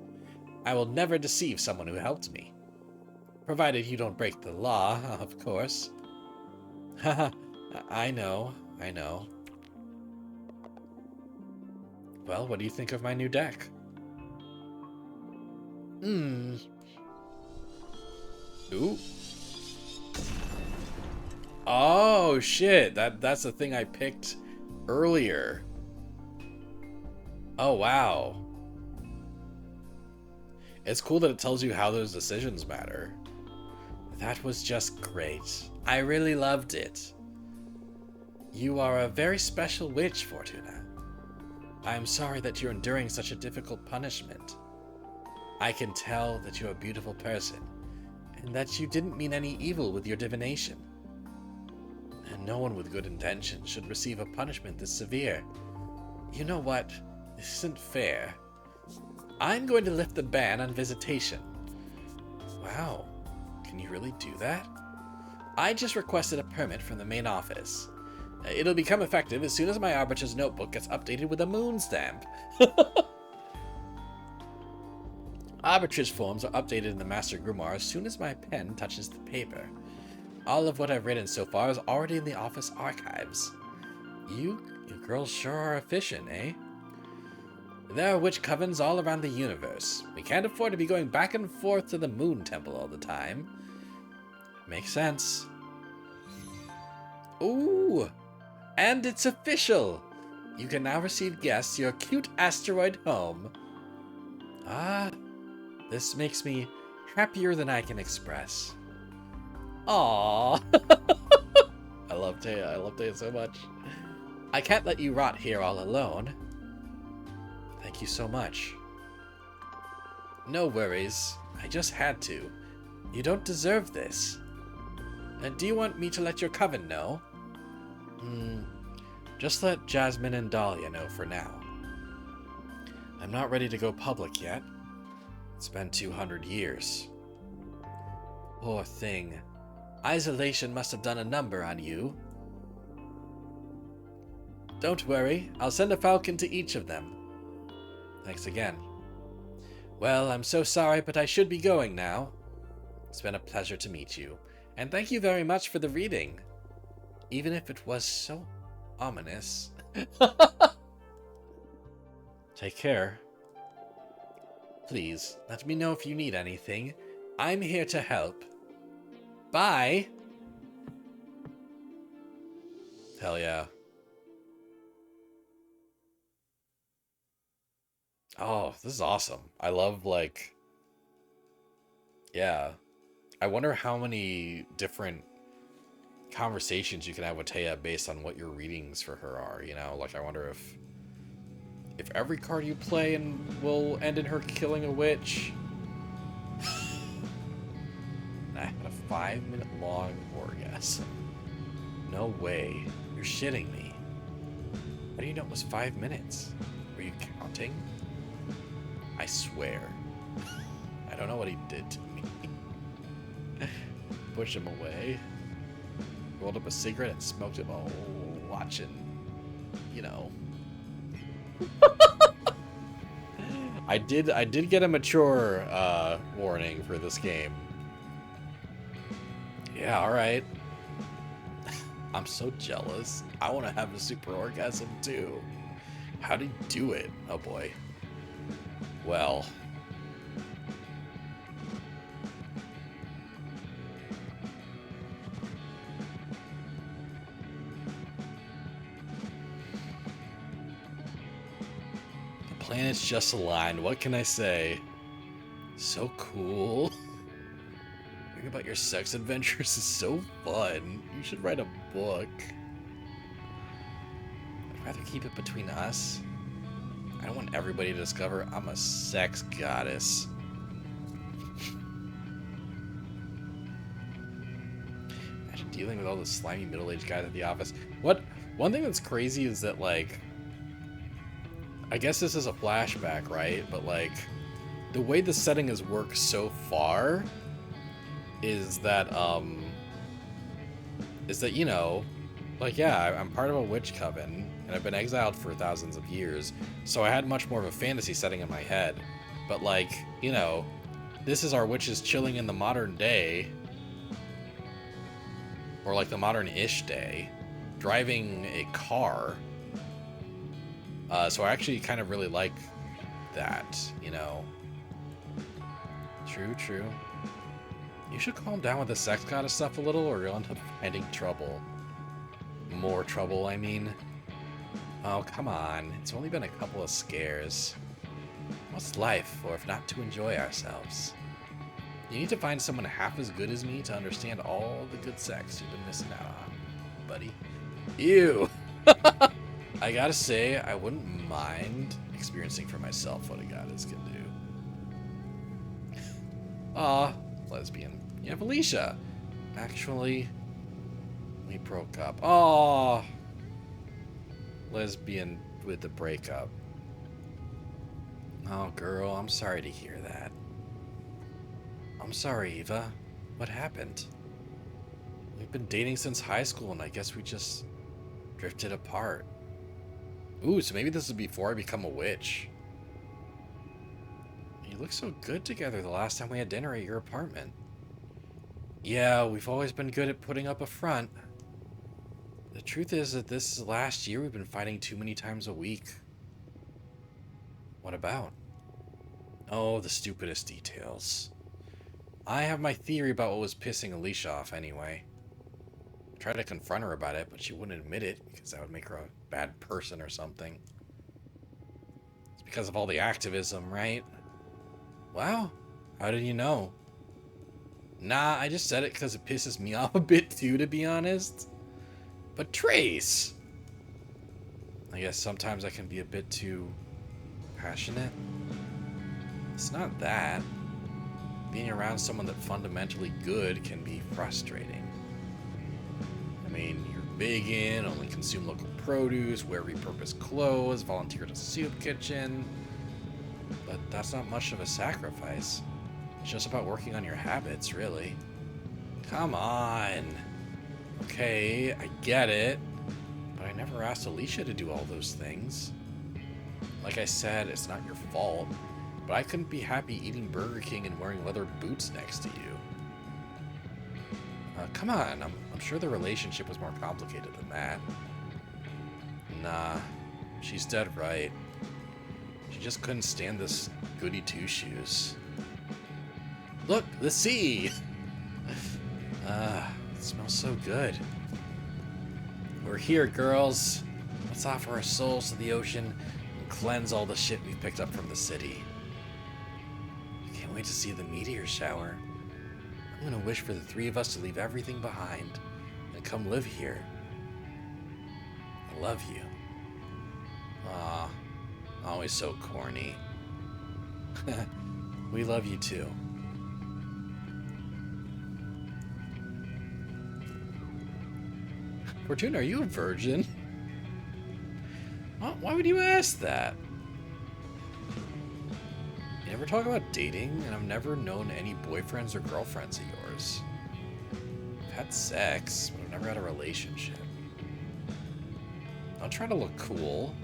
I will never deceive someone who helped me. Provided you don't break the law, of course. Haha, I know. Well, what do you think of my new deck? Ooh. Oh, shit. That's the thing I picked earlier. Oh, wow. It's cool that it tells you how those decisions matter. That was just great. I really loved it. You are a very special witch, Fortuna. I am sorry that you're enduring such a difficult punishment. I can tell that you're a beautiful person, and that you didn't mean any evil with your divination. And no one with good intentions should receive a punishment this severe. You know what? This isn't fair. I'm going to lift the ban on visitation. Wow, can you really do that? I just requested a permit from the main office. It'll become effective as soon as my Arbitrage's notebook gets updated with a moon stamp. Arbitrage forms are updated in the Master Grimoire as soon as my pen touches the paper. All of what I've written so far is already in the office archives. You girls sure are efficient, eh? There are witch covens all around the universe. We can't afford to be going back and forth to the Moon Temple all the time. Makes sense. Ooh! And it's official! You can now receive guests your cute asteroid home. Ah, this makes me happier than I can express. Aww. I love Taya so much. I can't let you rot here all alone. Thank you so much. No worries. I just had to. You don't deserve this. Do you want me to let your coven know? Just let Jasmine and Dahlia know for now. I'm not ready to go public yet. It's been 200 years. Poor thing. Isolation must have done a number on you. Don't worry, I'll send a falcon to each of them. Thanks again. Well, I'm so sorry, but I should be going now. It's been a pleasure to meet you. And thank you very much for the reading. Even if it was so ominous. Take care. Please, let me know if you need anything. I'm here to help. Bye! Hell yeah. Oh, this is awesome. I love, like... Yeah. I wonder how many different conversations you can have with Taya based on what your readings for her are, you know? Like, I wonder if every card you play and will end in her killing a witch. I had a 5-minute long orgasm. No way. You're shitting me. How do you know it was 5 minutes? Were you counting? I swear. I don't know what he did to me. Push him away. Rolled up a cigarette and smoked it while watching. You know. I did get a mature warning for this game. Yeah, alright. I'm so jealous. I want to have a super orgasm too. How'd he do it? Oh boy. Well. The planets just aligned. What can I say? So cool. Reading about your sex adventures is so fun. You should write a book. I'd rather keep it between us. I don't want everybody to discover I'm a sex goddess. Imagine dealing with all the slimy middle-aged guys at the office. One thing that's crazy is that, like, I guess this is a flashback, right? But, like, the way the setting has worked so far is that, you know, like, yeah, I'm part of a witch coven, and I've been exiled for thousands of years, so I had much more of a fantasy setting in my head. But, like, you know, this is our witches chilling in the modern day, or, like, the modern-ish day, driving a car. So I actually kind of really like that, you know. True, true. You should calm down with the sex goddess stuff a little, or you'll end up finding trouble. More trouble, I mean. Oh, come on. It's only been a couple of scares. What's life, or if not to enjoy ourselves? You need to find someone half as good as me to understand all the good sex you've been missing out on, buddy. Ew! I gotta say, I wouldn't mind experiencing for myself what a goddess can do. Aw, lesbian. You have Alicia. Actually, we broke up. Aw! Lesbian with the breakup. Oh, girl, I'm sorry to hear that. I'm sorry, Eva. What happened? We've been dating since high school, and I guess we just drifted apart. Ooh, so maybe this is before I become a witch. You look so good together the last time we had dinner at your apartment. Yeah, we've always been good at putting up a front. The truth is that this last year we've been fighting too many times a week. What about? Oh, the stupidest details. I have my theory about what was pissing Alicia off anyway. I tried to confront her about it, but she wouldn't admit it because that would make her a bad person or something. It's because of all the activism, right? Wow, how did you know? Nah, I just said it because it pisses me off a bit too, to be honest. But Trace! I guess sometimes I can be a bit too passionate. It's not that. Being around someone that's fundamentally good can be frustrating. I mean, you're vegan, only consume local produce, wear repurposed clothes, volunteer at a soup kitchen. But that's not much of a sacrifice. It's just about working on your habits, really. Come on. Okay, I get it. But I never asked Alicia to do all those things. Like I said, it's not your fault. But I couldn't be happy eating Burger King and wearing leather boots next to you. Come on, I'm sure the relationship was more complicated than that. Nah, she's dead right. She just couldn't stand this goody two-shoes. Look, the sea! It smells so good. We're here, girls. Let's offer our souls to the ocean and cleanse all the shit we've picked up from the city. I can't wait to see the meteor shower. I'm gonna wish for the three of us to leave everything behind and come live here. I love you. Aw, always so corny. We love you too. Fortuna, are you a virgin? Why would you ask that? You never talk about dating, and I've never known any boyfriends or girlfriends of yours. I've had sex, but I've never had a relationship. I'll try to look cool.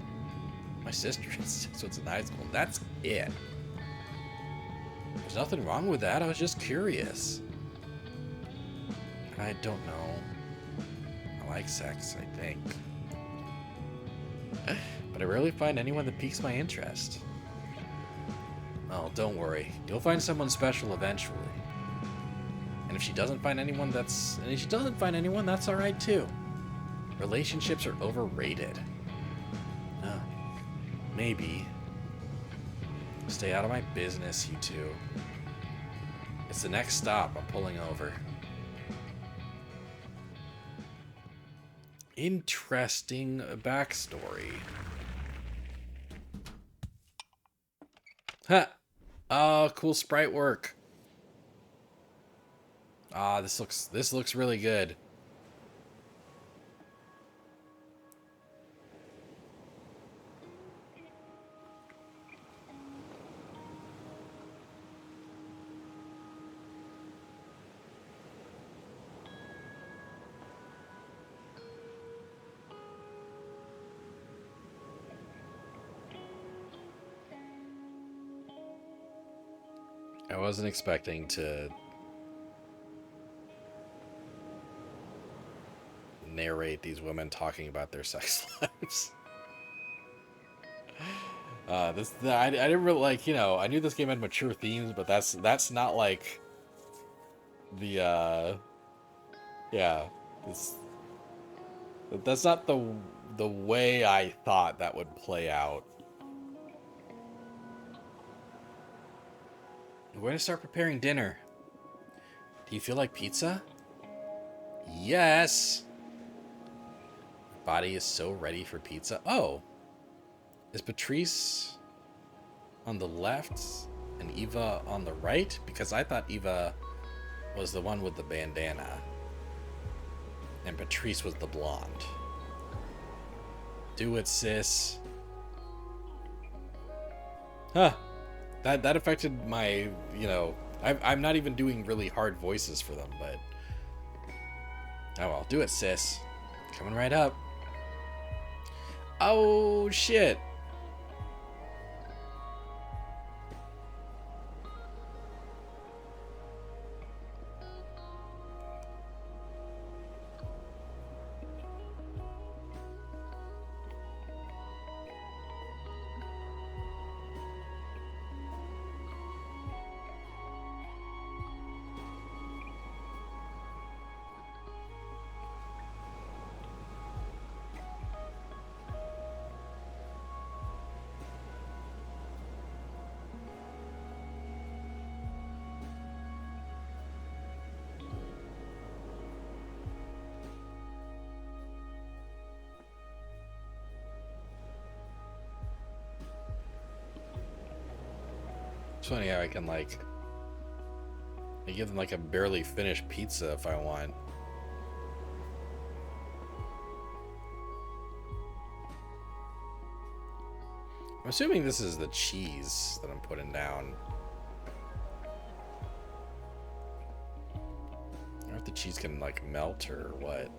My sister insists it's in high school, and that's it. There's nothing wrong with that, I was just curious. I don't know. I like sex, I think. But I rarely find anyone that piques my interest. Oh, don't worry. You'll find someone special eventually. And if she doesn't find anyone, that's alright too. Relationships are overrated. Maybe. Stay out of my business, you two. It's the next stop. I'm pulling over. Interesting backstory. Ha! Oh, cool sprite work. Ah, this looks really good. I wasn't expecting to narrate these women talking about their sex lives. I didn't really like, I knew this game had mature themes, but that's not like the yeah, this that's not the way I thought that would play out. We're going to start preparing dinner. Do you feel like pizza? Yes. My body is so ready for pizza. Oh. Is Patrice on the left and Eva on the right? Because I thought Eva was the one with the bandana. And Patrice was the blonde. Do it, sis. Huh. That affected my, I'm not even doing really hard voices for them, but... Oh well, do it, sis. Coming right up. Oh, shit. It's funny how I can, I give them, a barely finished pizza if I want. I'm assuming this is the cheese that I'm putting down. I wonder if the cheese can, melt or what.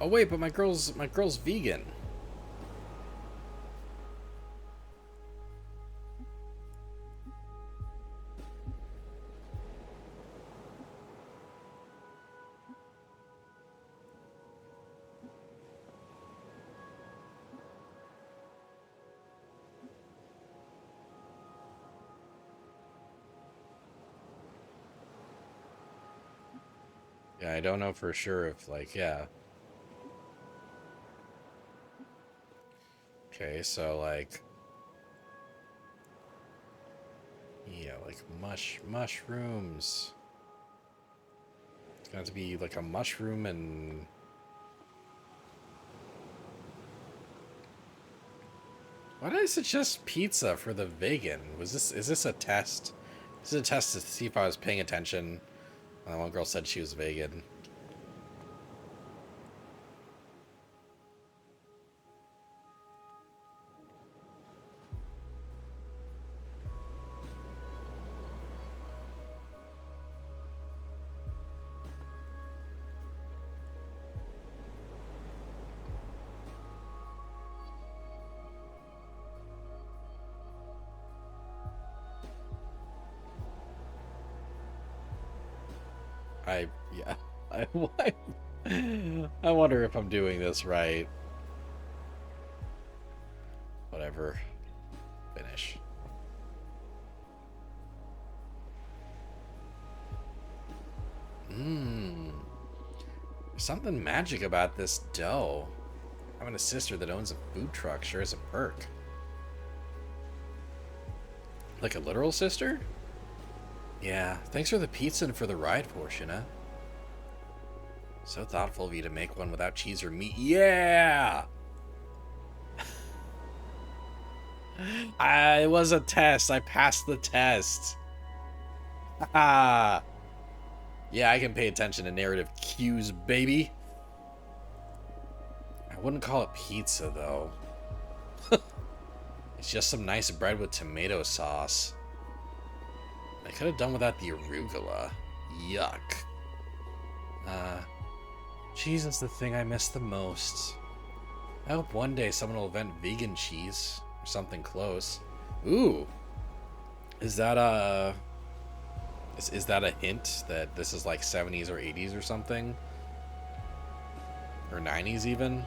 Oh wait, but my girl's vegan. Yeah, I don't know for sure if like yeah. Okay, so like yeah, like mushrooms. It's going to be like a mushroom and why did I suggest pizza for the vegan? Is this a test? This is a test to see if I was paying attention. And one girl said she was vegan. I yeah. I I wonder if I'm doing this right. Whatever. Finish. Mmm. There's something magic about this dough. Having a sister that owns a food truck sure is a perk. Like a literal sister? Yeah, thanks for the pizza and for the ride portion, huh? So thoughtful of you to make one without cheese or meat. Yeah! It was a test. I passed the test. Ah. Yeah, I can pay attention to narrative cues, baby. I wouldn't call it pizza, though. It's just some nice bread with tomato sauce. I could have done without the arugula. Yuck. Cheese is the thing I miss the most. I hope one day someone will invent vegan cheese or something close. Ooh, is that is that a hint that this is like 70s or 80s or something, or 90s even?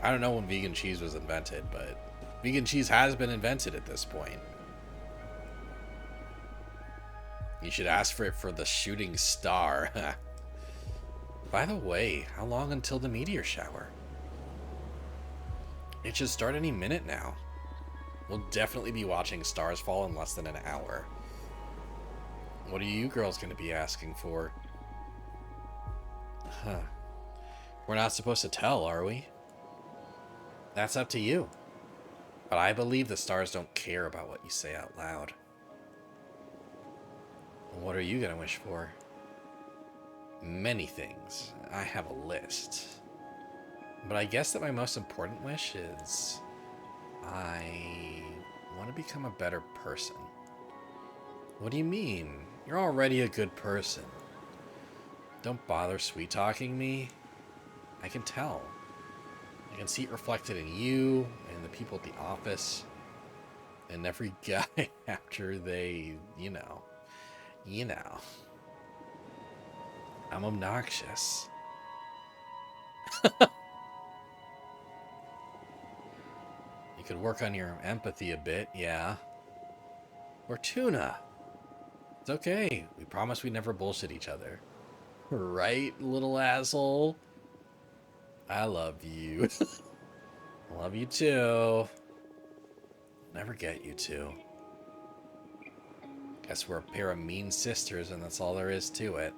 I don't know when vegan cheese was invented, but vegan cheese has been invented at this point. You should ask for it for the shooting star. By the way, how long until the meteor shower? It should start any minute now. We'll definitely be watching stars fall in less than an hour. What are you girls going to be asking for? Huh. We're not supposed to tell, are we? That's up to you. But I believe the stars don't care about what you say out loud. What are you going to wish for? Many things. I have a list. But I guess that my most important wish is I want to become a better person. What do you mean? You're already a good person. Don't bother sweet-talking me. I can tell. I can see it reflected in you and the people at the office and every guy after they, you know. I'm obnoxious. You could work on your empathy a bit, yeah. Or tuna. It's okay. We promise we never bullshit each other. Right, little asshole? I love you. I love you too. Never get you two. Guess we're a pair of mean sisters and that's all there is to it.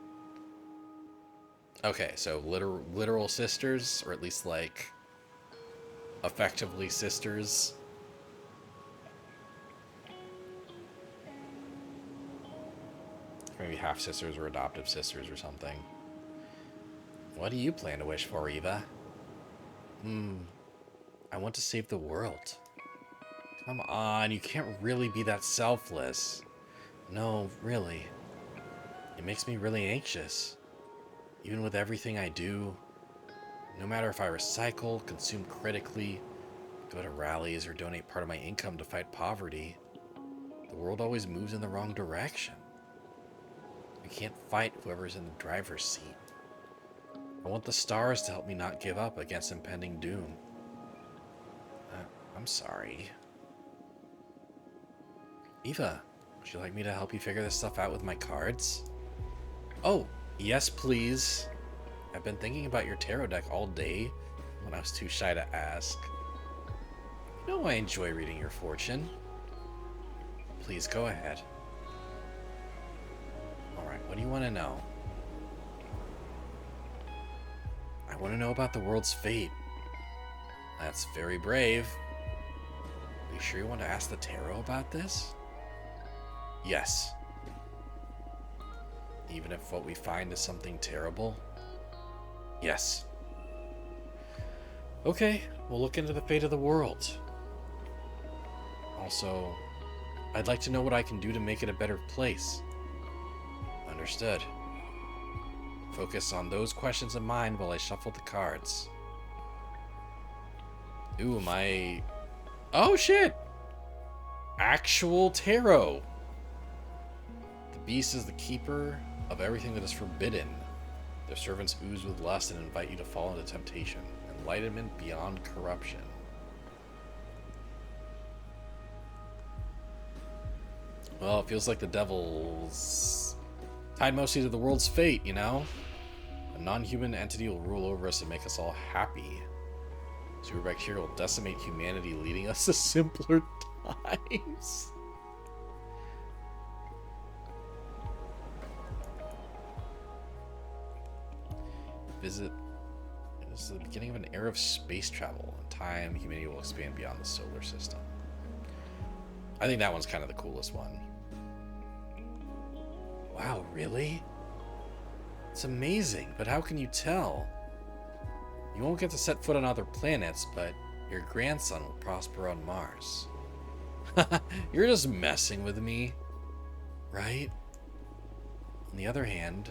Okay, so literal sisters, or at least like effectively sisters. Maybe half sisters or adoptive sisters or something. What do you plan to wish for, Eva? I want to save the world. Come on, you can't really be that selfless. No, really. It makes me really anxious. Even with everything I do, No matter if I recycle, consume critically, go to rallies, or donate part of my income to fight poverty, the world always moves in the wrong direction. I can't fight whoever's in the driver's seat. I want the stars to help me not give up against impending doom. I'm sorry. Eva, would you like me to help you figure this stuff out with my cards? Oh, yes, please. I've been thinking about your tarot deck all day when I was too shy to ask. You know I enjoy reading your fortune. Please go ahead. Alright, what do you want to know? I want to know about the world's fate. That's very brave. Are you sure you want to ask the tarot about this? Yes. Even if what we find is something terrible? Yes. Okay, we'll look into the fate of the world. Also, I'd like to know what I can do to make it a better place. Understood. Focus on those questions in mind while I shuffle the cards. Ooh, my... Oh, shit! Actual tarot! The beast is the keeper of everything that is forbidden. Their servants ooze with lust and invite you to fall into temptation. Enlightenment beyond corruption. Well, it feels like the devil's tied mostly to the world's fate, you know? A non-human entity will rule over us and make us all happy. Superbacteria will decimate humanity, leading us to simpler times. Visit. This is the beginning of an era of space travel. In time, humanity will expand beyond the solar system. I think that one's kind of the coolest one. Wow, really? It's amazing, but how can you tell? You won't get to set foot on other planets, but your grandson will prosper on Mars. You're just messing with me, right? On the other hand,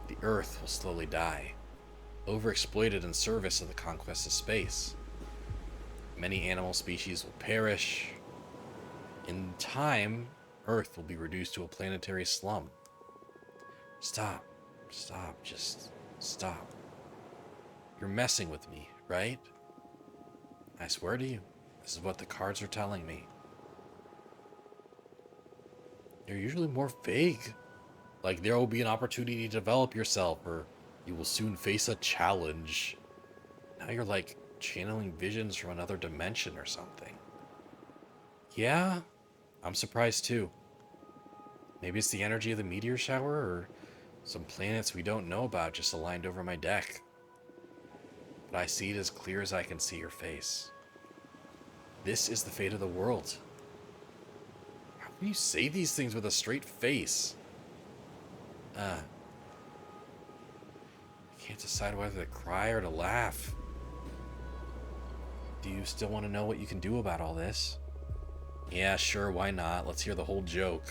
the Earth will slowly die, overexploited in service of the conquest of space. Many animal species will perish. In time, Earth will be reduced to a planetary slum. Stop. Stop. Just stop. You're messing with me, right? I swear to you, this is what the cards are telling me. You're usually more vague. Like there will be an opportunity to develop yourself, or you will soon face a challenge. Now you're like channeling visions from another dimension or something. Yeah, I'm surprised too. Maybe it's the energy of the meteor shower, or some planets we don't know about just aligned over my deck. But I see it as clear as I can see your face. This is the fate of the world. How can you say these things with a straight face? I can't decide whether to cry or to laugh. Do you still want to know what you can do about all this? Yeah, sure, why not? Let's hear the whole joke.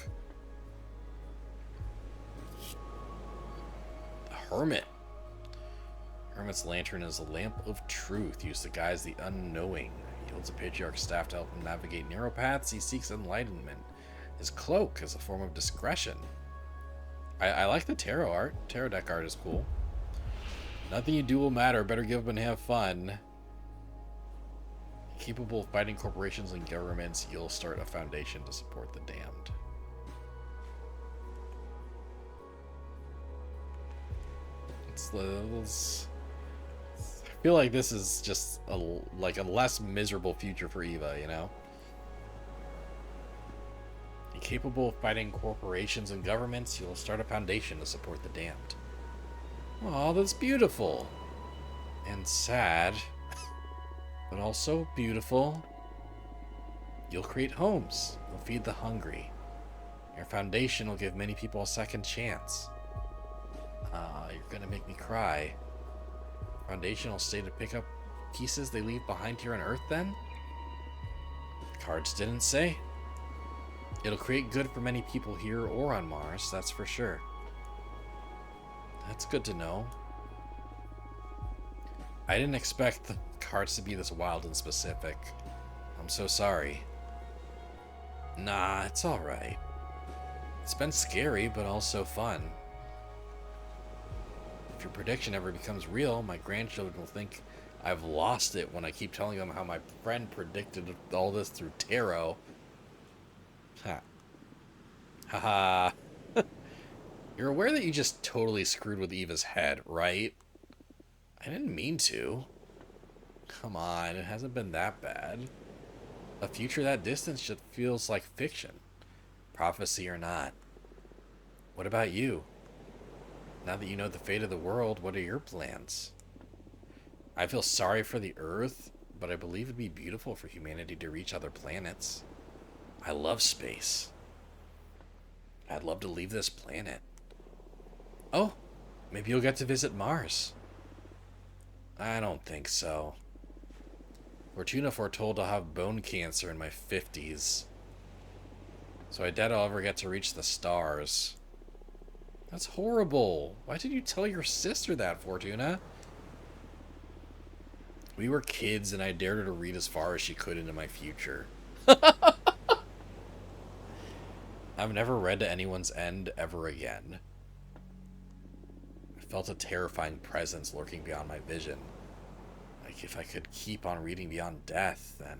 The Hermit. Hermit's lantern is a lamp of truth used to guide the unknowing. He holds a patriarch's staff to help him navigate narrow paths. He seeks enlightenment. His cloak is a form of discretion. I like the tarot art. Tarot deck art is cool. Nothing you do will matter. Better give up and have fun. Capable of fighting corporations and governments, you'll start a foundation to support the damned. I feel like this is just a less miserable future for Eva, you know? Capable of fighting corporations and governments, you'll start a foundation to support the damned. Aw, that's beautiful. And sad, but also beautiful. You'll create homes. You'll feed the hungry. Your foundation will give many people a second chance. You're gonna make me cry. Foundation will stay to pick up pieces they leave behind here on Earth then? Cards didn't say. It'll create good for many people here or on Mars, that's for sure. That's good to know. I didn't expect the cards to be this wild and specific. I'm so sorry. Nah, it's alright. It's been scary, but also fun. If your prediction ever becomes real, my grandchildren will think I've lost it when I keep telling them how my friend predicted all this through tarot. Ha. Haha. You're aware that you just totally screwed with Eva's head, right? I didn't mean to. Come on, it hasn't been that bad. A future that distant just feels like fiction. Prophecy or not. What about you? Now that you know the fate of the world, what are your plans? I feel sorry for the Earth, but I believe it'd be beautiful for humanity to reach other planets. I love space. I'd love to leave this planet. Oh, maybe you'll get to visit Mars. I don't think so. Fortuna foretold I'll have bone cancer in my 50s. So I doubt I'll ever get to reach the stars. That's horrible. Why did you tell your sister that, Fortuna? We were kids and I dared her to read as far as she could into my future. I've never read to anyone's end ever again. I felt a terrifying presence lurking beyond my vision. Like if I could keep on reading beyond death, then...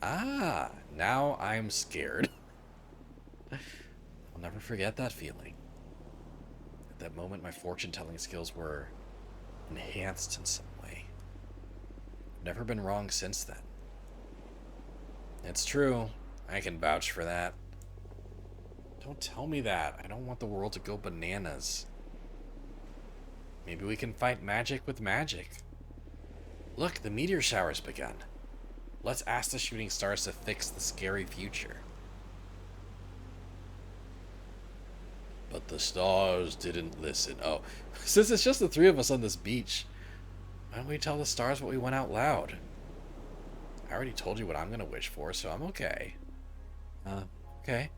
Ah, now I'm scared. I'll never forget that feeling. At that moment, my fortune-telling skills were enhanced in some way. I've never been wrong since then. It's true. I can vouch for that. Don't tell me that. I don't want the world to go bananas. Maybe we can fight magic with magic. Look, the meteor shower's begun. Let's ask the shooting stars to fix the scary future. But the stars didn't listen. Oh, since it's just the three of us on this beach, why don't we tell the stars what we want out loud? I already told you what I'm going to wish for, so I'm okay. Okay.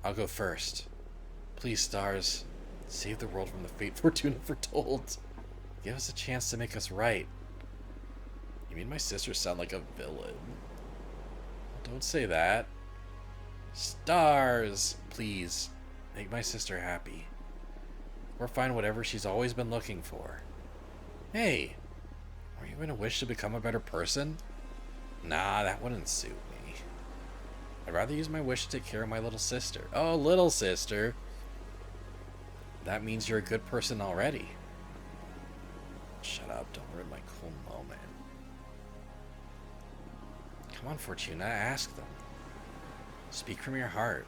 I'll go first. Please, stars, save the world from the fate Fortuna foretold. Give us a chance to make us right. You mean my sisters sound like a villain? Don't say that. Stars, please, make my sister happy. Or find whatever she's always been looking for. Hey, are you going to wish to become a better person? Nah, that wouldn't suit me. I'd rather use my wish to take care of my little sister. Oh, little sister. That means you're a good person already. Shut up, don't ruin my cool moment. Come on, Fortuna, ask them. Speak from your heart.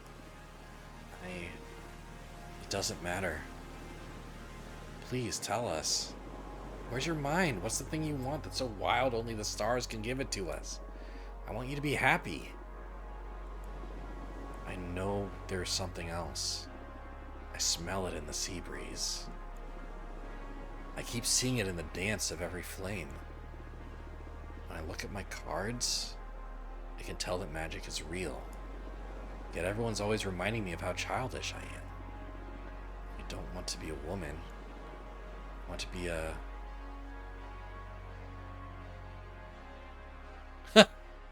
It doesn't matter. Please, tell us. Where's your mind? What's the thing you want that's so wild only the stars can give it to us? I want you to be happy. I know there's something else. I smell it in the sea breeze. I keep seeing it in the dance of every flame. When I look at my cards, I can tell that magic is real. Yet everyone's always reminding me of how childish I am. I don't want to be a woman. I want to be a...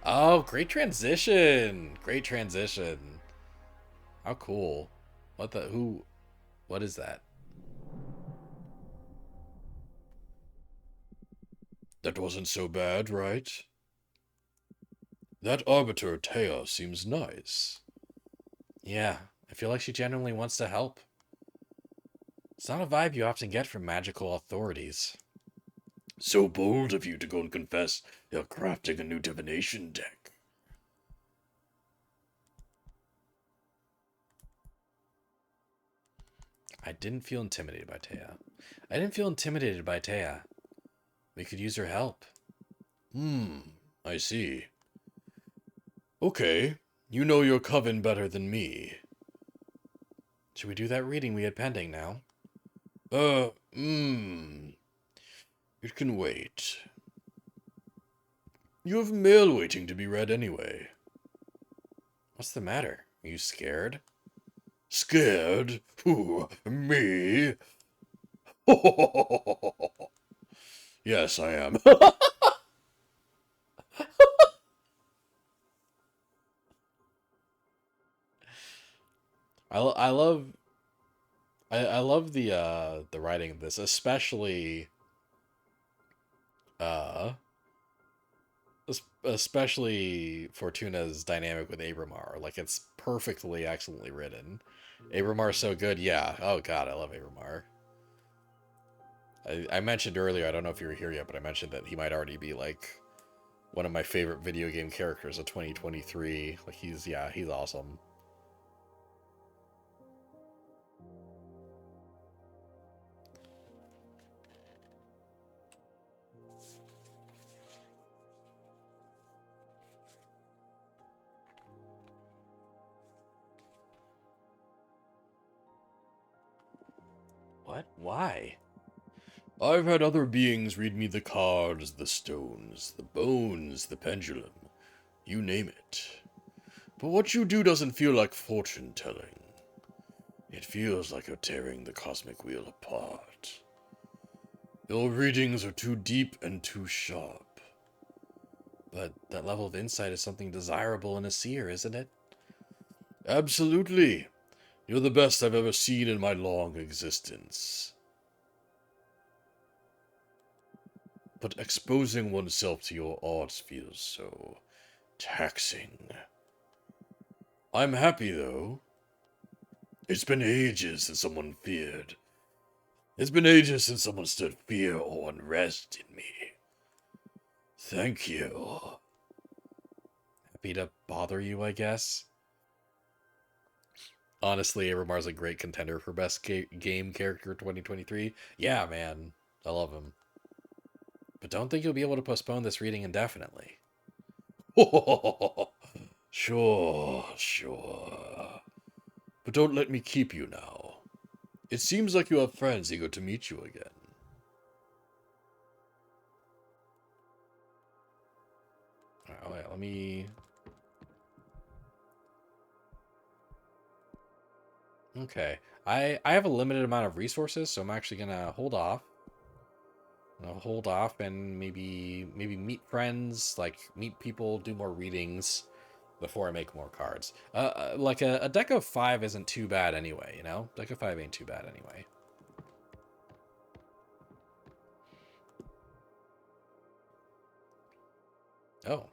Oh, great transition! Great transition. How cool. What is that? That wasn't so bad, right? That Arbiter Taya seems nice. Yeah, I feel like she genuinely wants to help. It's not a vibe you often get from magical authorities. So bold of you to go and confess you're crafting a new divination deck. I didn't feel intimidated by Taya. I didn't feel intimidated by Taya. We could use her help. I see. Okay, you know your coven better than me. Should we do that reading we had pending now? It can wait. You have mail waiting to be read anyway. What's the matter? Are you scared? Scared? Who? Me? Yes, I am. I love I love the writing of this, especially uh especially Fortuna's dynamic with Abramar. Like it's perfectly excellently written. Abramar's so good. Yeah. Oh god, I love Abramar. I mentioned earlier, I don't know if you were here yet, but I mentioned that he might already be like one of my favorite video game characters of 2023. Like he's awesome. What? Why? I've had other beings read me the cards, the stones, the bones, the pendulum. You name it. But what you do doesn't feel like fortune telling. It feels like you're tearing the cosmic wheel apart. Your readings are too deep and too sharp. But that level of insight is something desirable in a seer, isn't it? Absolutely. You're the best I've ever seen in my long existence. But exposing oneself to your arts feels so taxing. I'm happy, though. It's been ages since someone feared. It's been ages since someone stood fear or unrest in me. Thank you. Happy to bother you, I guess. Honestly, Abramar's a great contender for best game character 2023. Yeah, man. I love him. But don't think you'll be able to postpone this reading indefinitely. Sure. But don't let me keep you now. It seems like you have friends eager to meet you again. All right, let me... Okay. I have a limited amount of resources, so I'm actually gonna hold off. I'll hold off and maybe meet friends, like meet people, do more readings before I make more cards. Like a deck of 5 isn't too bad anyway, you know? Deck of 5 ain't too bad anyway. Oh.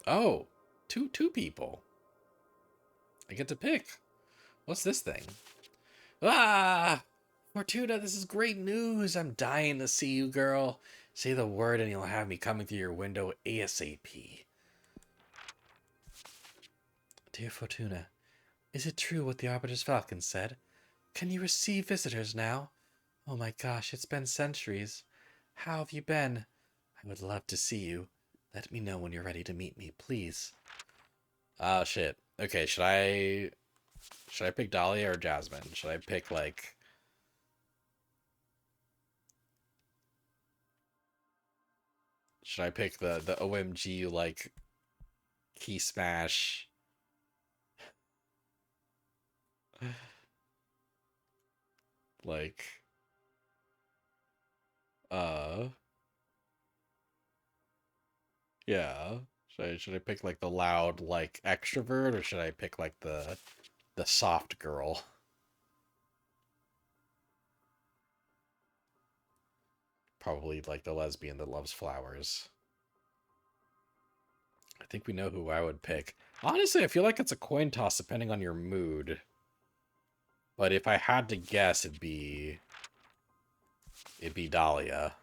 Oh, two people. I get to pick. What's this thing? Ah! Fortuna, this is great news. I'm dying to see you, girl. Say the word and you'll have me coming through your window ASAP. Dear Fortuna, is it true what the Arbiter's Falcon said? Can you receive visitors now? Oh my gosh, it's been centuries. How have you been? I would love to see you. Let me know when you're ready to meet me, please. Oh shit. Okay, should I pick Dahlia or Jasmine? Should I pick like should I pick the OMG like key smash? Like uh yeah. Should I pick like the loud like extrovert or should I pick like the soft girl? Probably like the lesbian that loves flowers. I think we know who I would pick. Honestly, I feel like it's a coin toss depending on your mood. But if I had to guess, it'd be Dahlia.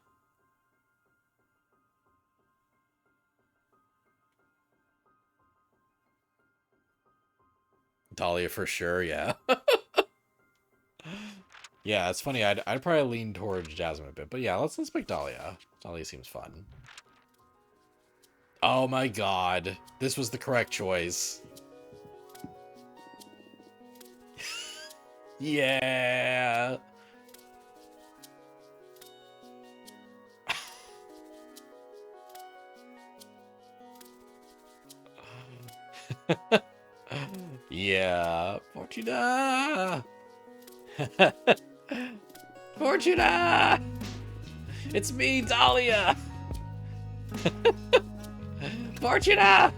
Dahlia for sure, yeah. Yeah, it's funny. I'd probably lean towards Jasmine a bit, but yeah, let's pick Dahlia. Dahlia seems fun. Oh my god, this was the correct choice. Yeah. Yeah, Fortuna. Fortuna. It's me, Dahlia! Fortuna!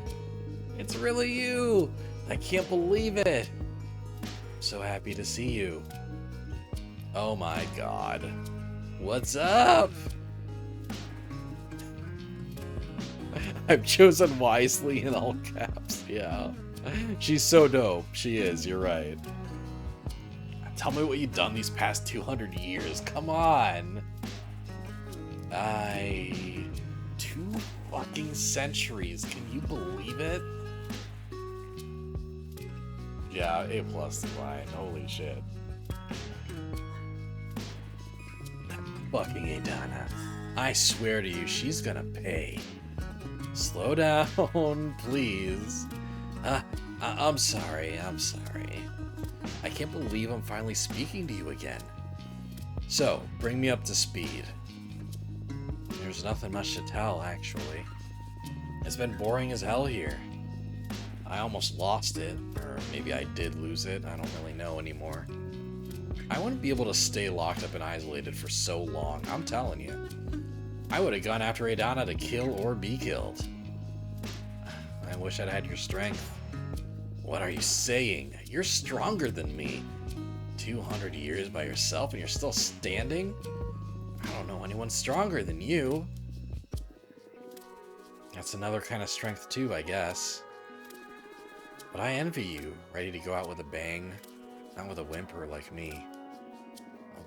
It's really you! I can't believe it! I'm so happy to see you. Oh my god. What's up? I've chosen wisely in all caps, yeah. She's so dope. She is, you're right. Tell me what you've done these past 200 years. Come on. 2 fucking centuries. Can you believe it? Yeah, A+ line. Holy shit. Fucking Adana. I swear to you, she's gonna pay. Slow down, please. I'm sorry. I can't believe I'm finally speaking to you again. So, bring me up to speed. There's nothing much to tell, actually. It's been boring as hell here. I almost lost it, or maybe I did lose it, I don't really know anymore. I wouldn't be able to stay locked up and isolated for so long, I'm telling you. I would have gone after Adana to kill or be killed. I wish I'd had your strength. What are you saying? You're stronger than me. 200 years by yourself and you're still standing? I don't know anyone stronger than you. That's another kind of strength too, I guess. But I envy you, ready to go out with a bang. Not with a whimper like me.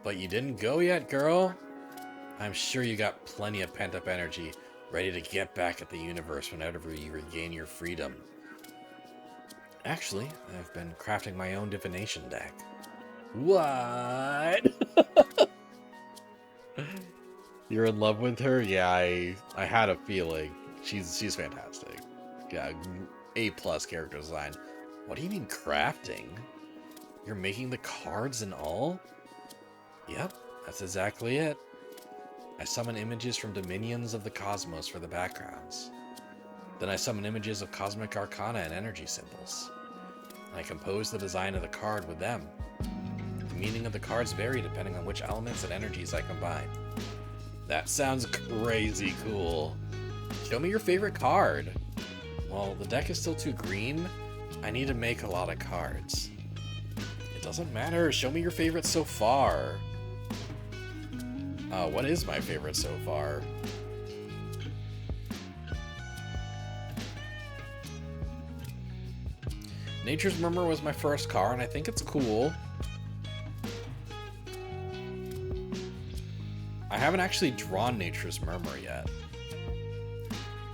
But you didn't go yet, girl. I'm sure you got plenty of pent-up energy, ready to get back at the universe whenever you regain your freedom. Actually, I've been crafting my own divination deck. What? You're in love with her? Yeah, I had a feeling. She's fantastic. Yeah, A+ character design. What do you mean crafting? You're making the cards and all? Yep, that's exactly it. I summon images from dominions of the cosmos for the backgrounds. Then I summon images of cosmic arcana and energy symbols. I compose the design of the card with them. The meaning of the cards vary depending on which elements and energies I combine. That sounds crazy cool. Show me your favorite card. Well, the deck is still too green. I need to make a lot of cards. It doesn't matter. Show me your favorite so far. What is my favorite so far? Nature's Murmur was my first card, and I think it's cool. I haven't actually drawn Nature's Murmur yet.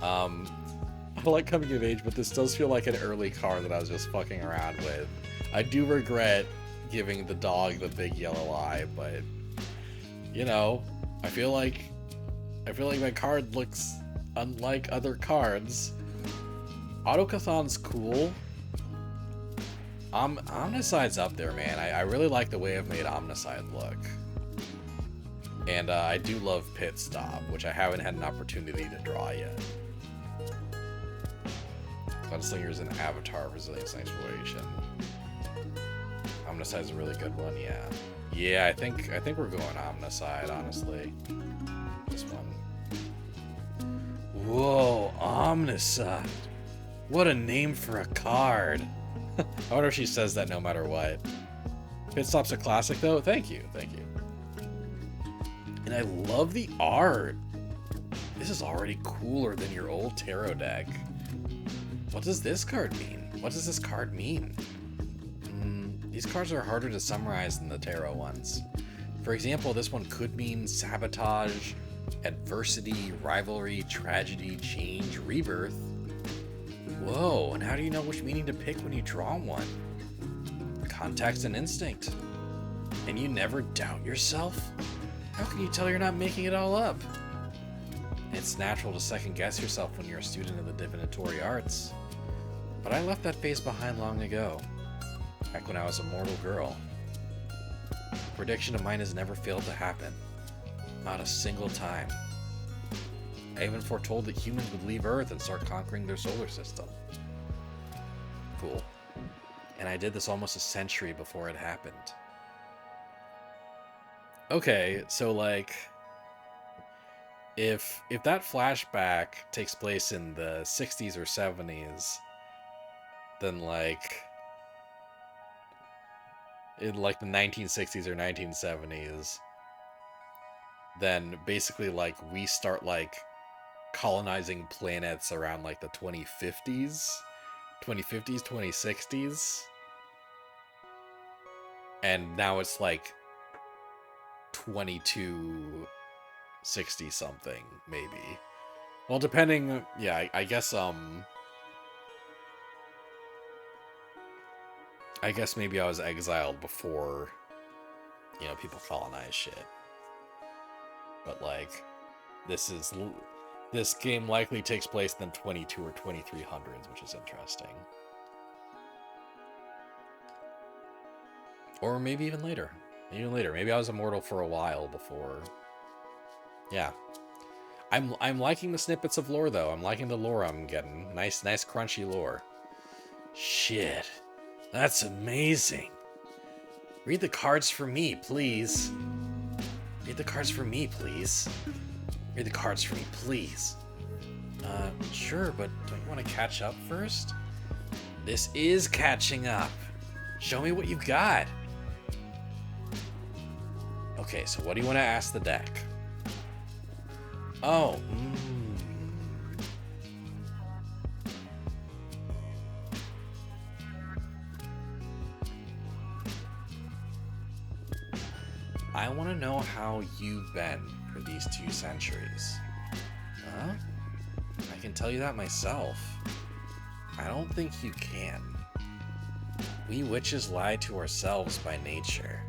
I like Coming of Age, but this does feel like an early card that I was just fucking around with. I do regret giving the dog the big yellow eye, but you know, I feel like my card looks unlike other cards. Autocathon's cool. Omnicide's up there, man. I really like the way I've made Omnicide look. And I do love Pit Stop, which I haven't had an opportunity to draw yet. Gunslinger's an Avatar Resilience and Exploration. Omnicide's a really good one, yeah. Yeah, I think we're going Omnicide, honestly. This one. Whoa, Omnicide. What a name for a card. I wonder if she says that no matter what. Pit Stop's a classic, though. Thank you. And I love the art. This is already cooler than your old tarot deck. What does this card mean? What does this card mean? These cards are harder to summarize than the tarot ones. For example, this one could mean sabotage, adversity, rivalry, tragedy, change, rebirth. Whoa, and how do you know which meaning to pick when you draw one? Context and instinct. And you never doubt yourself? How can you tell you're not making it all up? It's natural to second guess yourself when you're a student of the divinatory arts. But I left that phase behind long ago, back when I was a mortal girl. A prediction of mine has never failed to happen. Not a single time. I even foretold that humans would leave Earth and start conquering their solar system. Cool. And I did this almost a century before it happened. Okay, so like, if that flashback takes place in the 60s or 70s, then like in like the 1960s or 1970s, then basically like we start like colonizing planets around like the 2050s, 2060s. And now it's like 2260 something maybe. Well, depending, yeah, I guess maybe I was exiled before, people colonize shit. But like this is this game likely takes place in 22 or 2300s, which is interesting. Or maybe even later. Even later. Maybe I was immortal for a while before. Yeah. I'm liking the snippets of lore though. I'm liking the lore I'm getting. Nice crunchy lore. Shit. That's amazing. Read the cards for me, please. Read the cards for me, please. Read the cards for me, please. Sure, but don't you want to catch up first? This is catching up. Show me what you've got. Okay, so what do you want to ask the deck? Oh, I want to know how you've been for these 2 centuries. Huh? I can tell you that myself. I don't think you can. We witches lie to ourselves by nature.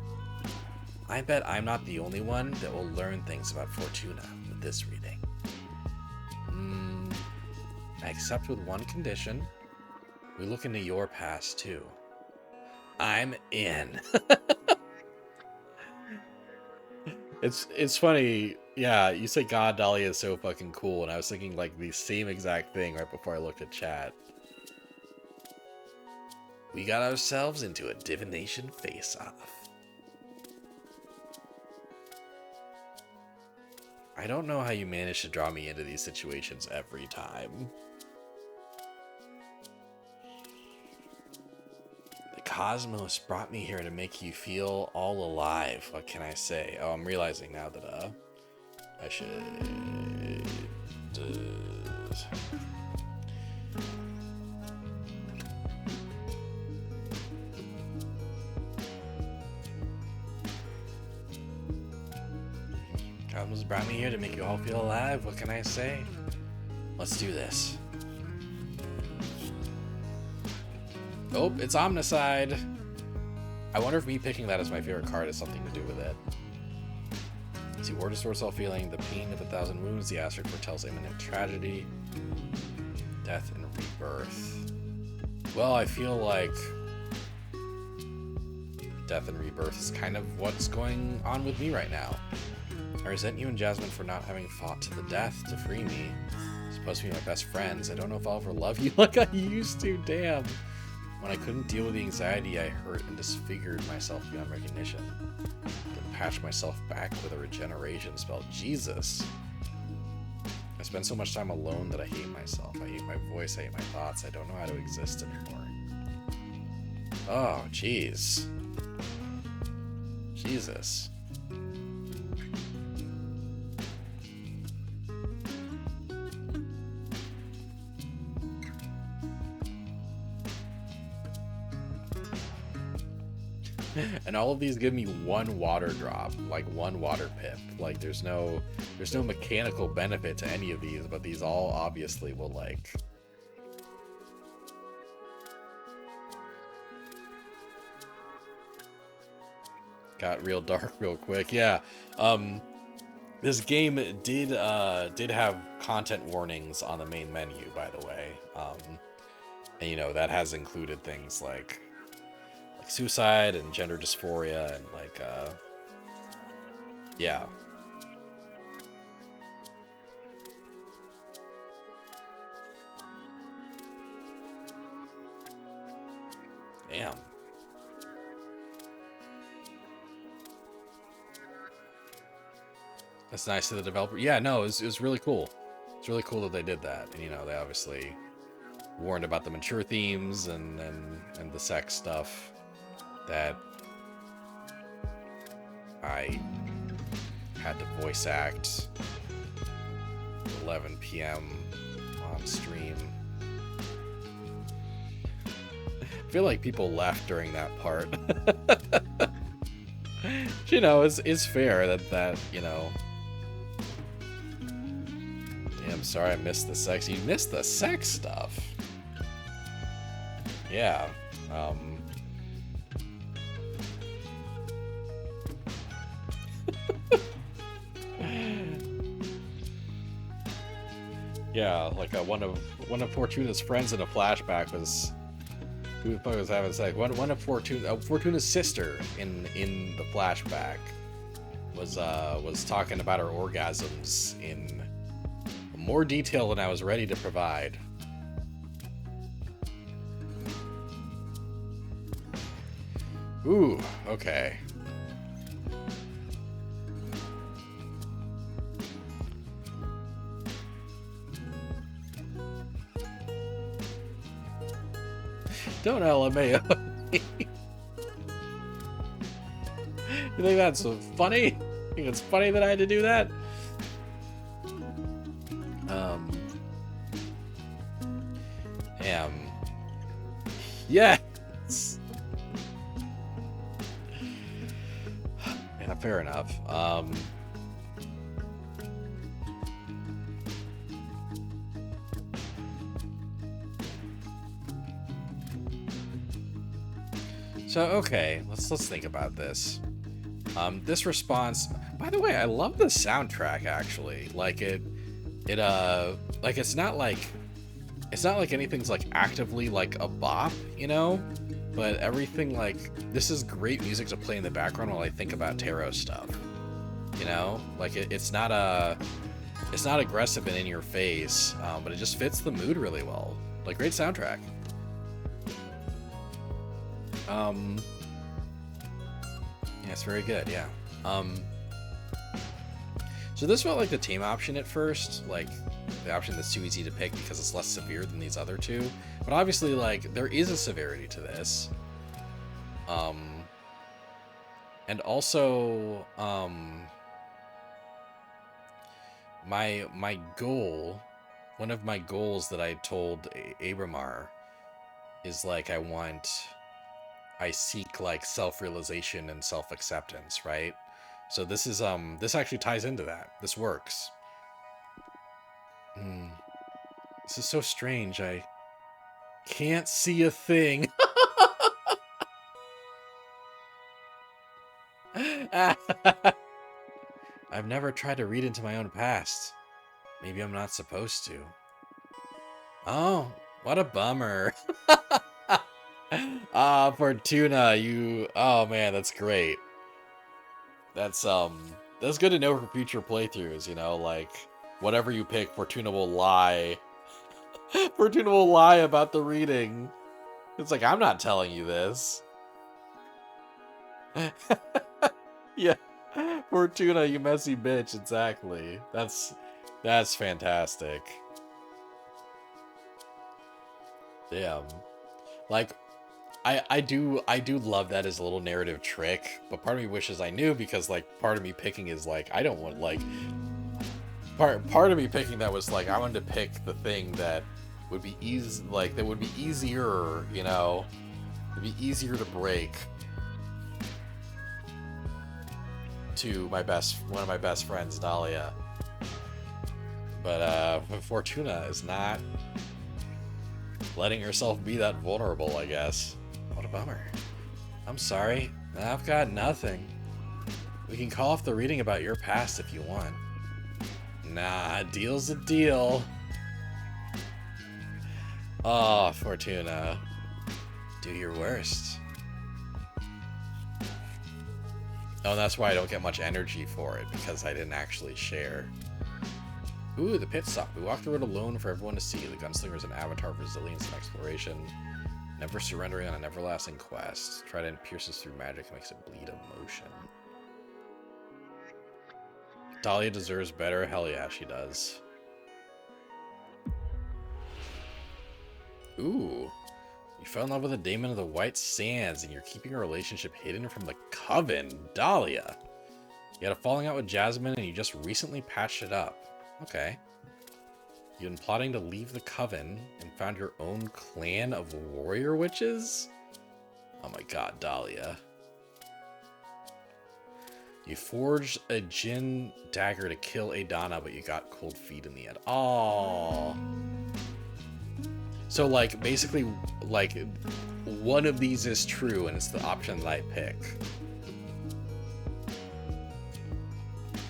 I bet I'm not the only one that will learn things about Fortuna with this reading. Except with one condition. We look into your past too. I'm in. It's funny. Yeah, you say God Dahlia is so fucking cool, and I was thinking like the same exact thing right before I looked at chat. We got ourselves into a divination face-off. I don't know how you manage to draw me into these situations every time. The cosmos brought me here to make you feel all alive. What can I say? Oh, I'm realizing now that I should. Cosmos brought me here to make you all feel alive. What can I say? Let's do this. Oh, it's Omnicide. I wonder if me picking that as my favorite card has something to do with it. See, war distorts all feeling, the pain of 1,000 wounds, the asterisk foretells imminent tragedy, death and rebirth. Well, I feel like death and rebirth is kind of what's going on with me right now. I resent you and Jasmine for not having fought to the death to free me. Supposed to be my best friends. I don't know if I'll ever love you like I used to, damn. When I couldn't deal with the anxiety, I hurt and disfigured myself beyond recognition. Then patched myself back with a regeneration spell. Jesus. I spend so much time alone that I hate myself. I hate my voice, I hate my thoughts. I don't know how to exist anymore. Oh, jeez. Jesus. And all of these give me one water drop, like one water pip. Like there's no mechanical benefit to any of these, but these all obviously will like got real dark real quick. Yeah. This game did have content warnings on the main menu, by the way. And that has included things like suicide and gender dysphoria and like yeah. Damn. That's nice of the developer. Yeah, no, it was really cool. It's really cool that they did that. And, you know, they obviously warned about the mature themes and the sex stuff that I had to voice act 11 p.m. on stream. I feel like people laughed during that part. You know, it's fair that, you know. Damn, sorry I missed the sex. You missed the sex stuff. Yeah. Yeah, like one of Fortuna's friends in a flashback was who the fuck was having sex. One of Fortuna's sister in the flashback was talking about her orgasms in more detail than I was ready to provide. Ooh, okay. Don't LMAO me. You think that's funny? You think it's funny that I had to do that? Yes. Yeah, fair enough. So okay, let's think about this. This response. By the way, I love the soundtrack actually. Like like it's not like anything's like actively like a bop, you know? But everything like this is great music to play in the background while I think about tarot stuff. You know? Like it's not aggressive and in your face, but it just fits the mood really well. Like great soundtrack. Yeah, it's very good, yeah. So this felt like the tame option at first, like the option that's too easy to pick because it's less severe than these other two. But obviously, like, there is a severity to this. And also, my goal, one of my goals that I told Abramar is like I seek like self-realization and self-acceptance, right? So this is this actually ties into that. This works. This is so strange. I can't see a thing. I've never tried to read into my own past. Maybe I'm not supposed to. Oh, what a bummer. Fortuna, you... Oh, man, that's great. That's good to know for future playthroughs, you know, like, whatever you pick, Fortuna will lie. Fortuna will lie about the reading. It's like, I'm not telling you this. Yeah. Fortuna, you messy bitch, exactly. That's fantastic. Damn. Like, I do love that as a little narrative trick, but part of me wishes I knew because like part of me picking is like I don't want like part of me picking that was like I wanted to pick the thing that would be easy, like that would be easier, you know, it'd be easier to break to one of my best friends, Dahlia. But Fortuna is not letting herself be that vulnerable, I guess. What a bummer. I'm sorry. I've got nothing. We can call off the reading about your past if you want. Nah, deal's a deal. Oh, Fortuna. Do your worst. Oh, that's why I don't get much energy for it, because I didn't actually share. Ooh, the pit stop. We walked the road alone for everyone to see. The gunslinger is an avatar of resilience and exploration. Never surrendering on an everlasting quest. Trident pierces through magic and makes it bleed emotion. Dahlia deserves better. Hell yeah, she does. Ooh. You fell in love with a daemon of the White Sands, and you're keeping a relationship hidden from the Coven. Dahlia. You had a falling out with Jasmine, and you just recently patched it up. Okay. You've been plotting to leave the Coven and found your own clan of warrior witches? Oh my god, Dahlia. You forged a Jinn dagger to kill Adana, but you got cold feet in the end. Oh. So, like, basically, like, one of these is true, and it's the option that I pick.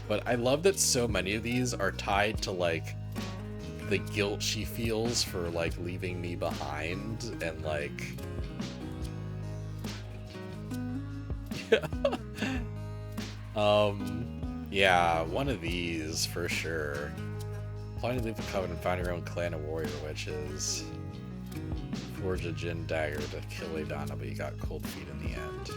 But I love that so many of these are tied to, like, the guilt she feels for, like, leaving me behind, and, like... yeah, one of these, for sure. Planning to leave the Coven and find your own clan of warrior witches. Forge a Jinn dagger to kill Adana, but you got cold feet in the end.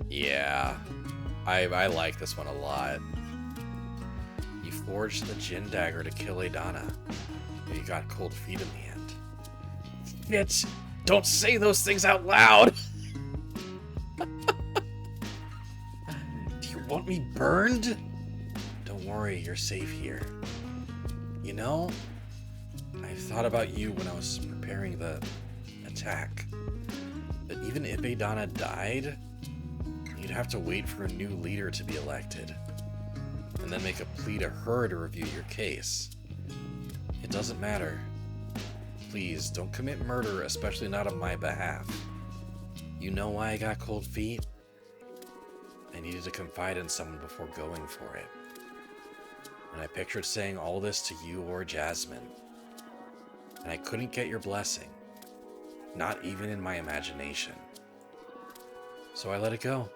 Yeah, I like this one a lot. You forged the Jinn dagger to kill Adana, but you got cold feet in the end. Bitch, don't say those things out loud! Do you want me burned? Don't worry, you're safe here. You know, I thought about you when I was preparing the attack. But even if Adana died, you'd have to wait for a new leader to be elected, and then make a plea to her to review your case. It doesn't matter. Please, don't commit murder, especially not on my behalf. You know why I got cold feet? I needed to confide in someone before going for it. And I pictured saying all this to you or Jasmine. And I couldn't get your blessing. Not even in my imagination. So I let it go.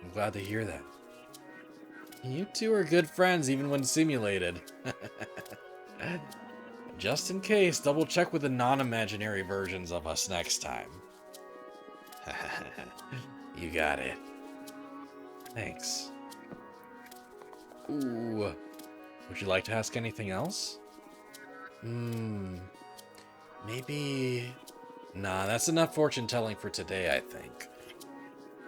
I'm glad to hear that. You two are good friends even when simulated. Just in case, double check with the non-imaginary versions of us next time. You got it. Thanks. Ooh. Would you like to ask anything else? Maybe... Nah, that's enough fortune telling for today, I think.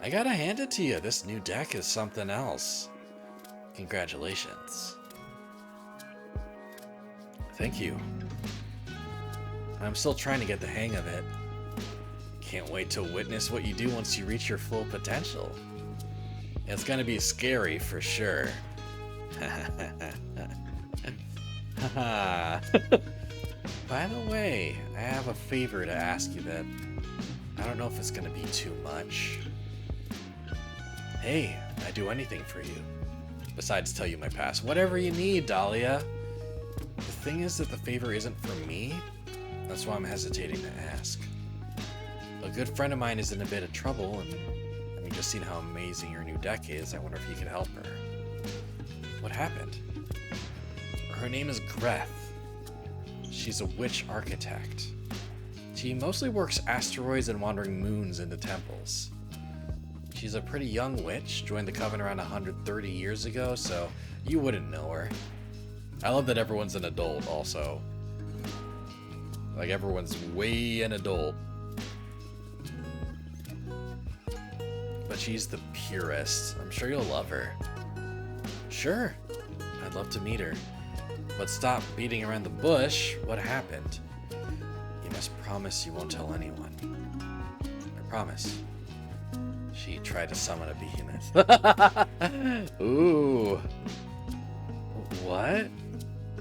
I gotta hand it to you, this new deck is something else. Congratulations. Thank you. I'm still trying to get the hang of it. Can't wait to witness what you do once you reach your full potential. It's gonna be scary for sure. By the way, I have a favor to ask you that I don't know if it's gonna be too much. Hey, I'd do anything for you. Besides tell you my past. Whatever you need, Dahlia. The thing is that the favor isn't for me. That's why I'm hesitating to ask. A good friend of mine is in a bit of trouble, and having just seen how amazing your new deck is, I wonder if you could help her. What happened? Her name is Greth. She's a witch architect. She mostly works asteroids and wandering moons into temples. She's a pretty young witch, joined the Coven around 130 years ago, so you wouldn't know her. I love that everyone's an adult also. Like, everyone's way an adult. But she's the purest. I'm sure you'll love her. Sure, I'd love to meet her. But stop beating around the bush. What happened? You must promise you won't tell anyone. I promise. She tried to summon a behemoth. Ooh. What?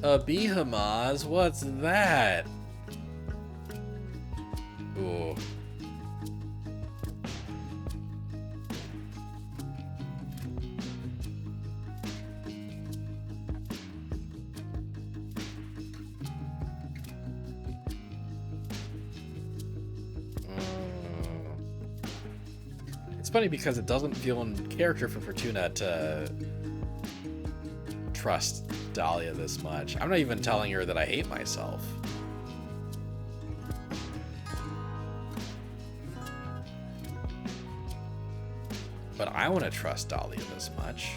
A behemoth? What's that? Ooh. It's funny because it doesn't feel in character for Fortuna to trust Dahlia this much. I'm not even telling her that I hate myself. But I want to trust Dahlia this much.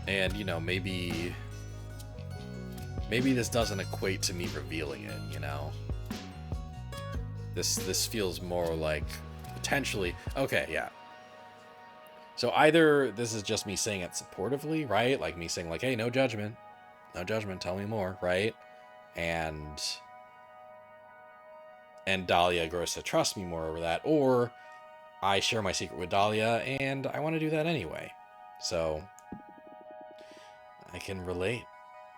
And, you know, maybe this doesn't equate to me revealing it, you know? This feels more like potentially... Okay, yeah. So either this is just me saying it supportively, right? Like me saying like, hey, no judgment. No judgment, tell me more, right? And Dahlia grows to trust me more over that. Or I share my secret with Dahlia and I want to do that anyway. So I can relate.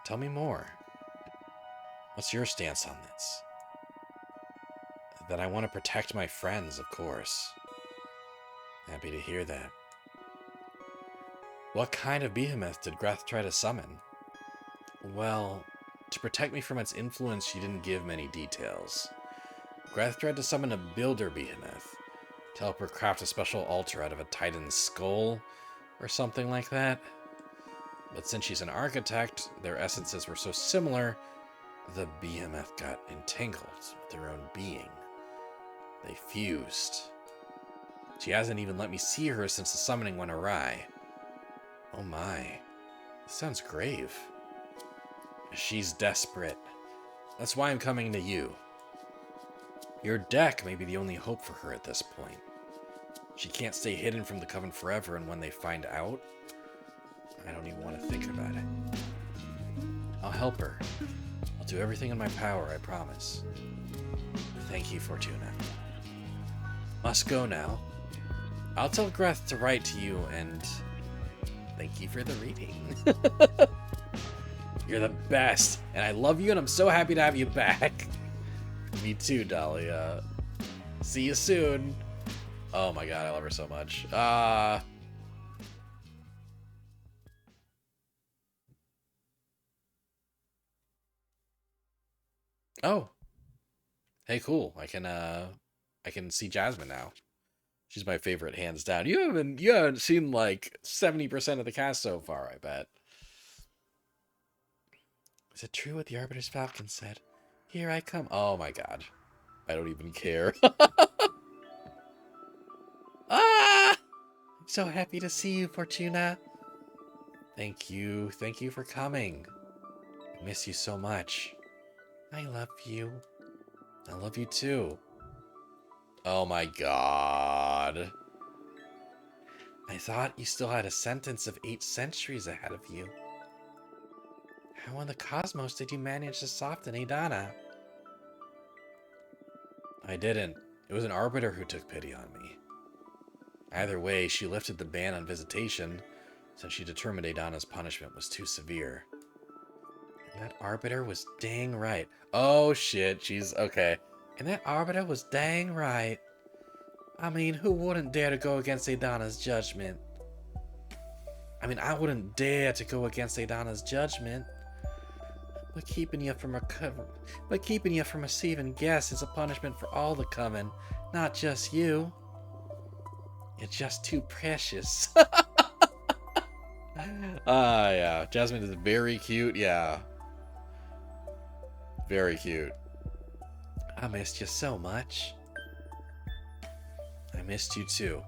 Tell me more. What's your stance on this? That I want to protect my friends, of course. Happy to hear that. What kind of behemoth did Greth try to summon? Well, to protect me from its influence, she didn't give many details. Greth tried to summon a builder behemoth to help her craft a special altar out of a titan's skull or something like that. But since she's an architect, their essences were so similar, the behemoth got entangled with their own being. They fused. She hasn't even let me see her since the summoning went awry. Oh my. This sounds grave. She's desperate. That's why I'm coming to you. Your deck may be the only hope for her at this point. She can't stay hidden from the Coven forever, and when they find out, I don't even want to think about it. I'll help her. I'll do everything in my power, I promise. Thank you, Fortuna. Must go now. I'll tell Greth to write to you, and thank you for the reading. You're the best, and I love you, and I'm so happy to have you back. Me too, Dahlia. See you soon. Oh my god, I love her so much. Oh. Hey, cool. I can see Jasmine now. She's my favorite, hands down. You haven't seen like 70% of the cast so far, I bet. Is it true what the Arbiter's Falcon said? Here I come. Oh my god. I don't even care. Ah! I'm so happy to see you, Fortuna. Thank you. Thank you for coming. I miss you so much. I love you. I love you too. Oh my god. I thought you still had a sentence of 8 centuries ahead of you. How in the cosmos did you manage to soften Adana? I didn't. It was an arbiter who took pity on me. Either way, she lifted the ban on visitation since she determined Adana's punishment was too severe. And that arbiter was dang right. Oh shit, she's okay. And that arbiter was dang right. I mean, who wouldn't dare to go against Adana's judgment? I mean, I wouldn't dare to go against Adana's judgment. But keeping you from receiving guests is a punishment for all the Coven, not just you. You're just too precious. Yeah. Jasmine is very cute. Yeah. Very cute. I missed you so much. I missed you too.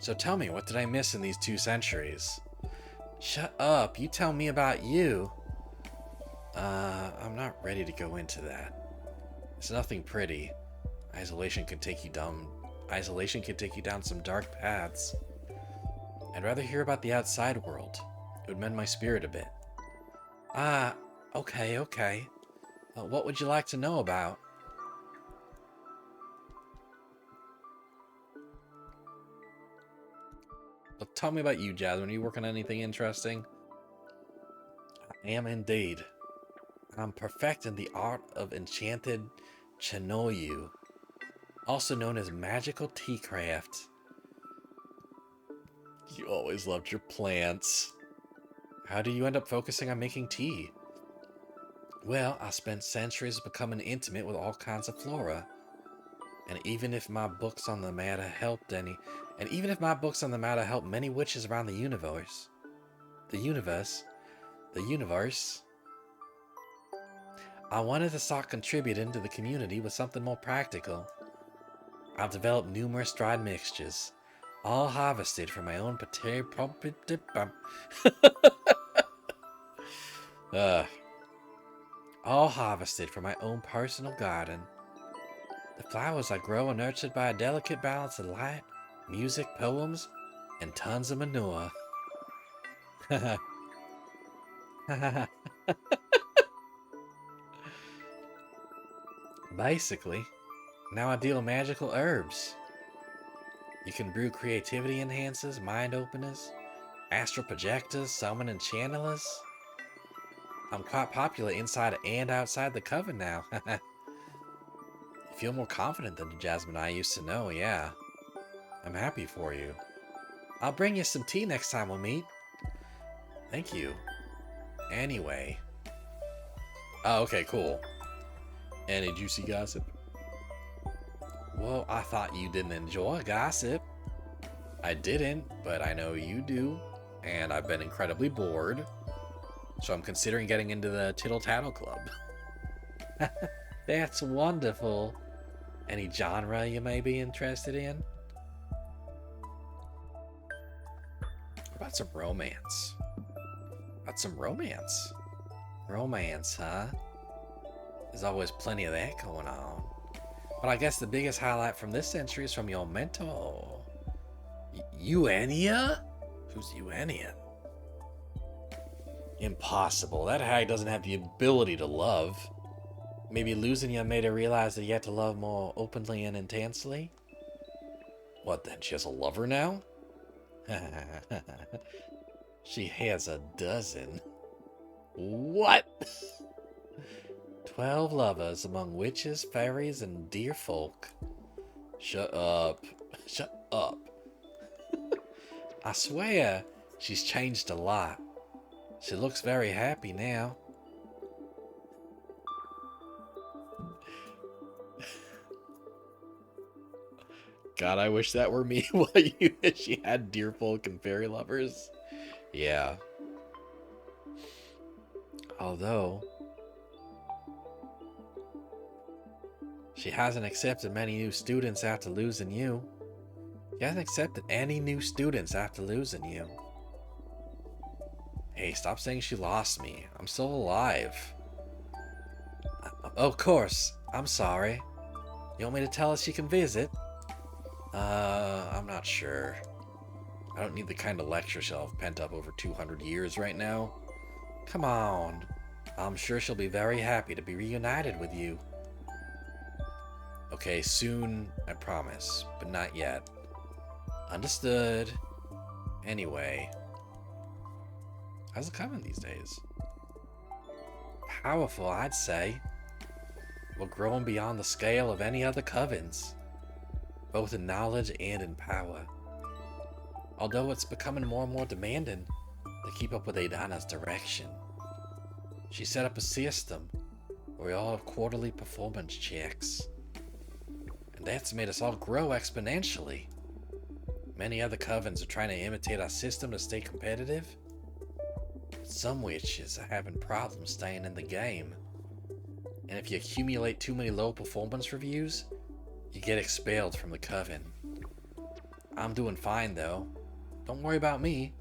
So tell me, what did I miss in these 2 centuries? Shut up. You tell me about you. I'm not ready to go into that. It's nothing pretty. Isolation can take you down some dark paths. I'd rather hear about the outside world. It would mend my spirit a bit. Okay. What would you like to know about? Well, tell me about you, Jasmine. Are you working on anything interesting? I am indeed. I'm perfecting the art of enchanted Chanoyu, also known as magical tea craft. You always loved your plants. How do you end up focusing on making tea? Well, I spent centuries becoming intimate with all kinds of flora. And even if my books on the matter helped many witches around the universe, the universe, I wanted to start contributing to the community with something more practical. I've developed numerous dried mixtures, all harvested from my own all harvested from my own personal garden. The flowers I grow are nurtured by a delicate balance of light, music, poems, and tons of manure. Basically, now I deal magical herbs. You can brew creativity enhancers, mind openers, astral projectors, summon and channelers. I'm quite popular inside and outside the coven now. You feel more confident than the Jasmine I used to know, yeah. I'm happy for you. I'll bring you some tea next time we meet. Thank you. Anyway. Oh, okay, cool. Any juicy gossip? Well, I thought you didn't enjoy gossip. I didn't, but I know you do, and I've been incredibly bored. So I'm considering getting into the Tittle Tattle Club. That's wonderful. Any genre you may be interested in? What about some romance? Romance, huh? There's always plenty of that going on. But I guess the biggest highlight from this century is from your mentor. Eugenia? Who's Eugenia? Impossible. That hag doesn't have the ability to love. Maybe losing you made her realize that you have to love more openly and intensely? What then? She has a lover now? She has a dozen. What? 12 lovers among witches, fairies, and dear folk. Shut up. Shut up. I swear, she's changed a lot. She looks very happy now. God, I wish that were me. What she had dear folk and fairy lovers. Yeah. Although she hasn't accepted many new students after losing you. She hasn't accepted any new students after losing you. Hey, stop saying she lost me. I'm still alive. Of course. I'm sorry. You want me to tell her she can visit? I'm not sure. I don't need the kind of lecture she'll have pent up over 200 years right now. Come on. I'm sure she'll be very happy to be reunited with you. Okay, soon, I promise, but not yet. Understood. Anyway. How's it coming these days? Powerful, I'd say. We're growing beyond the scale of any other covens, both in knowledge and in power. Although it's becoming more and more demanding to keep up with Adana's direction. She set up a system where we all have quarterly performance checks. And that's made us all grow exponentially. Many other covens are trying to imitate our system to stay competitive. But some witches are having problems staying in the game. And if you accumulate too many low performance reviews, you get expelled from the coven. I'm doing fine though. Don't worry about me.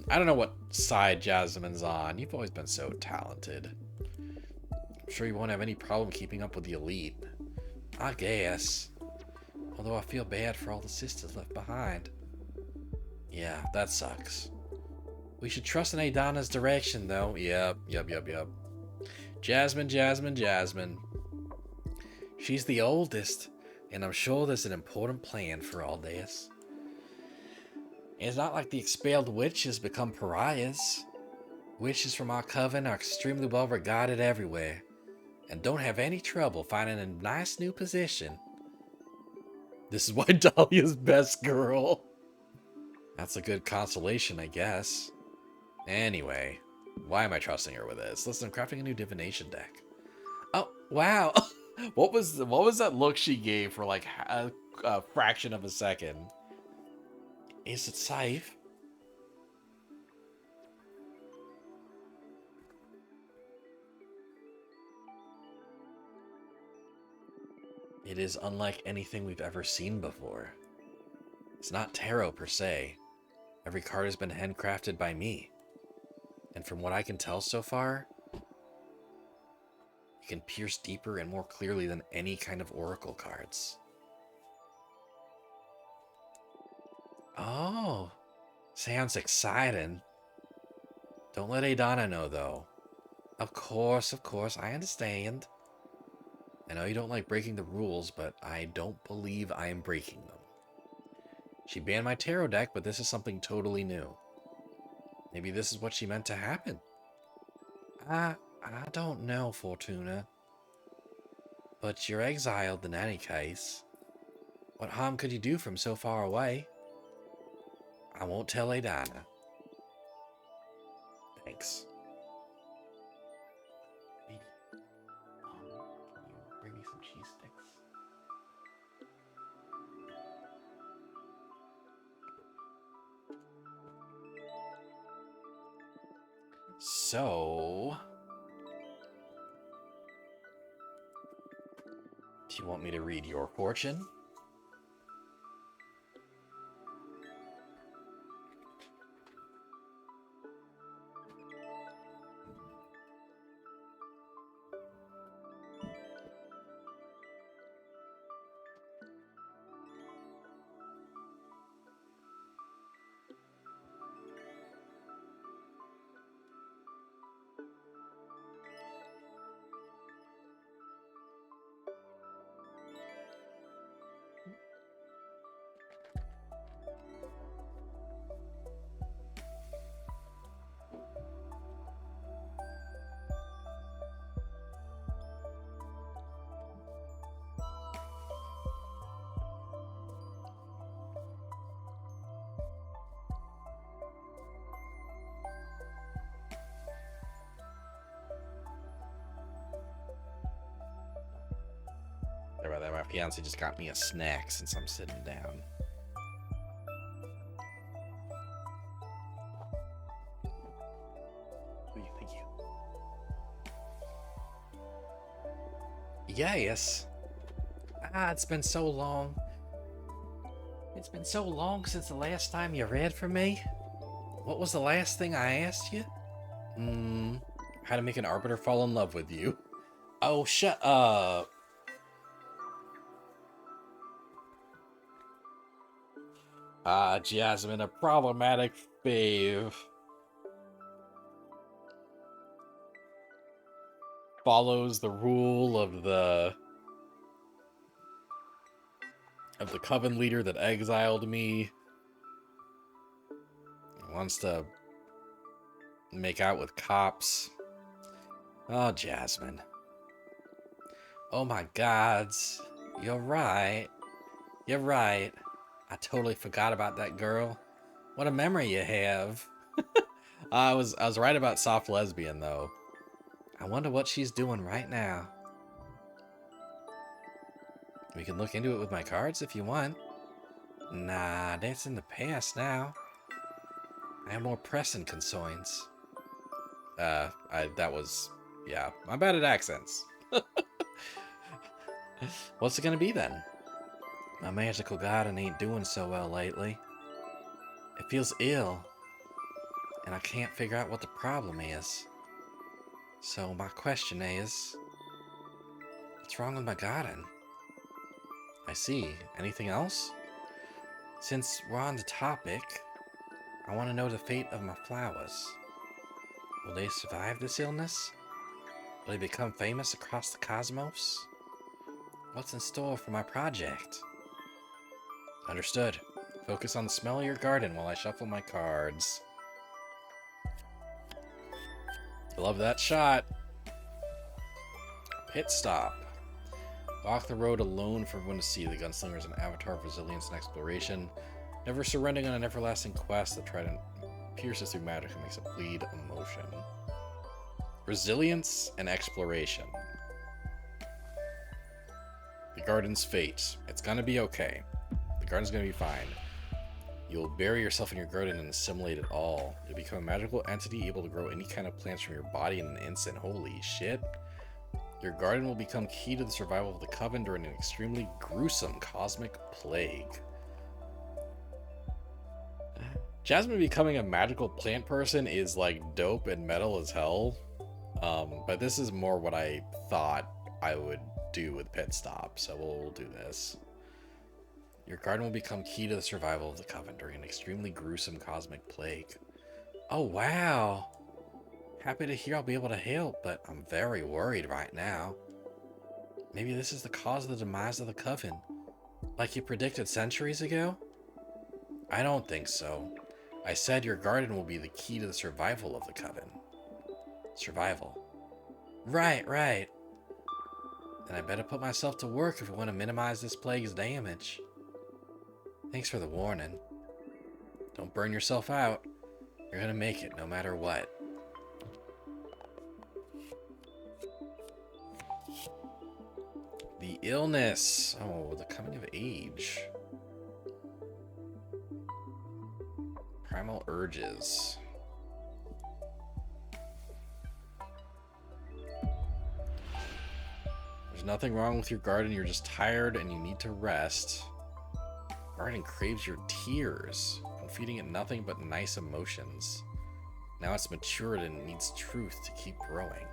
I don't know what side Jasmine's on. You've always been so talented. I'm sure you won't have any problem keeping up with the elite. I guess. Although I feel bad for all the sisters left behind. Yeah, that sucks. We should trust in Adana's direction, though. Yep. Jasmine. She's the oldest, and I'm sure there's an important plan for all this. It's not like the expelled witches become pariahs. Witches from our coven are extremely well regarded everywhere, and don't have any trouble finding a nice new position. This is why Dahlia's best girl. That's a good consolation, I guess. Anyway, why am I trusting her with this? Listen, I'm crafting a new divination deck. Oh, wow. What was that look she gave for like a fraction of a second? Is it safe? It is unlike anything we've ever seen before. It's not tarot per se. Every card has been handcrafted by me. And from what I can tell so far, it can pierce deeper and more clearly than any kind of oracle cards. Oh, sounds exciting. Don't let Adana know, though. Of course, I understand. I know you don't like breaking the rules, but I don't believe I am breaking them. She banned my tarot deck, but this is something totally new. Maybe this is what she meant to happen. I don't know, Fortuna. But you're exiled in any case. What harm could you do from so far away? I won't tell Adana. Thanks. Can you bring me some cheese sticks? So, do you want me to read your fortune? Sorry about that. My fiance just got me a snack since I'm sitting down. Thank you. Yes. It's been so long. It's been so long since the last time you read for me. What was the last thing I asked you? How to make an arbiter fall in love with you. Oh, shut up. Jasmine, a problematic fave. Follows the rule of the coven leader that exiled me. Wants to make out with cops. Oh, Jasmine. Oh my gods. You're right. You're right. I totally forgot about that girl. What a memory you have. I was right about soft lesbian though. I wonder what she's doing right now. We can look into it with my cards if you want. Nah, that's in the past now. I have more pressing concerns. Yeah, I'm bad at accents. What's it gonna be then? My magical garden ain't doing so well lately. It feels ill, and I can't figure out what the problem is. So my question is, what's wrong with my garden? I see. Anything else? Since we're on the topic, I want to know the fate of my flowers. Will they survive this illness? Will they become famous across the cosmos? What's in store for my project? Understood. Focus on the smell of your garden while I shuffle my cards. Love that shot. Pit stop. Walk the road alone for everyone to see. The gunslinger is an avatar of resilience and exploration, never surrendering on an everlasting quest. The trident pierces through magic and makes it bleed emotion. Resilience and exploration. The garden's fate. It's gonna be okay. The garden's gonna be fine. You'll bury yourself in your garden and assimilate it all. You'll become a magical entity able to grow any kind of plants from your body in an instant. Holy shit. Your garden will become key to the survival of the Coven during an extremely gruesome cosmic plague. Jasmine becoming a magical plant person is like dope and metal as hell. But this is more what I thought I would do with Pit Stop, so we'll do this. Your garden will become key to the survival of the Coven during an extremely gruesome cosmic plague. Oh, wow. Happy to hear I'll be able to help, but I'm very worried right now. Maybe this is the cause of the demise of the Coven, like you predicted centuries ago? I don't think so. I said your garden will be the key to the survival of the Coven. Survival. Right. Then I better put myself to work if we want to minimize this plague's damage. Thanks for the warning. Don't burn yourself out. You're gonna make it no matter what. The illness. Oh, the coming of age. Primal urges. There's nothing wrong with your garden. You're just tired and you need to rest. Garden craves your tears. I'm feeding it nothing but nice emotions. Now it's matured and it needs truth to keep growing.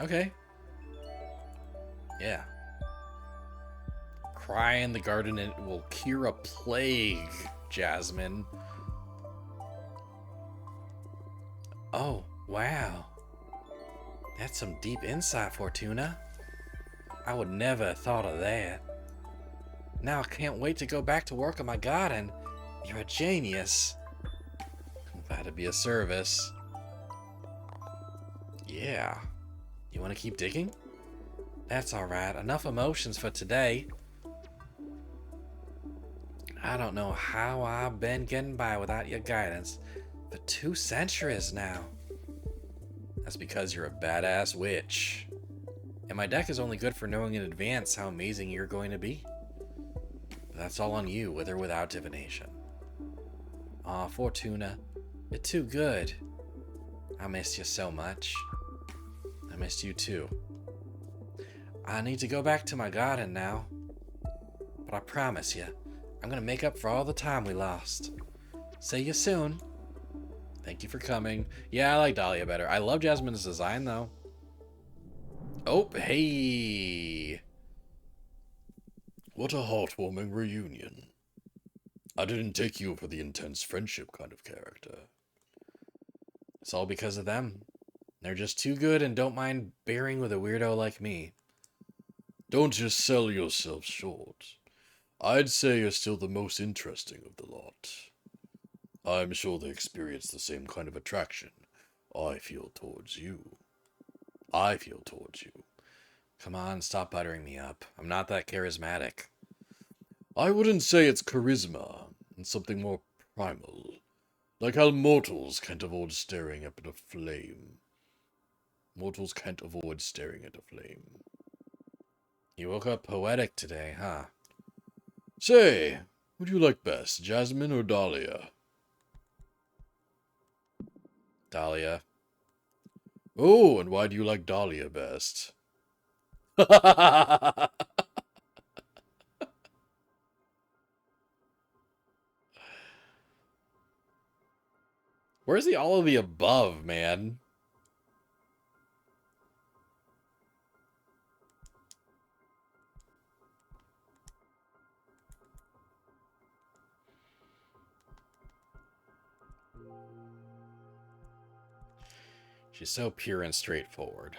Okay. Yeah. Cry in the garden and it will cure a plague, Jasmine. Oh, wow. That's some deep insight, Fortuna. I would never have thought of that. Now I can't wait to go back to work on my garden. You're a genius. I'm glad to be of service. Yeah. You want to keep digging? That's alright. Enough emotions for today. I don't know how I've been getting by without your guidance for 2 centuries now. That's because you're a badass witch. And my deck is only good for knowing in advance how amazing you're going to be. But that's all on you, with or without divination. Aw, Fortuna, you're too good. I missed you so much. I missed you too. I need to go back to my garden now. But I promise you, I'm gonna make up for all the time we lost. See you soon. Thank you for coming. Yeah, I like Dahlia better. I love Jasmine's design, though. Oh, hey. What a heartwarming reunion. I didn't take you for the intense friendship kind of character. It's all because of them. They're just too good and don't mind bearing with a weirdo like me. Don't just sell yourself short. I'd say you're still the most interesting of the lot. I'm sure they experience the same kind of attraction I feel towards you. Come on, stop buttering me up. I'm not that charismatic. I wouldn't say it's charisma. It's something more primal. Like how mortals can't avoid staring at a flame. You woke up poetic today, huh? Say, what do you like best, Jasmine or Dahlia? Dahlia. Oh, and why do you like Dahlia best? Where's the all of the above, man? She's so pure and straightforward.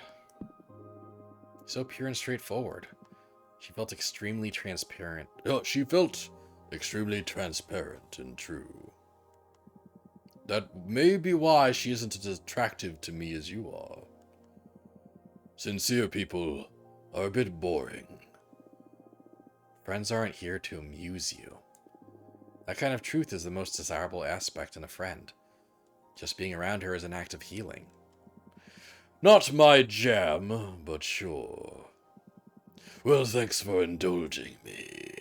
She felt extremely transparent. Oh, she felt extremely transparent and true. That may be why she isn't as attractive to me as you are. Sincere people are a bit boring. Friends aren't here to amuse you. That kind of truth is the most desirable aspect in a friend. Just being around her is an act of healing. Not my jam, but sure. Well, thanks for indulging me.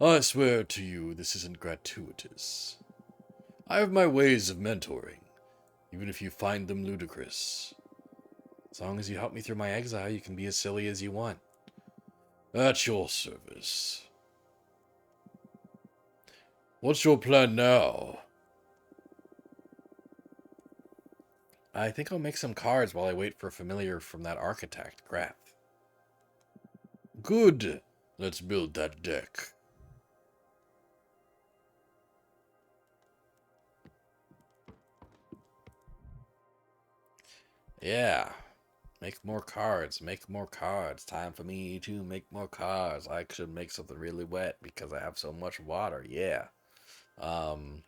I swear to you, this isn't gratuitous. I have my ways of mentoring, even if you find them ludicrous. As long as you help me through my exile, you can be as silly as you want. At your service. What's your plan now? I think I'll make some cards while I wait for a familiar from that architect, Grath. Good. Let's build that deck. Yeah. Make more cards. Make more cards. Time for me to make more cards. I should make something really wet because I have so much water. Yeah. Um.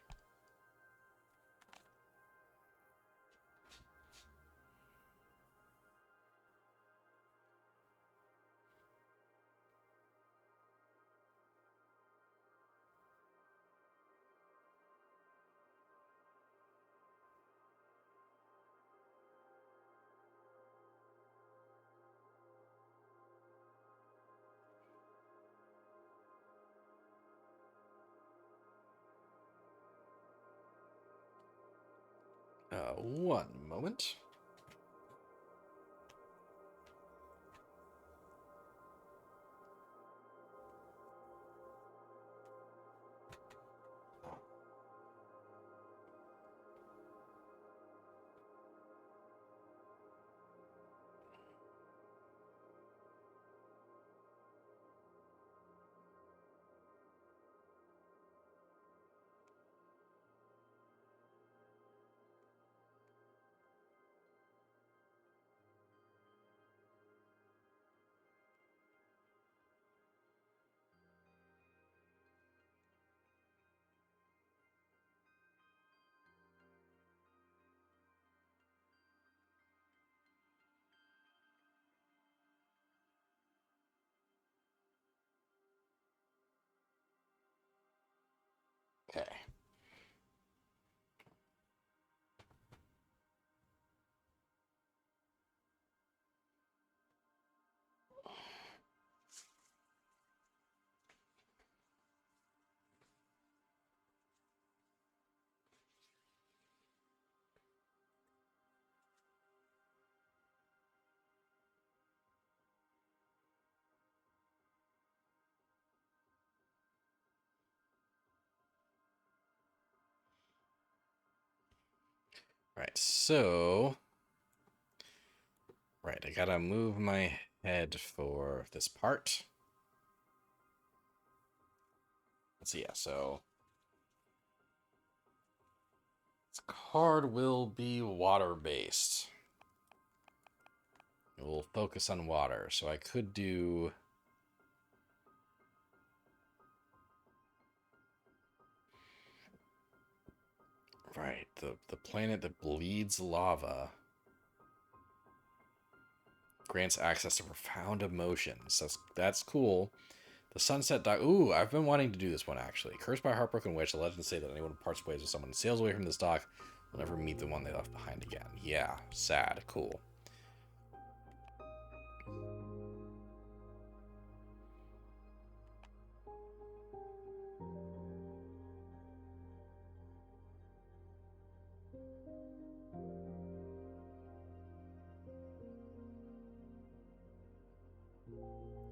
One moment. Okay. Right. So. Right. I gotta move my head for this part. Let's see. Yeah. So. This card will be water based. It will focus on water. So I could do. Right. The planet that bleeds lava grants access to profound emotions. That's cool. The Sunset Dock. Ooh, I've been wanting to do this one actually. Cursed by a heartbroken witch, the legends say that anyone who parts ways with someone and sails away from this dock will never meet the one they left behind again. Yeah, sad. Cool.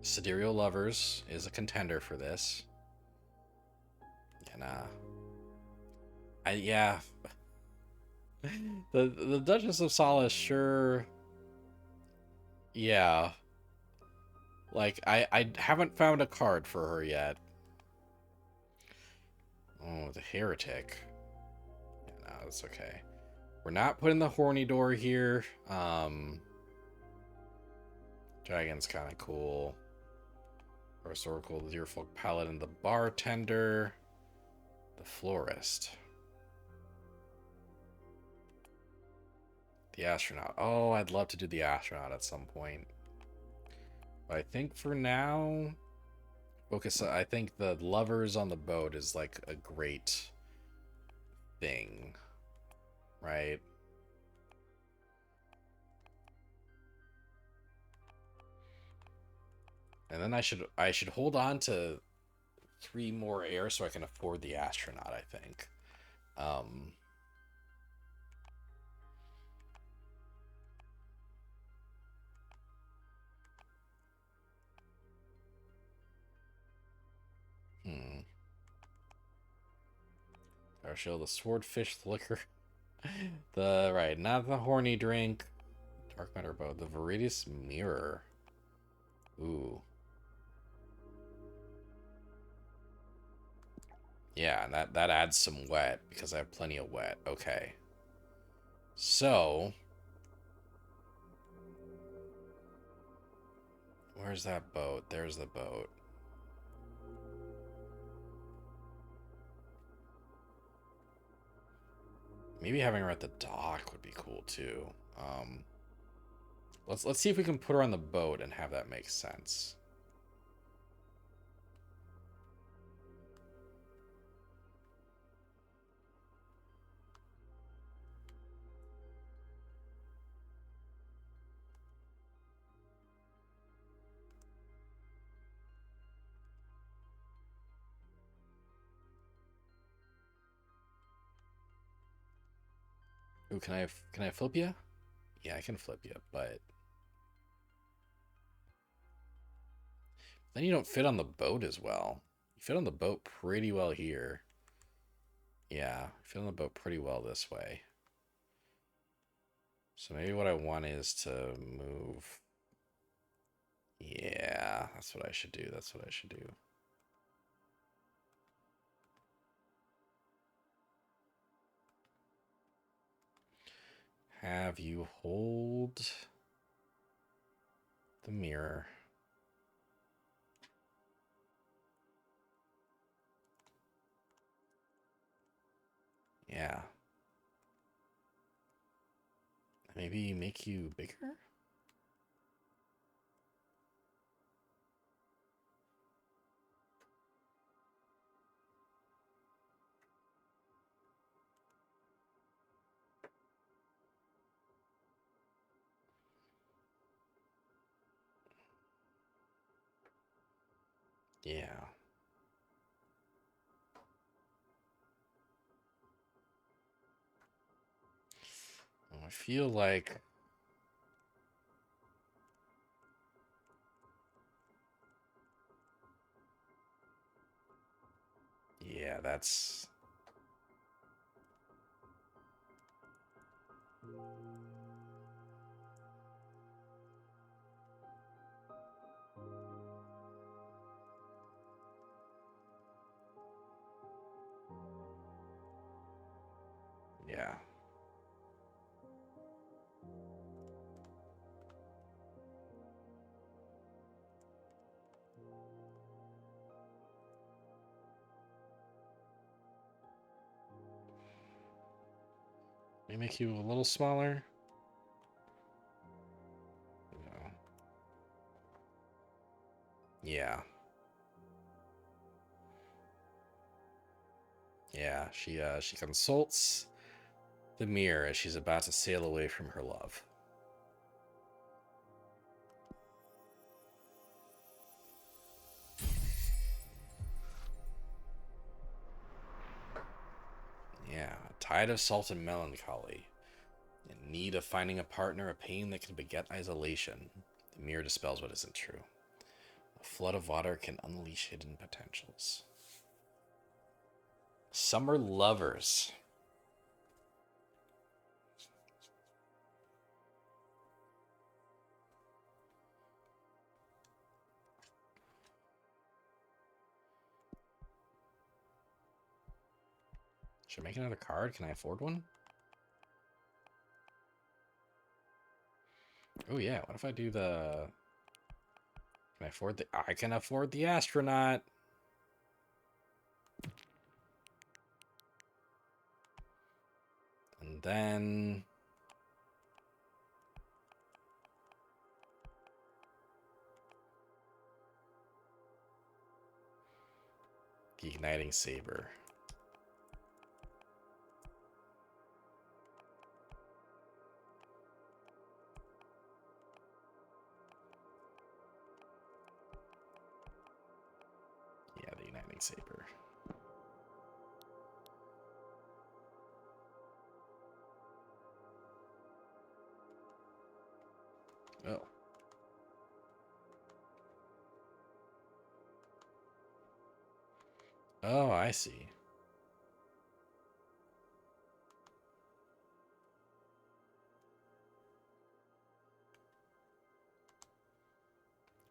Sidereal Lovers is a contender for this. And yeah. The Duchess of Solace, sure. Yeah. Like I haven't found a card for her yet. Oh, the Heretic. Yeah, no, that's okay. We're not putting the horny door here. Dragon's kind of cool. First Oracle, the Deerfolk Paladin, the Bartender, the Florist, the Astronaut. Oh, I'd love to do the Astronaut at some point. But I think for now, focus. I think the Lovers on the boat is like a great thing, right? And then I should hold on to 3 more air so I can afford the astronaut, I think. Um, hmm. Partial, the swordfish liquor. The right, not the horny drink. Dark matter boat. The Viridius mirror. Ooh. Yeah, and that adds some wet because I have plenty of wet. Okay. So, where's that boat? There's the boat. Maybe having her at the dock would be cool too. Um, let's see if we can put her on the boat and have that make sense. Ooh, can I flip you? Yeah, I can flip you, but then you don't fit on the boat as well. You fit on the boat pretty well here. Yeah, you fit on the boat pretty well this way. So maybe what I want is to move. Yeah, that's what I should do. That's what I should do. Have you hold the mirror. Yeah. Maybe make you bigger? Yeah. I feel like yeah, that's yeah. Let me make you a little smaller. No. Yeah. Yeah, she consults the mirror as she's about to sail away from her love. Yeah, tired of salt and melancholy, in need of finding a partner, a pain that can beget isolation. The mirror dispels what isn't true. A flood of water can unleash hidden potentials. Summer lovers. Should I make another card? Can I afford one? Oh yeah, what if I do the... Can I afford the... I can afford the astronaut. And then... The igniting saber. lightsaber. Oh. Oh, I see.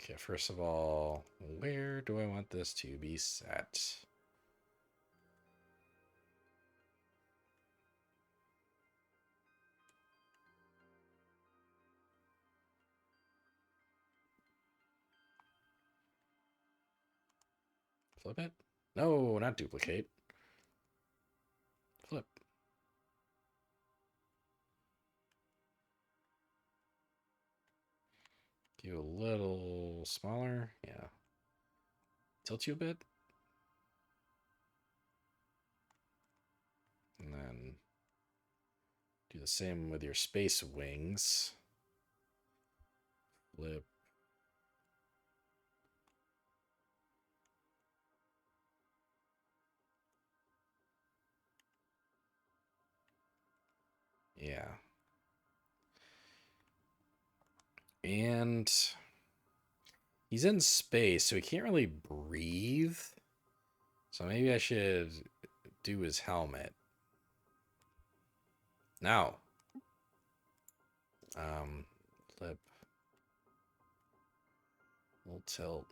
Okay, first of all, where do I want this to be set? Flip it? No, not duplicate. Flip. Give you a little smaller. Yeah. Tilt you a bit. And then do the same with your space wings. Flip. Yeah. And he's in space, so he can't really breathe. So maybe I should do his helmet. Now. Flip. Little tilt.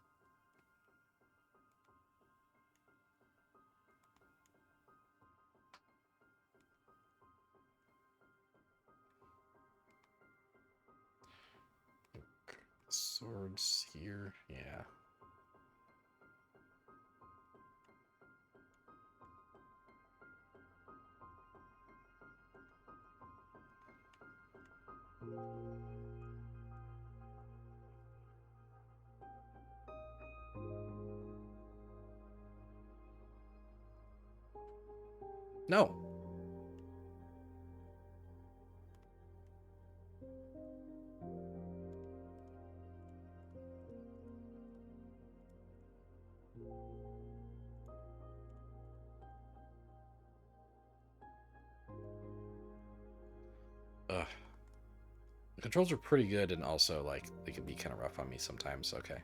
Swords here. Yeah. No. Ugh. The controls are pretty good, and also, like, they can be kind of rough on me sometimes. Okay.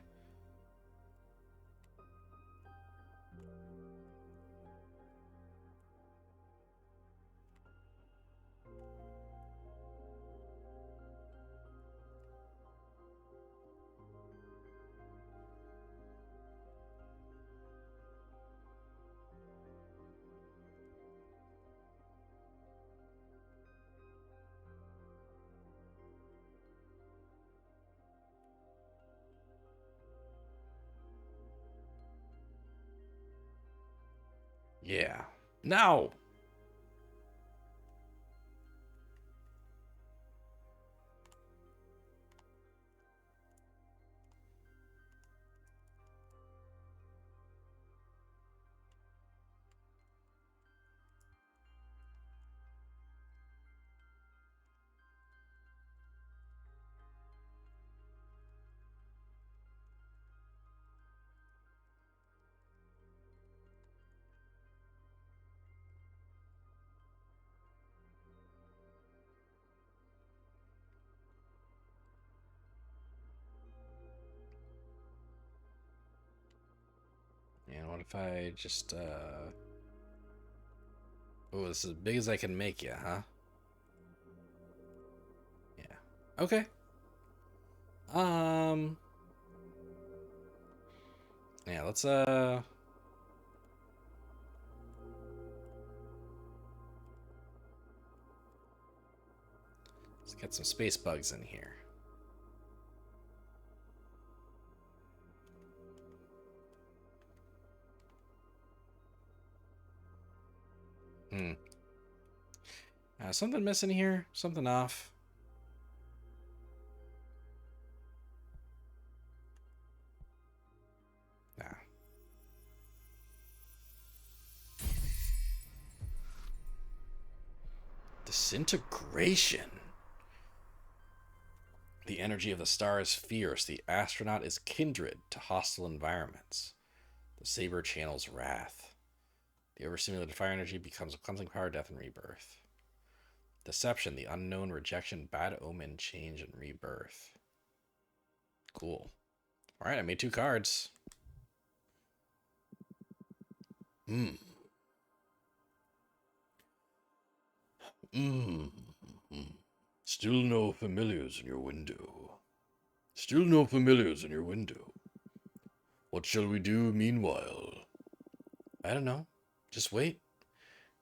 Yeah. No. And what if I just, oh, this is as big as I can make you, huh? Yeah. Okay. Um. Yeah, let's get some space bugs in here. Hmm. Something missing here? Something off? Nah. Disintegration. The energy of the star is fierce. The astronaut is kindred to hostile environments. The saber channels wrath. The overstimulated fire energy becomes a cleansing power, death, and rebirth. Deception, the unknown, rejection, bad omen, change, and rebirth. Cool. Alright, I made 2 cards. Mmm. Mmm. Still no familiars in your window. Still no familiars in your window. What shall we do meanwhile? I don't know. Just wait.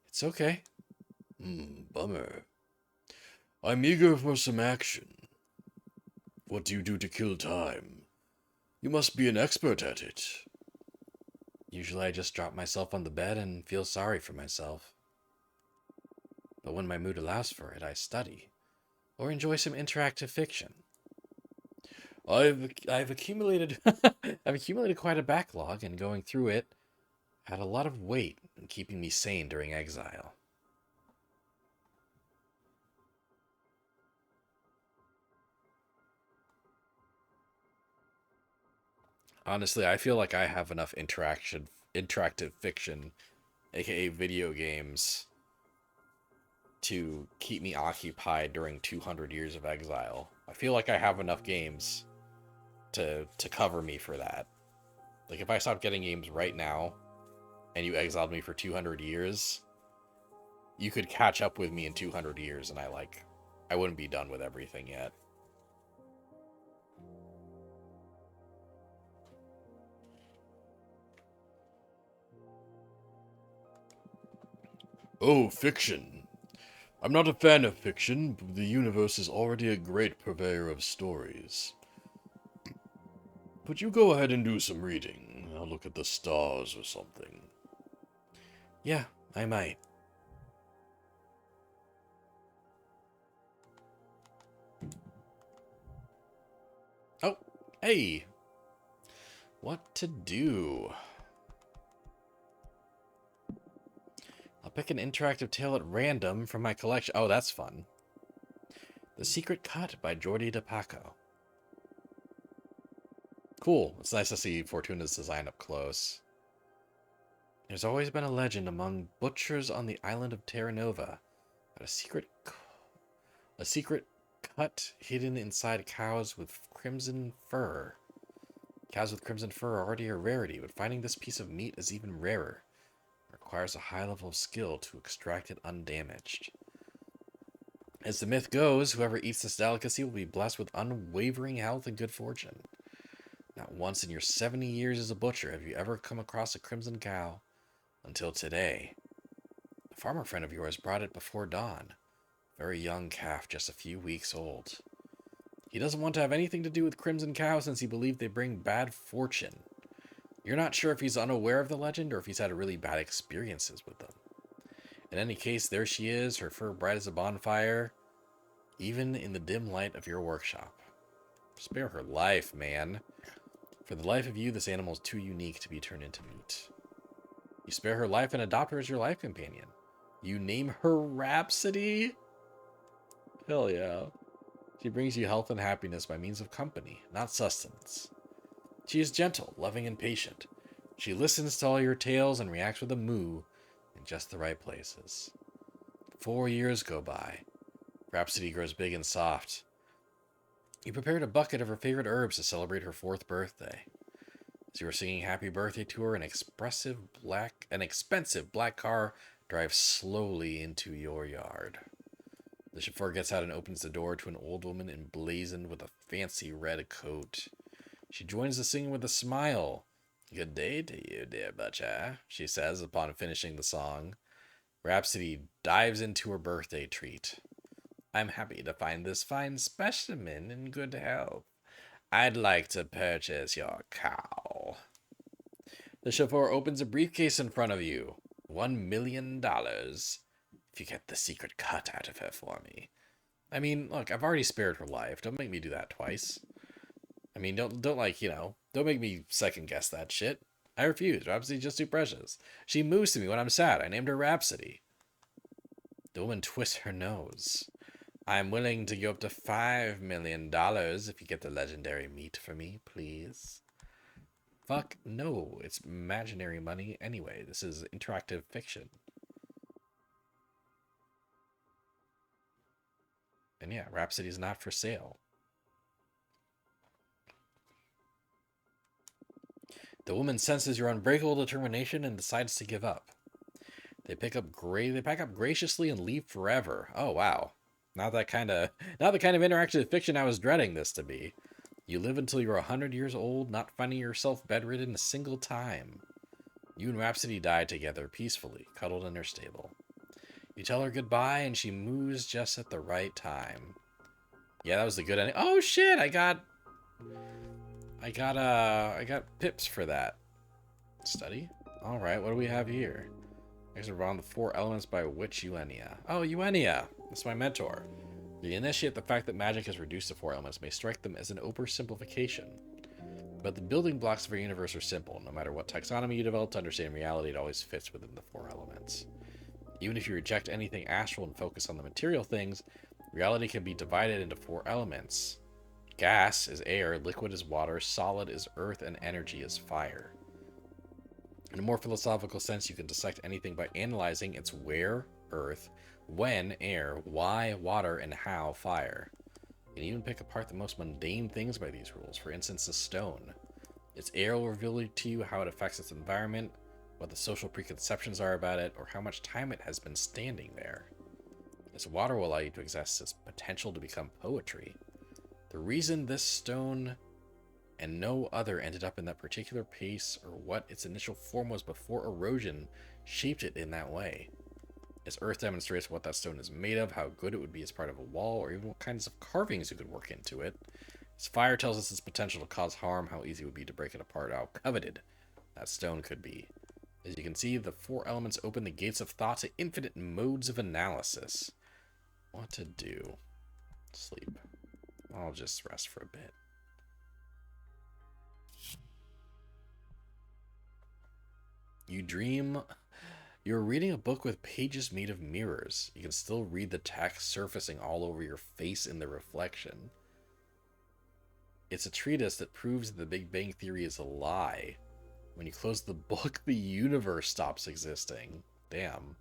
It's okay. Bummer. I'm eager for some action. What do you do to kill time? You must be an expert at it. Usually I just drop myself on the bed and feel sorry for myself. But when my mood allows for it, I study or enjoy some interactive fiction. I've accumulated I've accumulated quite a backlog, and going through it had a lot of weight in keeping me sane during exile. Honestly, I feel like I have enough interactive fiction, aka video games, to keep me occupied during 200 years of exile. I feel like I have enough games to cover me for that. Like, if I stopped getting games right now and you exiled me for 200 years, you could catch up with me in 200 years, and I wouldn't be done with everything yet. Oh, fiction. I'm not a fan of fiction, but the universe is already a great purveyor of stories. But you go ahead and do some reading. I'll look at the stars or something. Yeah, I might. Oh, hey! What to do? I'll pick an interactive tale at random from my collection. Oh, that's fun. The Secret Cut by Jordi DePaco. Cool. It's nice to see Fortuna's design up close. There's always been a legend among butchers on the island of Terra Nova about a secret cut hidden inside cows with crimson fur. Cows with crimson fur are already a rarity, but finding this piece of meat is even rarer. It requires a high level of skill to extract it undamaged. As the myth goes, whoever eats this delicacy will be blessed with unwavering health and good fortune. Not once in your 70 years as a butcher have you ever come across a crimson cow. Until today. A farmer friend of yours brought it before dawn. A very young calf, just a few weeks old. He doesn't want to have anything to do with crimson cows since he believed they bring bad fortune. You're not sure if he's unaware of the legend or if he's had really bad experiences with them. In any case, there she is, her fur bright as a bonfire, even in the dim light of your workshop. Spare her life, man. For the life of you, this animal is too unique to be turned into meat. You spare her life and adopt her as your life companion. You name her Rhapsody? Hell yeah. She brings you health and happiness by means of company, not sustenance. She is gentle, loving, and patient. She listens to all your tales and reacts with a moo in just the right places. 4 years go by. Rhapsody grows big and soft. You prepared a bucket of her favorite herbs to celebrate her 4th birthday. As you were singing happy birthday to her, an expensive black car drives slowly into your yard. The chauffeur gets out and opens the door to an old woman emblazoned with a fancy red coat. She joins the singing with a smile. Good day to you, dear butcher, she says upon finishing the song. Rhapsody dives into her birthday treat. I'm happy to find this fine specimen in good health. I'd like to purchase your cow. The chauffeur opens a briefcase in front of you. $1 million. If you get the secret cut out of her for me. I mean, look, I've already spared her life. Don't make me do that twice. I mean, don't don't make me second guess that shit. I refuse. Rhapsody's just too precious. She moves to me when I'm sad. I named her Rhapsody. The woman twists her nose. I'm willing to give up to $5 million if you get the legendary meat for me, please. fuck? No, it's imaginary money anyway. This is interactive fiction. And yeah, Rhapsody's not for sale. The woman senses your unbreakable determination and decides to give up. They pack up graciously and leave forever. Oh wow. Not the kind of interactive fiction I was dreading this to be. You live until you're 100 years old, not finding yourself bedridden a single time. You and Rhapsody die together peacefully, cuddled in her stable. You tell her goodbye and she moves just at the right time. Yeah, that was the good ending. Oh shit, I got pips for that. Study? Alright, what do we have here? These are around the 4 elements by which Eulenia. Oh, Eulenia! That's my mentor. The initiate the fact that magic is reduced to 4 elements may strike them as an oversimplification. But the building blocks of our universe are simple. No matter what taxonomy you develop to understand reality, it always fits within the 4 elements. Even if you reject anything astral and focus on the material things, reality can be divided into 4 elements. Gas is air, liquid is water, solid is earth, and energy is fire. In a more philosophical sense, you can dissect anything by analyzing its where, earth, when, air, why, water, and how, fire. You can even pick apart the most mundane things by these rules. For instance, a stone. Its air will reveal to you how it affects its environment, what the social preconceptions are about it, or how much time it has been standing there. Its water will allow you to access its potential to become poetry. The reason this stone and no other ended up in that particular place, or what its initial form was before erosion, shaped it in that way. Its earth demonstrates what that stone is made of, how good it would be as part of a wall, or even what kinds of carvings you could work into it. Its fire tells us its potential to cause harm, how easy it would be to break it apart, how coveted that stone could be. As you can see, the 4 elements open the gates of thought to infinite modes of analysis. What to do? Sleep. I'll just rest for a bit. You dream. You're reading a book with pages made of mirrors. You can still read the text surfacing all over your face in the reflection. It's a treatise that proves that the Big Bang Theory is a lie. When you close the book, the universe stops existing. Damn.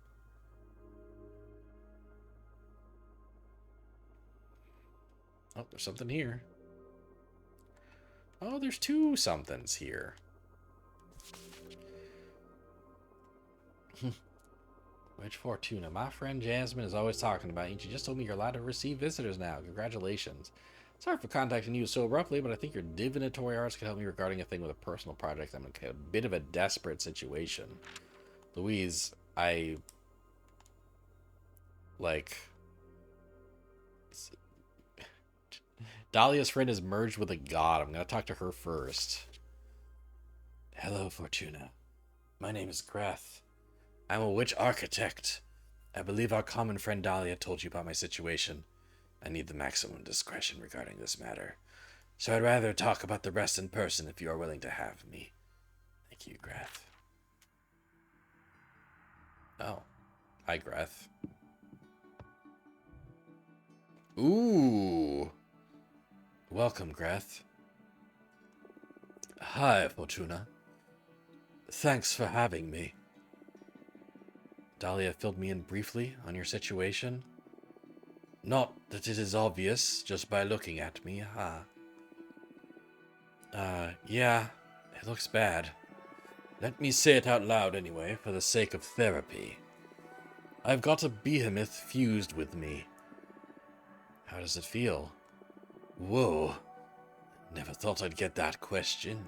Oh, there's something here. Oh, there's 2 somethings here. Which Fortuna? My friend Jasmine is always talking about you. She just told me you're allowed to receive visitors now. Congratulations. Sorry for contacting you so abruptly, but I think your divinatory arts can help me regarding a thing with a personal project. I'm in a bit of a desperate situation. Louise, Dahlia's friend is merged with a god. I'm going to talk to her first. Hello, Fortuna. My name is Greth. I'm a witch architect. I believe our common friend Dahlia told you about my situation. I need the maximum discretion regarding this matter. So I'd rather talk about the rest in person if you are willing to have me. Thank you, Greth. Oh. Hi, Greth. Ooh. Welcome, Greth. Hi, Fortuna. Thanks for having me. Dahlia filled me in briefly on your situation. Not that it is obvious just by looking at me, huh? Yeah, it looks bad. Let me say it out loud anyway, for the sake of therapy. I've got a behemoth fused with me. How does it feel? Whoa. Never thought I'd get that question.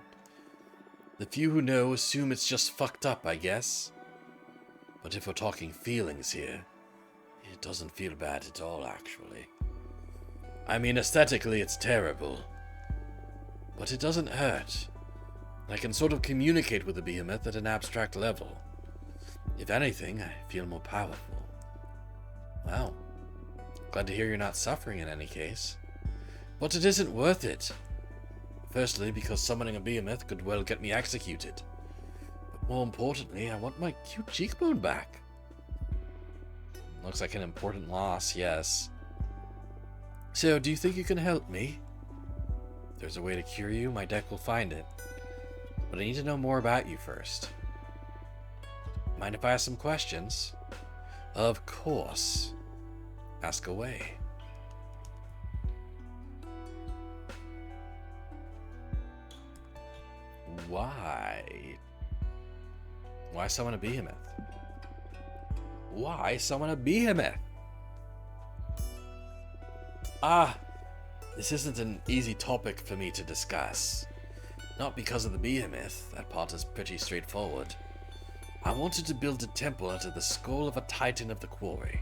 The few who know assume it's just fucked up, I guess. But if we're talking feelings here, it doesn't feel bad at all, actually. I mean, aesthetically, it's terrible. But it doesn't hurt. I can sort of communicate with the behemoth at an abstract level. If anything, I feel more powerful. Well, glad to hear you're not suffering in any case. But it isn't worth it. Firstly, because summoning a behemoth could well get me executed. But more importantly, I want my cute cheekbone back. Looks like an important loss, yes. So, do you think you can help me? If there's a way to cure you, my deck will find it. But I need to know more about you first. Mind if I ask some questions? Of course. Ask away. Why? Why summon a behemoth? Why summon a behemoth? Ah, this isn't an easy topic for me to discuss. Not because of the behemoth, that part is pretty straightforward. I wanted to build a temple out of the skull of a titan of the quarry.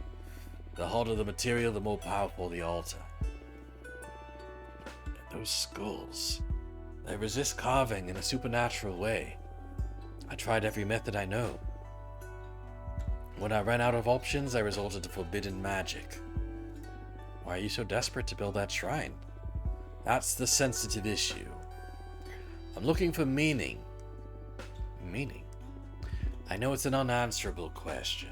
The harder the material, the more powerful the altar. Those skulls, they resist carving in a supernatural way. I tried every method I know. When I ran out of options, I resorted to forbidden magic. Why are you so desperate to build that shrine? That's the sensitive issue. I'm looking for meaning. Meaning? I know it's an unanswerable question.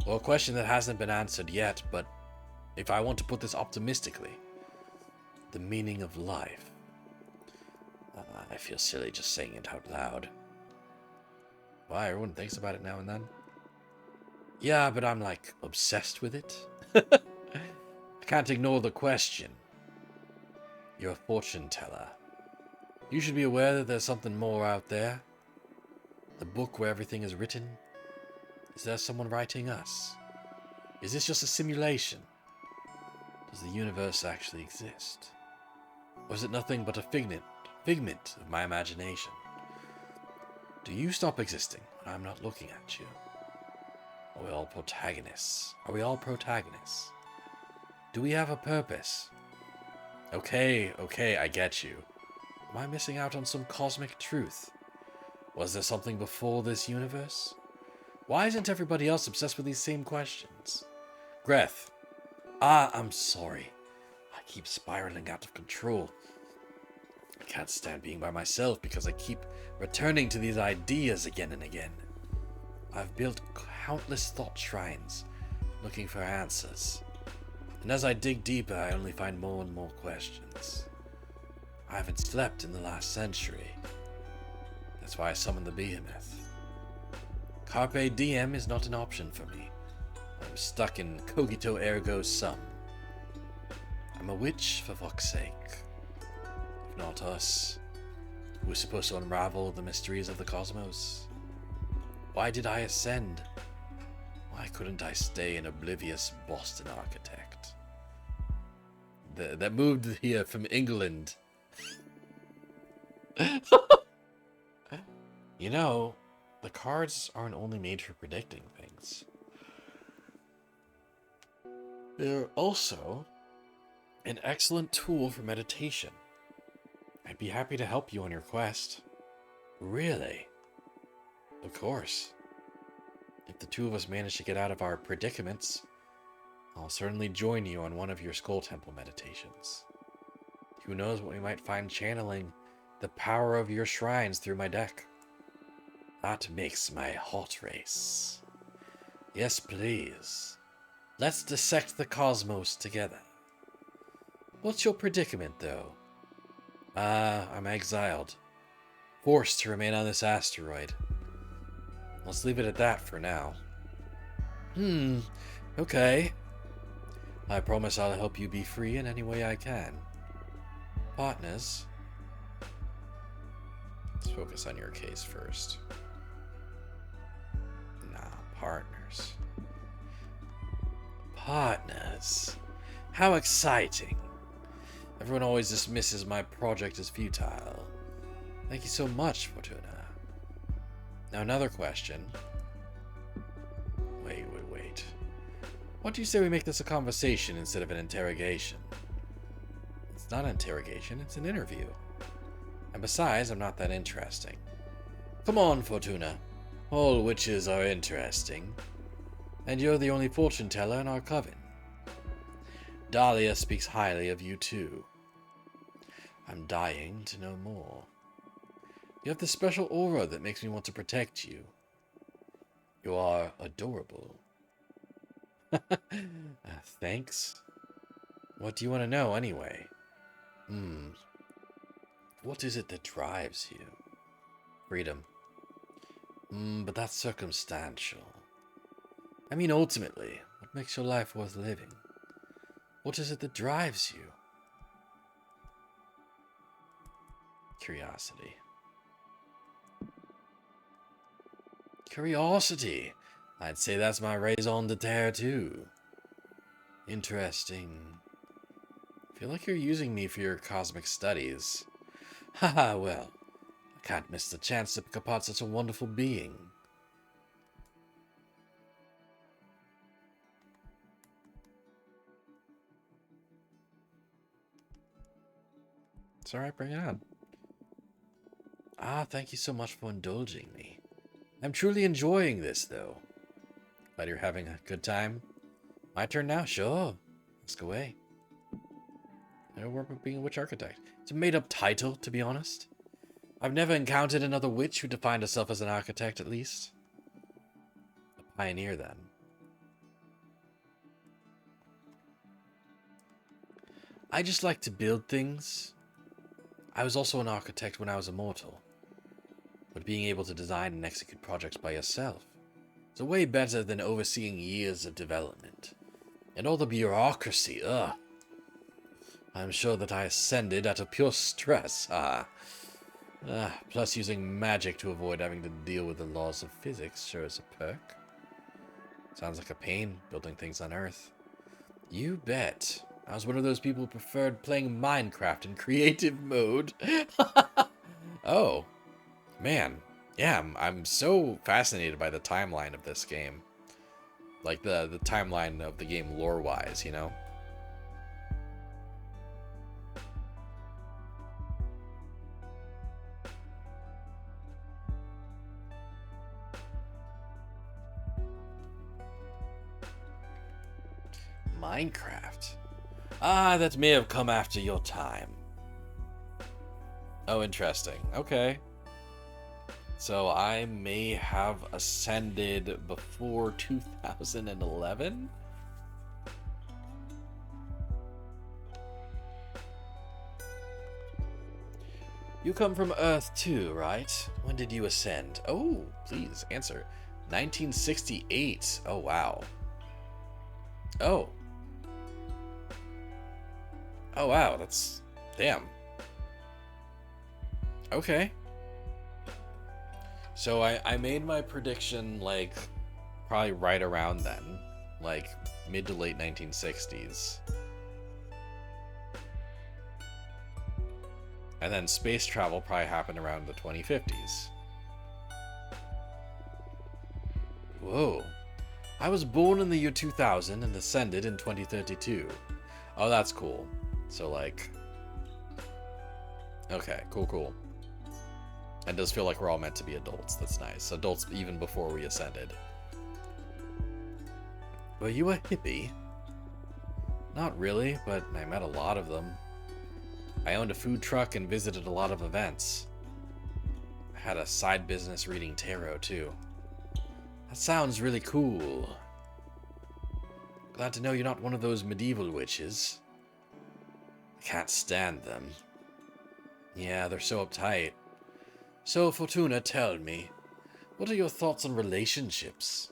Or a question that hasn't been answered yet, but if I want to put this optimistically, the meaning of life. I feel silly just saying it out loud. Why? Everyone thinks about it now and then. Yeah, but I'm like obsessed with it. I can't ignore the question. You're a fortune teller. You should be aware that there's something more out there. The book where everything is written. Is there someone writing us? Is this just a simulation? Does the universe actually exist? Or is it nothing but a figment of my imagination? Do you stop existing when I'm not looking at you? Are we all protagonists? Are we all protagonists? Do we have a purpose? Okay, I get you. Am I missing out on some cosmic truth? Was there something before this universe? Why isn't everybody else obsessed with these same questions? Greth. I'm sorry. I keep spiraling out of control. I can't stand being by myself because I keep returning to these ideas again and again. I've built countless thought shrines, looking for answers. And as I dig deeper, I only find more and more questions. I haven't slept in the last century. That's why I summoned the behemoth. Carpe diem is not an option for me. I'm stuck in cogito ergo sum. I'm a witch, for fuck's sake. If not us, who was supposed to unravel the mysteries of the cosmos? Why did I ascend? Why couldn't I stay an oblivious Boston architect? That moved here from England. You know, the cards aren't only made for predicting things. They're also an excellent tool for meditation. I'd be happy to help you on your quest. Really? Of course. If the two of us manage to get out of our predicaments, I'll certainly join you on one of your Skull Temple meditations. Who knows what we might find channeling the power of your shrines through my deck. That makes my heart race. Yes, please. Let's dissect the cosmos together. What's your predicament, though? I'm exiled. Forced to remain on this asteroid. Let's leave it at that for now. Okay. I promise I'll help you be free in any way I can. Partners? Let's focus on your case first. Nah, partners. Partners. How exciting. Everyone always dismisses my project as futile. Thank you so much, Fortuna. Now another question. Wait. What do you say we make this a conversation instead of an interrogation? It's not an interrogation, it's an interview. And besides, I'm not that interesting. Come on, Fortuna. All witches are interesting. And you're the only fortune teller in our coven. Dahlia speaks highly of you too. I'm dying to know more. You have this special aura that makes me want to protect you. You are adorable. Thanks. What do you want to know anyway? What is it that drives you? Freedom. But that's circumstantial. I mean, ultimately, what makes your life worth living? What is it that drives you? Curiosity. Curiosity. I'd say that's my raison d'etre too. Interesting. I feel like you're using me for your cosmic studies. Haha, well, I can't miss the chance to pick apart such a wonderful being. It's alright, bring it on. Ah, thank you so much for indulging me. I'm truly enjoying this, though. Glad you're having a good time. My turn now? Sure. Ask away. I work with being a witch architect. It's a made-up title, to be honest. I've never encountered another witch who defined herself as an architect, at least. A pioneer, then. I just like to build things. I was also an architect when I was a mortal. But being able to design and execute projects by yourself is way better than overseeing years of development. And all the bureaucracy, ugh. I'm sure that I ascended out of pure stress, plus using magic to avoid having to deal with the laws of physics sure is a perk. Sounds like a pain, building things on Earth. You bet. I was one of those people who preferred playing Minecraft in creative mode. Oh, man. Yeah, I'm so fascinated by the timeline of this game. Like the timeline of the game lore-wise, you know? Minecraft? Ah, that may have come after your time. Oh, interesting. Okay. So I may have ascended before 2011? You come from Earth too, right? When did you ascend? Oh, please, answer. 1968. Oh, wow. Oh. Oh, wow, that's... Damn. Okay. So I made my prediction, like, probably right around then. Like, mid to late 1960s. And then space travel probably happened around the 2050s. Whoa. I was born in the year 2000 and ascended in 2032. Oh, that's cool. So, like... Okay, cool. And does feel like we're all meant to be adults. That's nice. Adults even before we ascended. Were you a hippie? Not really, but I met a lot of them. I owned a food truck and visited a lot of events. I had a side business reading tarot, too. That sounds really cool. Glad to know you're not one of those medieval witches. I can't stand them. Yeah, they're so uptight. So, Fortuna, tell me, what are your thoughts on relationships?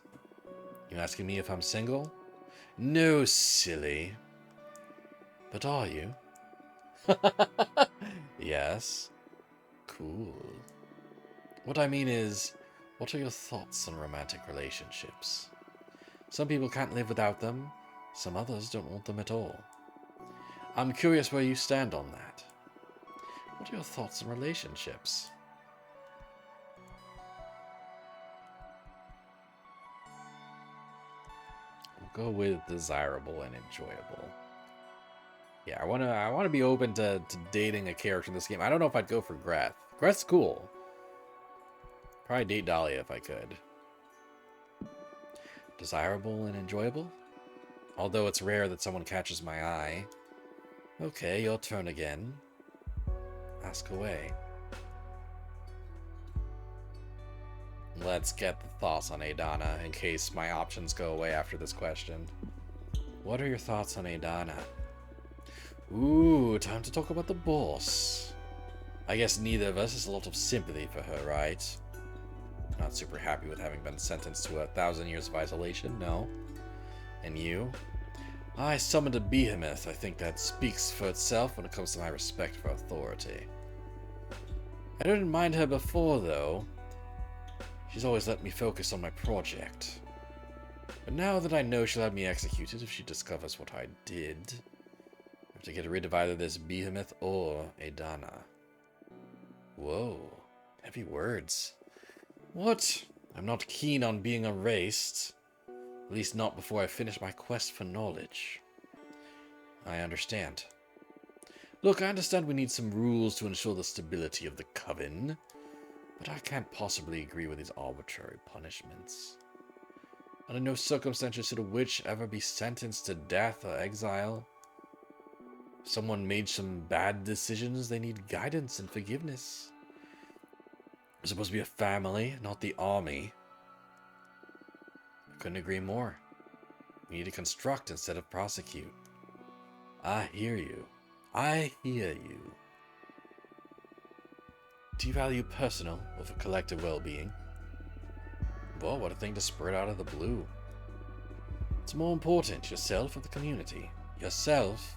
You asking me if I'm single? No, silly. But are you? Yes. Cool. What I mean is, what are your thoughts on romantic relationships? Some people can't live without them, some others don't want them at all. I'm curious where you stand on that. What are your thoughts on relationships? We'll go with desirable and enjoyable. Yeah, I wanna be open to dating a character in this game. I don't know if I'd go for Greth. Greth's cool. Probably date Dahlia if I could. Desirable and enjoyable? Although it's rare that someone catches my eye. Okay, your turn again. Ask away. Let's get the thoughts on Adana in case my options go away after this question. What are your thoughts on Adana? Ooh, time to talk about the boss. I guess neither of us has a lot of sympathy for her, right? Not super happy with having been sentenced to 1,000 years of isolation, no. And you? I summoned a behemoth. I think that speaks for itself when it comes to my respect for authority. I didn't mind her before, though. She's always let me focus on my project. But now that I know she'll have me executed if she discovers what I did, I have to get rid of either this behemoth or Adana. Whoa, heavy words. What? I'm not keen on being erased. At least not before I finish my quest for knowledge. I understand. Look, I understand we need some rules to ensure the stability of the Coven, but I can't possibly agree with these arbitrary punishments. Under no circumstances should a witch ever be sentenced to death or exile. If someone made some bad decisions, they need guidance and forgiveness. We're supposed to be a family, not the army. I couldn't agree more. We need to construct instead of prosecute. I hear you. I hear you. Do you value personal over collective well-being? Well, what a thing to spurt out of the blue. It's more important, yourself or the community? Yourself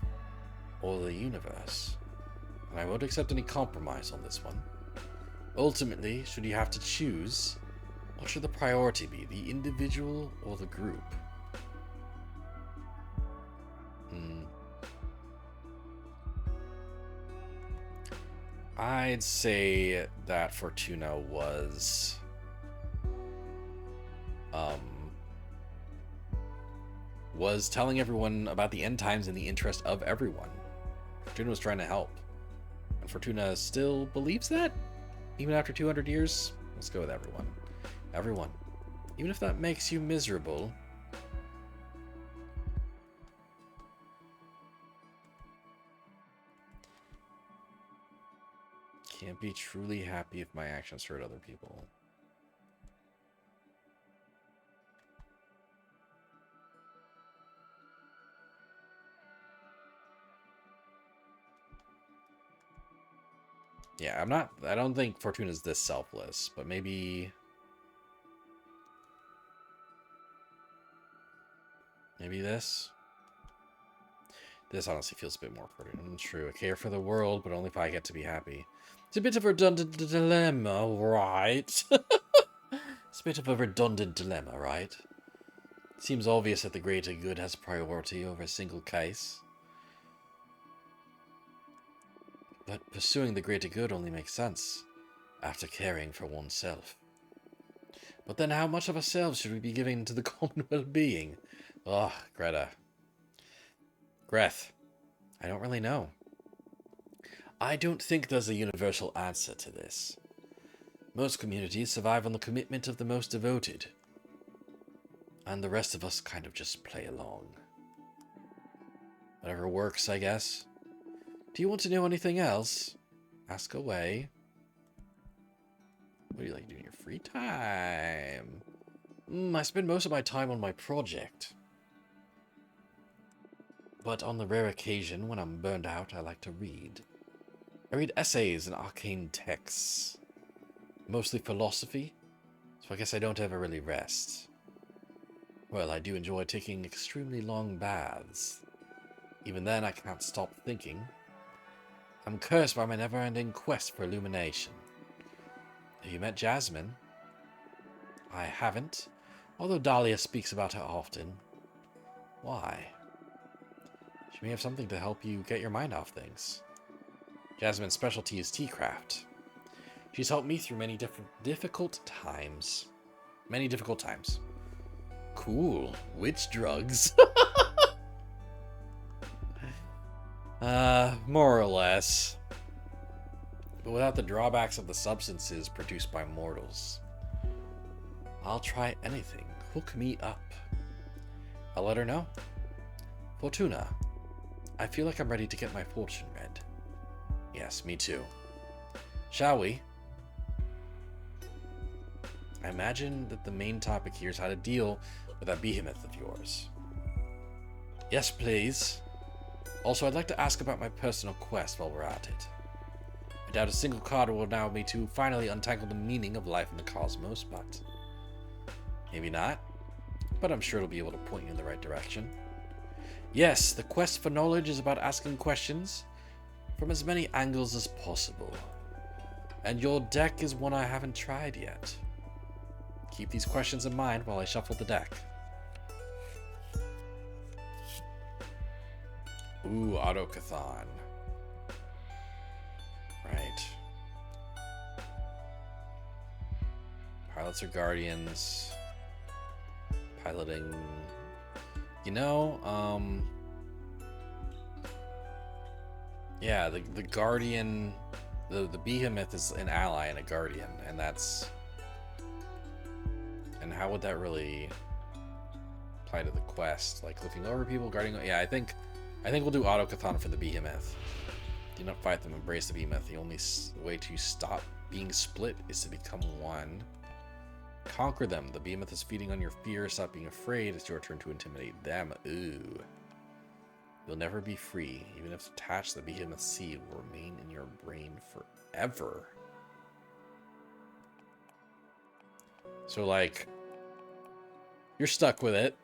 or the universe? And I won't accept any compromise on this one. Ultimately, should you have to choose, what should the priority be, the individual or the group? I'd say that Fortuna was telling everyone about the end times in the interest of everyone. Fortuna was trying to help. And Fortuna still believes that? Even after 200 years? Let's go with everyone. Everyone. Even if that makes you miserable. Can't be truly happy if my actions hurt other people. Yeah, I don't think Fortuna's this selfless, but maybe this? This honestly feels a bit more Fortuna. True, I care for the world, but only if I get to be happy. It's a bit of a redundant dilemma, right? It's a bit of a redundant dilemma, right? It seems obvious that the greater good has priority over a single case. But pursuing the greater good only makes sense after caring for oneself. But then how much of ourselves should we be giving to the common well-being? Oh, Greta. Greth. I don't really know. I don't think there's a universal answer to this. Most communities survive on the commitment of the most devoted. And the rest of us kind of just play along. Whatever works, I guess. Do you want to know anything else? Ask away. What do you like to do in your free time? I spend most of my time on my project. But on the rare occasion when I'm burned out, I like to read. I read essays and arcane texts. Mostly philosophy, so I guess I don't ever really rest. Well, I do enjoy taking extremely long baths. Even then, I can't stop thinking. I'm cursed by my never-ending quest for illumination. Have you met Jasmine? I haven't, although Dahlia speaks about her often. Why? She may have something to help you get your mind off things. Jasmine's specialty is tea craft. She's helped me through many difficult times. Many difficult times. Cool. Which drugs? More or less. But without the drawbacks of the substances produced by mortals. I'll try anything. Hook me up. I'll let her know. Fortuna, I feel like I'm ready to get my fortune read. Yes, me too. Shall we? I imagine that the main topic here is how to deal with that behemoth of yours. Yes, please. Also, I'd like to ask about my personal quest while we're at it. I doubt a single card will allow me to finally untangle the meaning of life in the cosmos, but maybe not. But I'm sure it'll be able to point you in the right direction. Yes, the quest for knowledge is about asking questions from as many angles as possible. And your deck is one I haven't tried yet. Keep these questions in mind while I shuffle the deck. Ooh, Autocathon. Right. Pilots or guardians. Piloting. You know, yeah, the guardian, the behemoth is an ally and a guardian, and that's, and how would that really apply to the quest? Like looking over people, guarding. Yeah, I think we'll do Autocathon for the behemoth. Do not fight them, embrace the behemoth. The only way to stop being split is to become one. Conquer them. The behemoth is feeding on your fear. Stop being afraid. It's your turn to intimidate them. Ooh. You'll never be free. Even if attached, the behemoth seed will remain in your brain forever. So, like, you're stuck with it.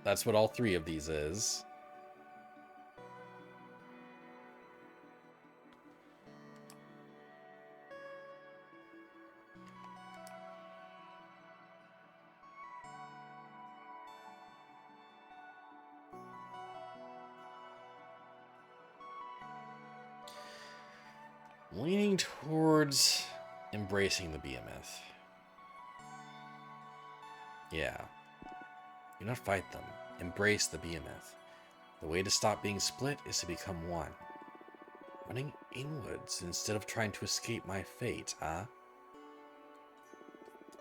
That's what all three of these is. Leaning towards embracing the behemoth. Yeah. Do not fight them. Embrace the behemoth. The way to stop being split is to become one. Running inwards instead of trying to escape my fate, huh?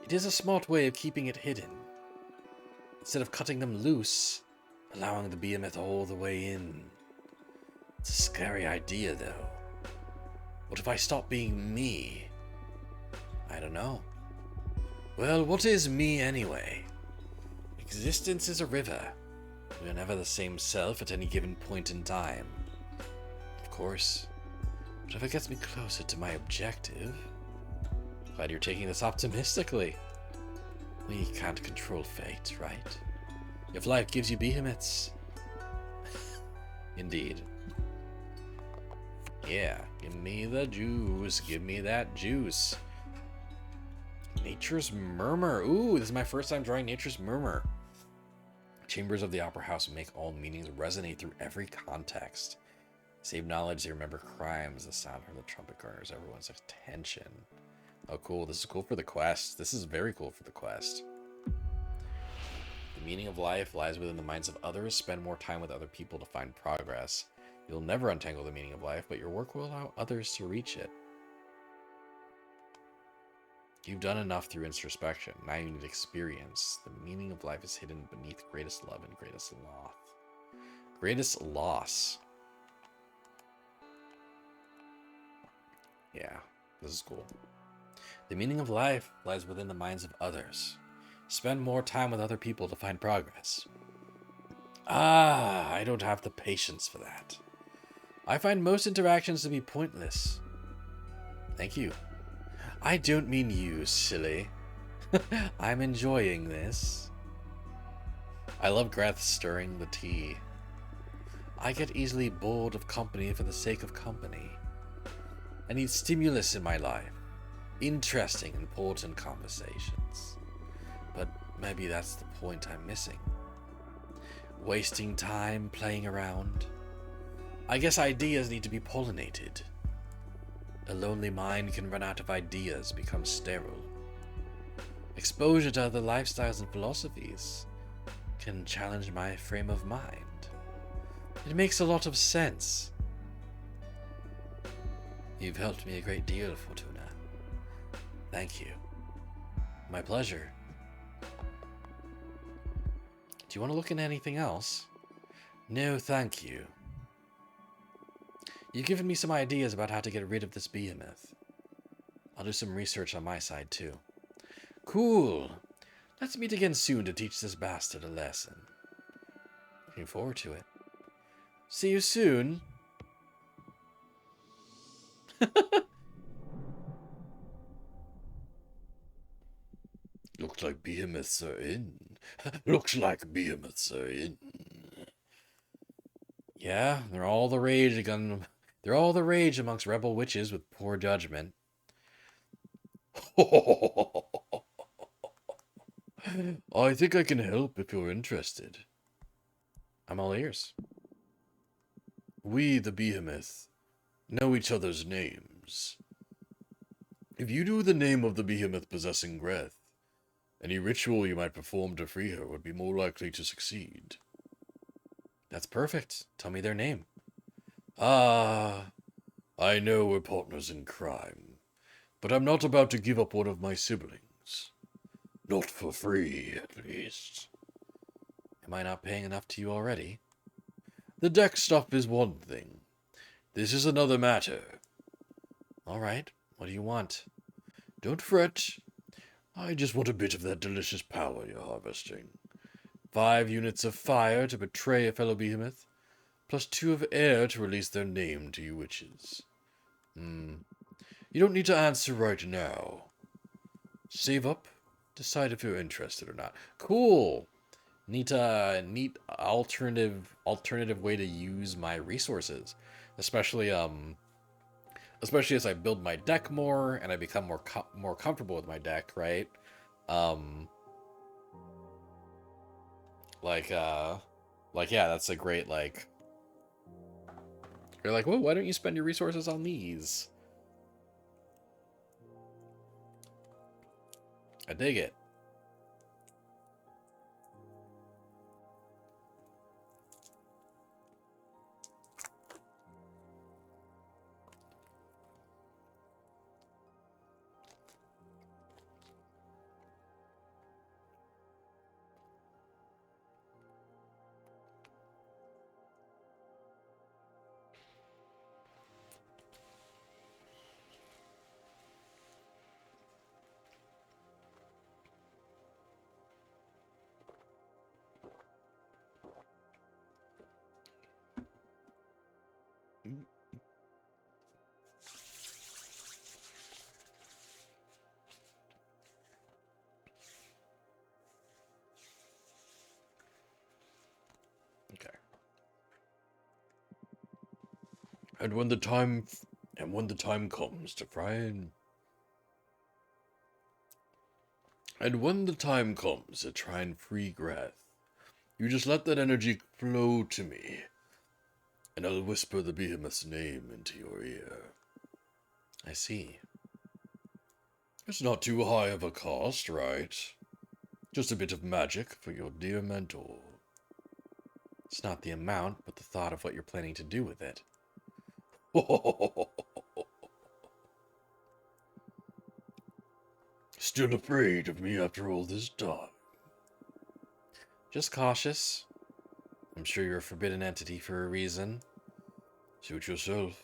It is a smart way of keeping it hidden. Instead of cutting them loose, allowing the behemoth all the way in. It's a scary idea, though. What if I stop being me? I don't know. Well, what is me anyway? Existence is a river. We are never the same self at any given point in time. Of course, whatever gets me closer to my objective. Glad you're taking this optimistically. We can't control fate, right? If life gives you behemoths. Indeed. Yeah, give me the juice. Give me that juice. Nature's Murmur. Ooh, this is my first time drawing Nature's Murmur. Chambers of the Opera House make all meanings resonate through every context. Save knowledge, they remember crimes. The sound from the trumpet garners everyone's attention. Oh, cool. This is cool for the quest. This is very cool for the quest. The meaning of life lies within the minds of others. Spend more time with other people to find progress. You'll never untangle the meaning of life, but your work will allow others to reach it. You've done enough through introspection. Now you need experience. The meaning of life is hidden beneath greatest love and greatest loss. Greatest loss. Yeah, this is cool. The meaning of life lies within the minds of others. Spend more time with other people to find progress. Ah, I don't have the patience for that. I find most interactions to be pointless. Thank you. I don't mean you, silly. I'm enjoying this. I love Greth stirring the tea. I get easily bored of company for the sake of company. I need stimulus in my life. Interesting, important conversations. But maybe that's the point I'm missing. Wasting time playing around. I guess ideas need to be pollinated. A lonely mind can run out of ideas, become sterile. Exposure to other lifestyles and philosophies can challenge my frame of mind. It makes a lot of sense. You've helped me a great deal, Fortuna. Thank you. My pleasure. Do you want to look into anything else? No, thank you. You've given me some ideas about how to get rid of this behemoth. I'll do some research on my side, too. Cool. Let's meet again soon to teach this bastard a lesson. Looking forward to it. See you soon. Looks like behemoths are in. Looks like behemoths are in. Yeah, they're all the rage again. They're all the rage amongst rebel witches with poor judgment. I think I can help if you're interested. I'm all ears. We, the behemoth, know each other's names. If you knew the name of the behemoth possessing Greth, any ritual you might perform to free her would be more likely to succeed. That's perfect. Tell me their name. Ah, I know we're partners in crime, but I'm not about to give up one of my siblings. Not for free, at least. Am I not paying enough to you already? The deck stuff is one thing. This is another matter. All right. What do you want? Don't fret. I just want a bit of that delicious power you're harvesting. 5 units of fire to betray a fellow behemoth, plus 2 of air to release their name to you witches. You don't need to answer right now. Save up, decide if you're interested or not. Cool. Neat alternative way to use my resources, especially especially as I build my deck more and I become more comfortable with my deck, right? Um, like yeah, that's a great like. You're like, well, why don't you spend your resources on these? I dig it. Okay. And when the time comes to try and free Greth, you just let that energy flow to me, and I'll whisper the behemoth's name into your ear. I see. It's not too high of a cost, right? Just a bit of magic for your dear mentor. It's not the amount, but the thought of what you're planning to do with it. Still afraid of me after all this time? Just cautious. I'm sure you're a forbidden entity for a reason. Suit yourself.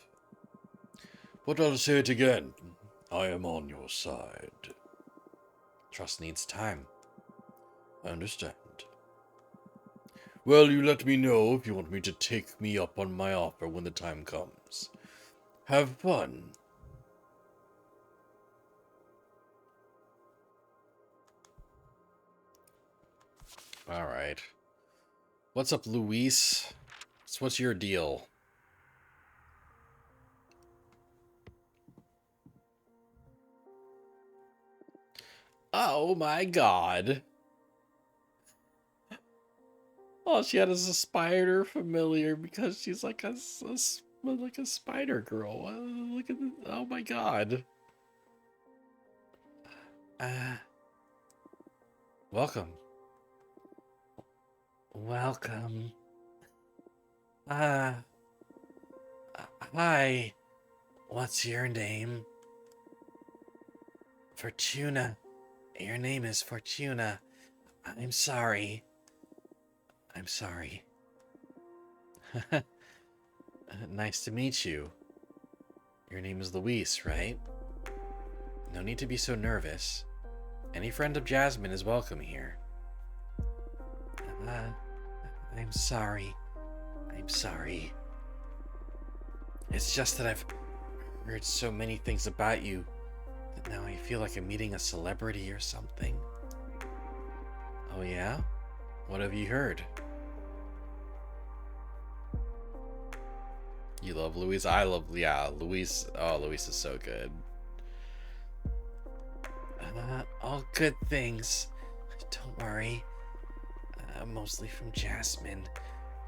But I'll say it again. I am on your side. Trust needs time. I understand. Well, you let me know if you want me to take me up on my offer when the time comes. Have fun. All right. What's up, Luis? What's your deal? Oh my god. All she had is a spider familiar because she's like like a spider girl. Look at this. Oh my god. Uh, welcome. Welcome. Uh, hi. What's your name? Fortuna. Your name is Fortuna. I'm sorry. I'm sorry. Nice to meet you. Your name is Luis, right? No need to be so nervous. Any friend of Jasmine is welcome here. I'm sorry. I'm sorry. It's just that I've heard so many things about you that now I feel like I'm meeting a celebrity or something. Oh, yeah? What have you heard? You love Luis? I love, yeah, Luis. Oh, Luis is so good. All good things. Don't worry. Mostly from Jasmine.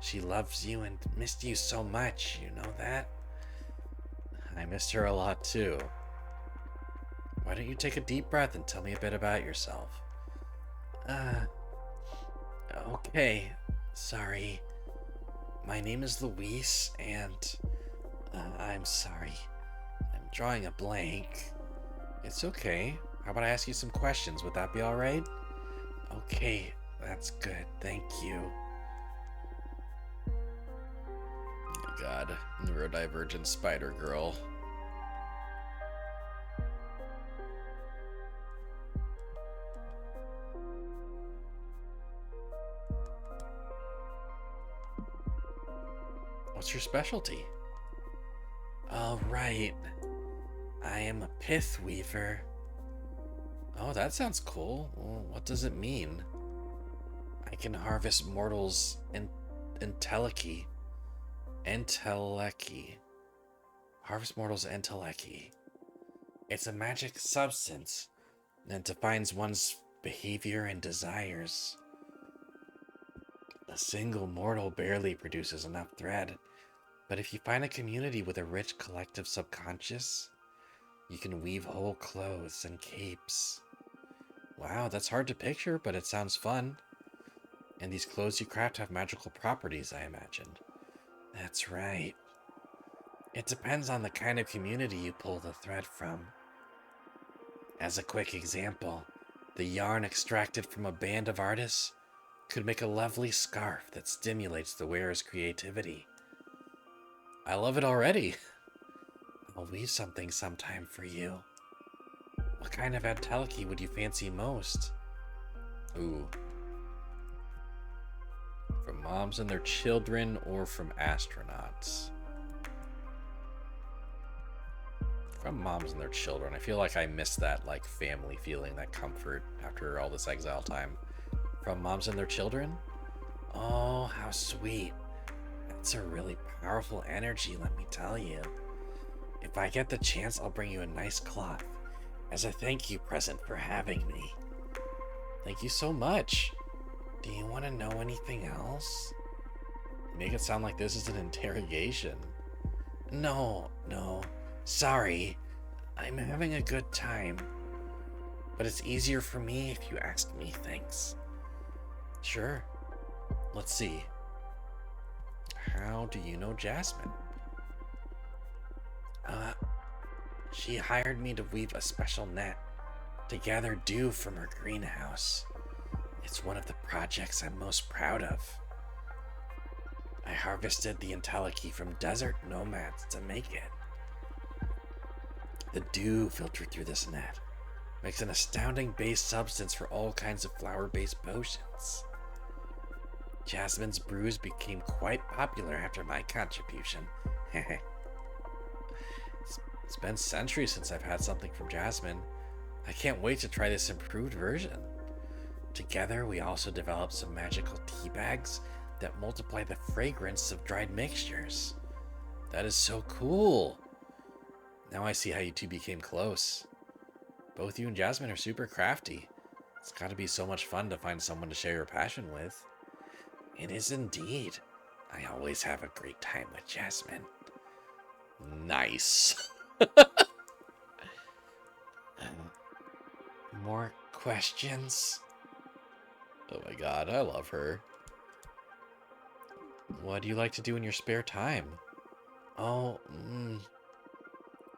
She loves you and missed you so much, you know that? I missed her a lot too. Why don't you take a deep breath and tell me a bit about yourself? Uh, okay. Sorry. My name is Luis, and I'm sorry. I'm drawing a blank. It's okay. How about I ask you some questions? Would that be alright? Okay, that's good. Thank you. Oh my god. Neurodivergent spider girl. What's your specialty? All right. I am a pith weaver. Oh, that sounds cool. Well, what does it mean? I can harvest mortals in entelechy. Entelechy. Harvest mortals entelechy. It's a magic substance that defines one's behavior and desires. A single mortal barely produces enough thread, but if you find a community with a rich collective subconscious, you can weave whole clothes and capes. Wow, that's hard to picture, but it sounds fun. And these clothes you craft have magical properties, I imagined. That's right. It depends on the kind of community you pull the thread from. As a quick example, the yarn extracted from a band of artists could make a lovely scarf that stimulates the wearer's creativity. I love it already. I'll weave something sometime for you. What kind of entelechy would you fancy most? Ooh. From moms and their children or from astronauts? From moms and their children. I feel like I missed that like family feeling, that comfort after all this exile time. From moms and their children? Oh, how sweet. That's a really powerful energy, let me tell you. If I get the chance, I'll bring you a nice cloth as a thank you present for having me. Thank you so much. Do you want to know anything else? Make it sound like this is an interrogation. No. Sorry. I'm having a good time. But it's easier for me if you ask me things. Sure. Let's see. How do you know Jasmine? She hired me to weave a special net to gather dew from her greenhouse. It's one of the projects I'm most proud of. I harvested the entelechy from desert nomads to make it. The dew filtered through this net makes an astounding base substance for all kinds of flower-based potions. Jasmine's brews became quite popular after my contribution. It's been centuries since I've had something from Jasmine. I can't wait to try this improved version. Together, we also developed some magical tea bags that multiply the fragrance of dried mixtures. That is so cool. Now I see how you two became close. Both you and Jasmine are super crafty. It's gotta be so much fun to find someone to share your passion with. It is indeed. I always have a great time with Jasmine. Nice. More questions? Oh my god, I love her. What do you like to do in your spare time? Oh,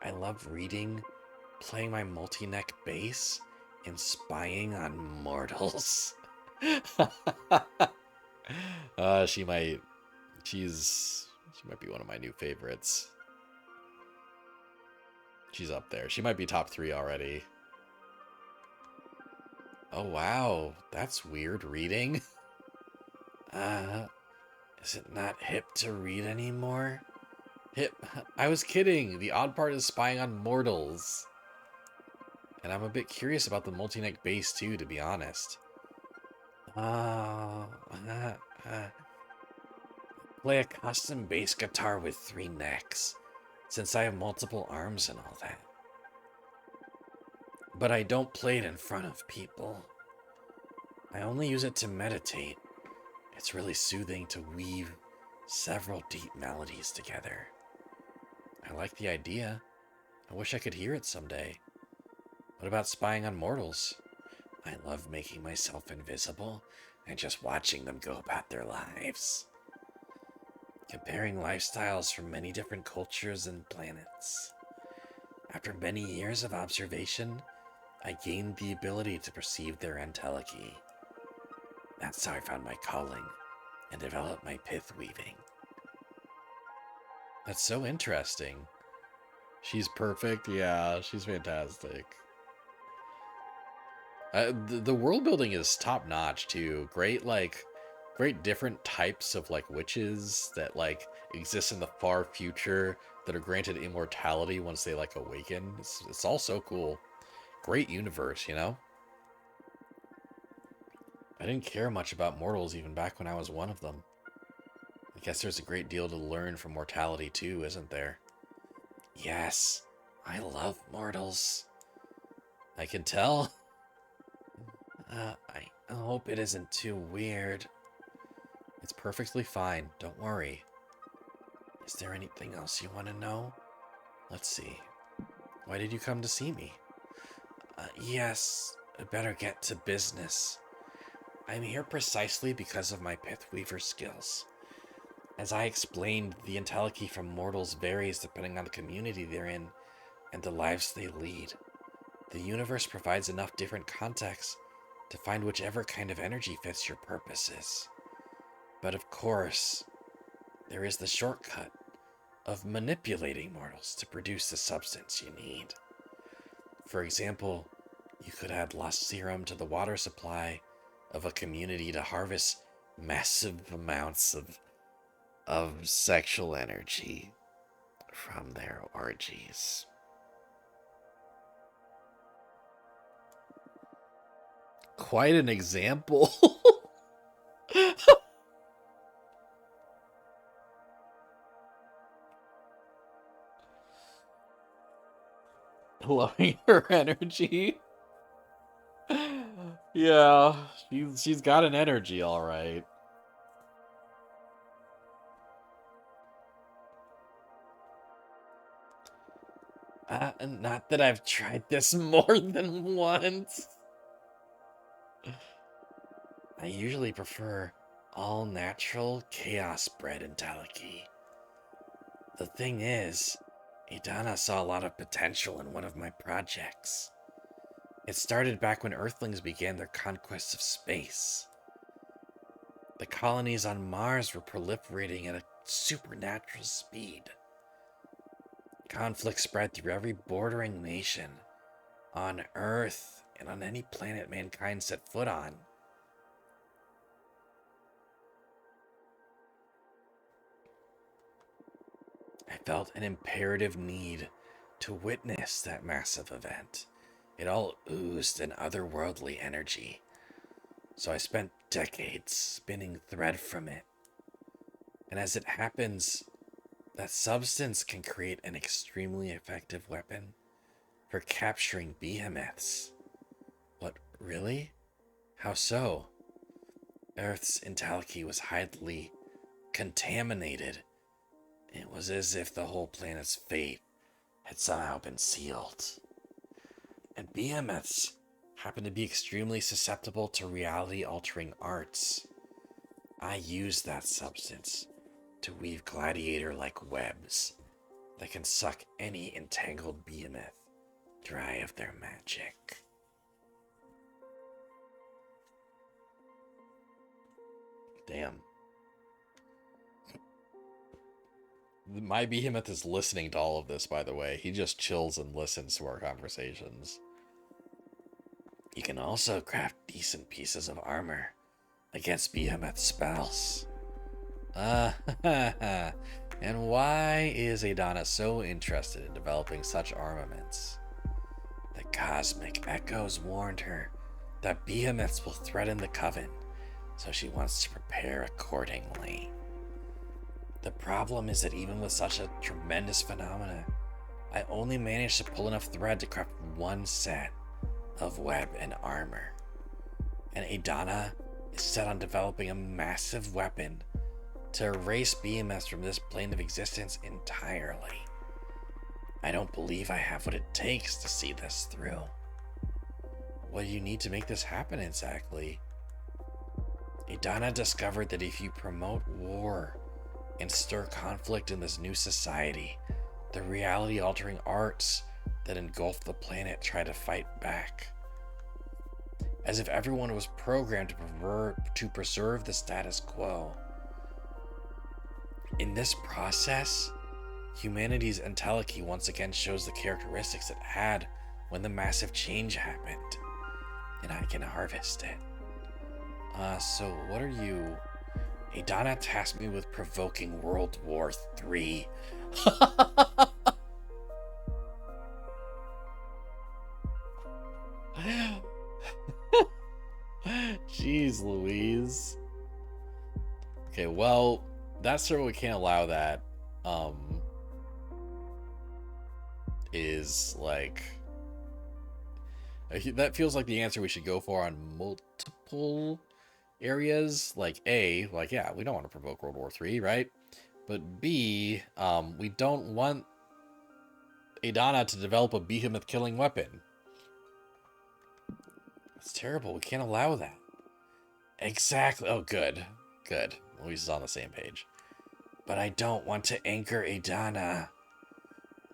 I love reading, playing my multi-neck bass, and spying on mortals. She might be one of my new favorites. She's up there. She might be top 3 already. Oh wow, that's weird reading. Is it not hip to read anymore? Hip? I was kidding. The odd part is spying on mortals. And I'm a bit curious about the multi-neck bass too, to be honest. Uh, uh, uh, Play a custom bass guitar with 3 necks, since I have multiple arms and all that. But I don't play it in front of people. I only use it to meditate. It's really soothing to weave several deep melodies together. I like the idea. I wish I could hear it someday. What about spying on mortals? I love making myself invisible and just watching them go about their lives. Comparing lifestyles from many different cultures and planets. After many years of observation, I gained the ability to perceive their entelechy. That's how I found my calling and developed my pith weaving. That's so interesting. She's perfect. Yeah, she's fantastic. The world building is top notch too. Great different types of like witches that like exist in the far future that are granted immortality once they like awaken. It's all so cool. Great universe, you know? I didn't care much about mortals even back when I was one of them. I guess there's a great deal to learn from mortality too, isn't there? Yes, I love mortals. I can tell. I hope it isn't too weird. It's perfectly fine. Don't worry. Is there anything else you want to know? Let's see. Why did you come to see me? Yes, I better get to business. I'm here precisely because of my pith weaver skills. As I explained, the entelechy from mortals varies depending on the community they're in and the lives they lead. The universe provides enough different contexts to find whichever kind of energy fits your purposes. But of course, there is the shortcut of manipulating mortals to produce the substance you need. For example, you could add lust serum to the water supply of a community to harvest massive amounts of sexual energy from their orgies. Quite an example. Loving her energy. Yeah, she's got an energy, all right. Not that I've tried this more than once. I usually prefer all natural chaos bred entelechy. The thing is, Idana saw a lot of potential in one of my projects. It started back when Earthlings began their conquest of space. The colonies on Mars were proliferating at a supernatural speed. Conflict spread through every bordering nation, on Earth, and on any planet mankind set foot on. I felt an imperative need to witness that massive event. It all oozed an otherworldly energy, so I spent decades spinning thread from it. And as it happens, that substance can create an extremely effective weapon for capturing behemoths. What, really? How so? Earth's entelechy was highly contaminated. It was as if the whole planet's fate had somehow been sealed. And behemoths happen to be extremely susceptible to reality-altering arts. I used that substance to weave gladiator-like webs that can suck any entangled behemoth dry of their magic. Damn. My behemoth is listening to all of this, by the way. He just chills and listens to our conversations. You can also craft decent pieces of armor against behemoth spells. And why is Adana so interested in developing such armaments? The cosmic echoes warned her that behemoths will threaten the coven so she wants to prepare accordingly. The problem is that even with such a tremendous phenomena, I only managed to pull enough thread to craft one set of web and armor. And Adana is set on developing a massive weapon to erase BMS from this plane of existence entirely. I don't believe I have what it takes to see this through. What do you need to make this happen exactly? Adana discovered that if you promote war and stir conflict in this new society, the reality-altering arts that engulf the planet try to fight back. As if everyone was programmed to preserve the status quo. In this process, humanity's entelechy once again shows the characteristics it had when the massive change happened, and I can harvest it. So what are you? Adana tasked me with provoking World War III. Jeez Louise. Okay, well, that's sort of we can't allow that. Is like that feels like the answer we should go for on multiple areas. Like A, like yeah, we don't want to provoke World War III, right? But B, we don't want Adana to develop a behemoth killing weapon. That's terrible. We can't allow that. Exactly. Oh, good. Good. Louise is on the same page. But I don't want to anchor Adana.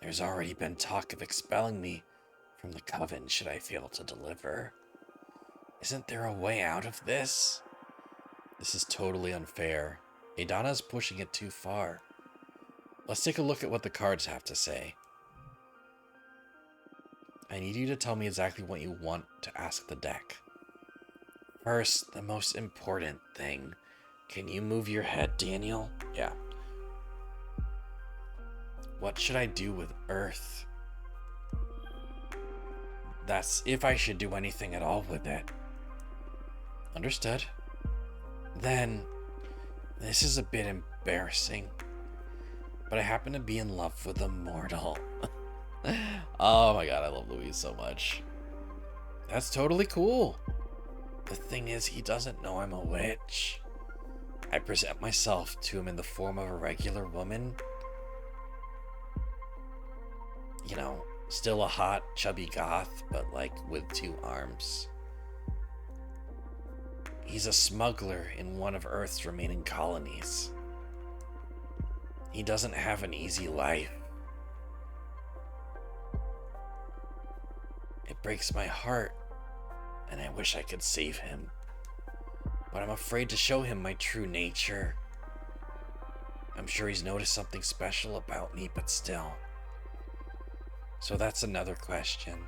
There's already been talk of expelling me from the coven should I fail to deliver. Isn't there a way out of this? This is totally unfair. Adana's pushing it too far. Let's take a look at what the cards have to say. I need you to tell me exactly what you want to ask the deck. First, the most important thing. Can you move your head, Daniel? Yeah. What should I do with Earth? That's if I should do anything at all with it. Understood. Then, this is a bit embarrassing, but I happen to be in love with a mortal. Oh my god, I love Louise so much. That's totally cool. The thing is, he doesn't know I'm a witch. I present myself to him in the form of a regular woman. You know, still a hot, chubby goth, but like with 2 arms. He's a smuggler in one of Earth's remaining colonies. He doesn't have an easy life. It breaks my heart, and I wish I could save him. But I'm afraid to show him my true nature. I'm sure he's noticed something special about me, but still. So that's another question.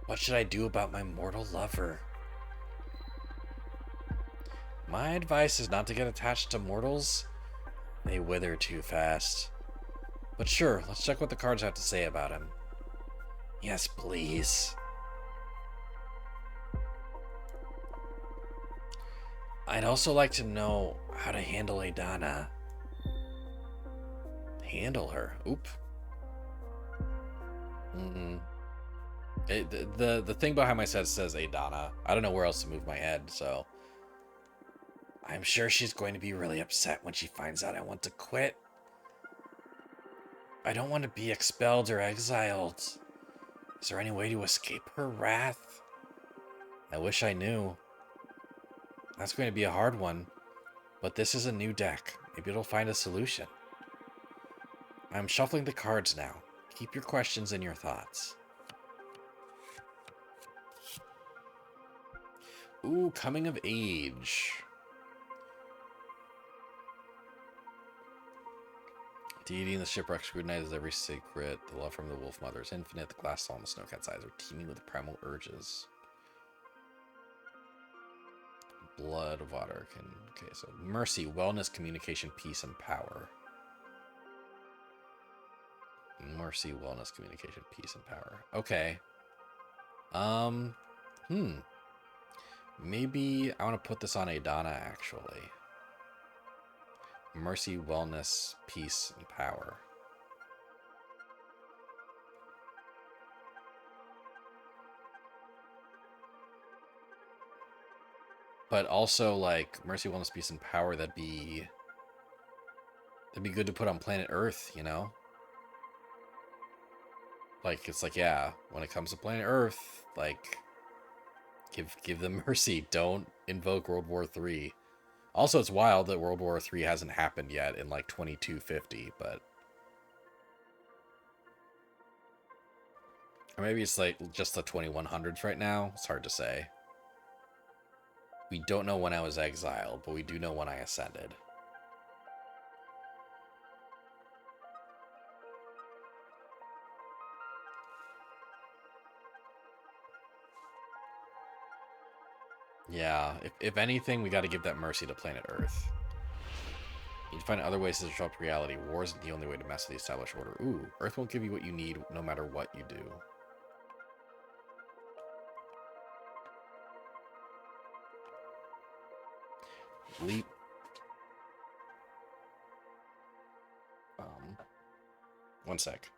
What should I do about my mortal lover? My advice is not to get attached to mortals. They wither too fast. But sure, let's check what the cards have to say about him. Yes, please. I'd also like to know how to handle Adana. Handle her? Oop. The thing behind my set says Adana. I don't know where else to move my head, so... I'm sure she's going to be really upset when she finds out I want to quit. I don't want to be expelled or exiled. Is there any way to escape her wrath? I wish I knew. That's going to be a hard one, but this is a new deck. Maybe it'll find a solution. I'm shuffling the cards now. Keep your questions and your thoughts. Ooh, coming of age. Deity in the shipwreck scrutinizes every secret. The love from the wolf mother is infinite. The glass soul and the snowcat's eyes are teeming with primal urges. Blood of water can... Okay, so mercy, wellness, communication, peace, and power. Mercy, wellness, communication, peace, and power. Okay. Maybe I want to put this on Adana, actually. Mercy, wellness, peace, and power. But also, like, mercy, wellness, peace, and power, that'd be good to put on planet Earth, you know? Like, it's like, yeah, when it comes to planet Earth, like, give them mercy. Don't invoke World War III. Also, it's wild that World War III hasn't happened yet in like 2250, but or maybe it's like just the 2100s right now. It's hard to say. We don't know when I was exiled, but we do know when I ascended. Yeah, if anything, we got to give that mercy to planet Earth. You need to find other ways to disrupt reality. War isn't the only way to mess with the established order. Ooh, Earth won't give you what you need no matter what you do. Leap. Um, one sec.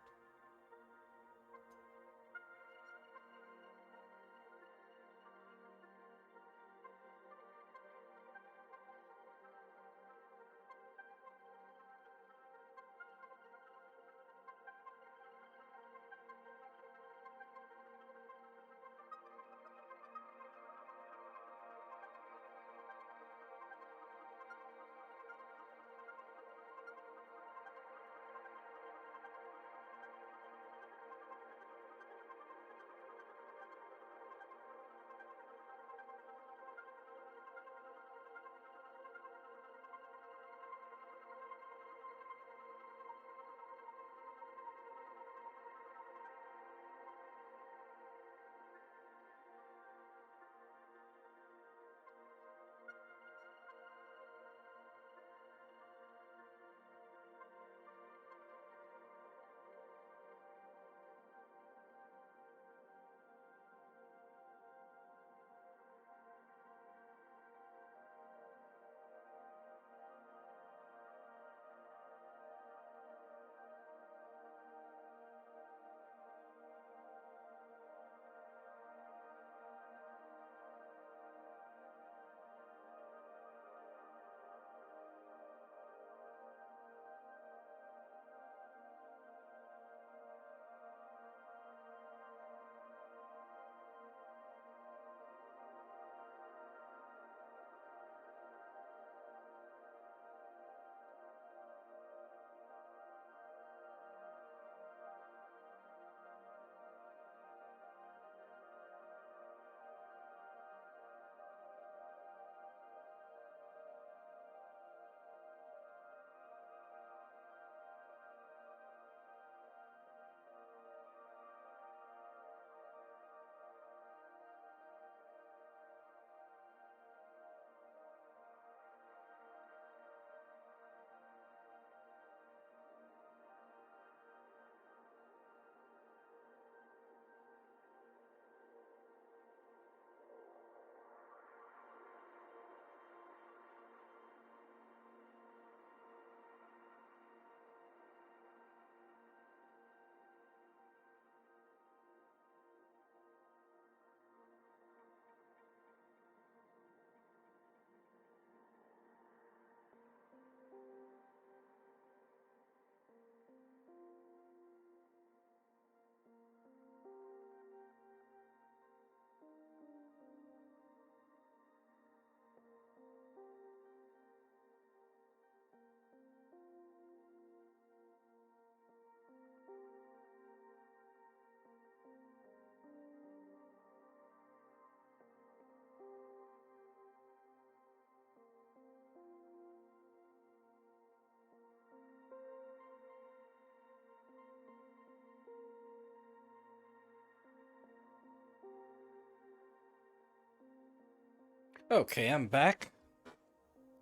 Okay, I'm back.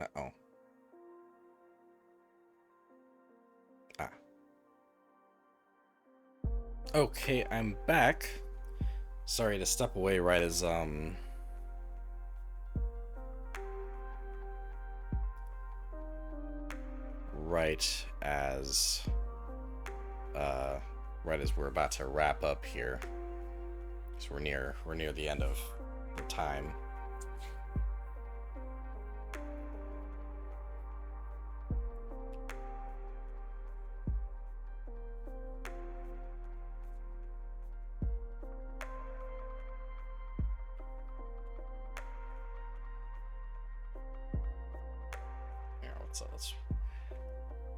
Uh-oh. Ah. Okay, I'm back. Sorry to step away right as right as we're about to wrap up here. So we're near the end of the time.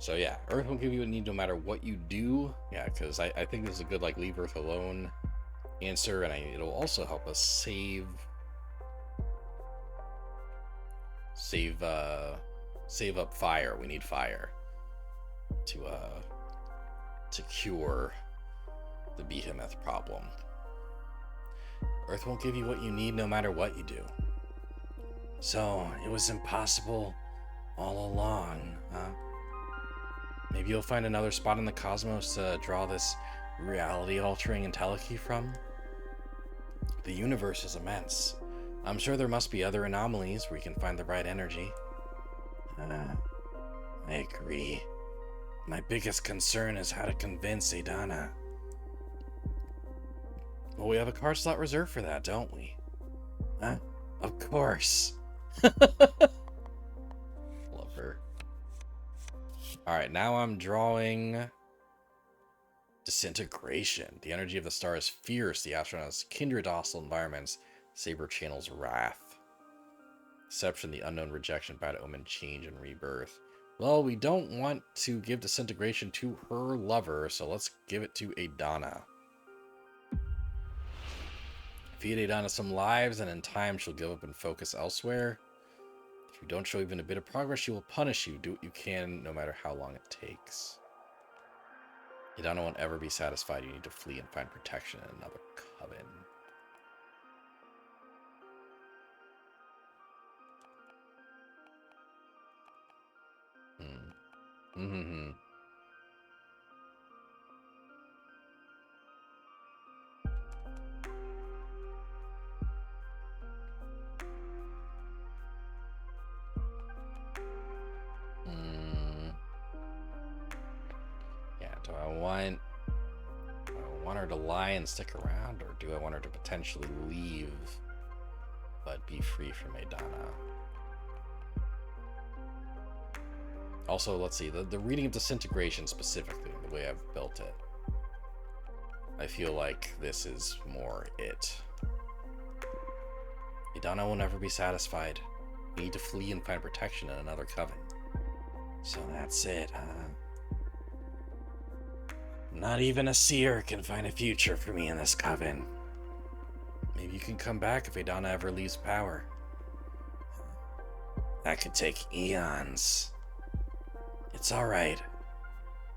So yeah, Earth will give you what you need no matter what you do. Yeah, because I think this is a good like leave Earth alone answer, and it'll also help us save up fire. We need fire to cure the behemoth problem. Earth won't give you what you need no matter what you do. So it was impossible all along, huh? Maybe you'll find another spot in the cosmos to draw this reality-altering entelechy from? The universe is immense. I'm sure there must be other anomalies where you can find the right energy. I agree. My biggest concern is how to convince Adana. Well, we have a card slot reserved for that, don't we? Of course. Love her. Alright, now I'm drawing Disintegration. The energy of the star is fierce. The astronauts kindred hostile environments. Saber channels wrath. Deception, the unknown rejection, bad omen, change, and rebirth. Well, we don't want to give Disintegration to her lover, so let's give it to Adana. Feed Adana some lives, and in time she'll give up and focus elsewhere. If you don't show even a bit of progress, she will punish you. Do what you can, no matter how long it takes. Adana won't ever be satisfied. You need to flee and find protection in another coven. Mm-hmm. Yeah, do I want her to lie and stick around, or do I want her to potentially leave but be free from Adana? Also, let's see, the reading of Disintegration specifically, the way I've built it, I feel like this is more it. Adana will never be satisfied. You need to flee and find protection in another coven. So that's it, huh? Not even a seer can find a future for me in this coven. Maybe you can come back if Adana ever leaves power. That could take eons. It's alright.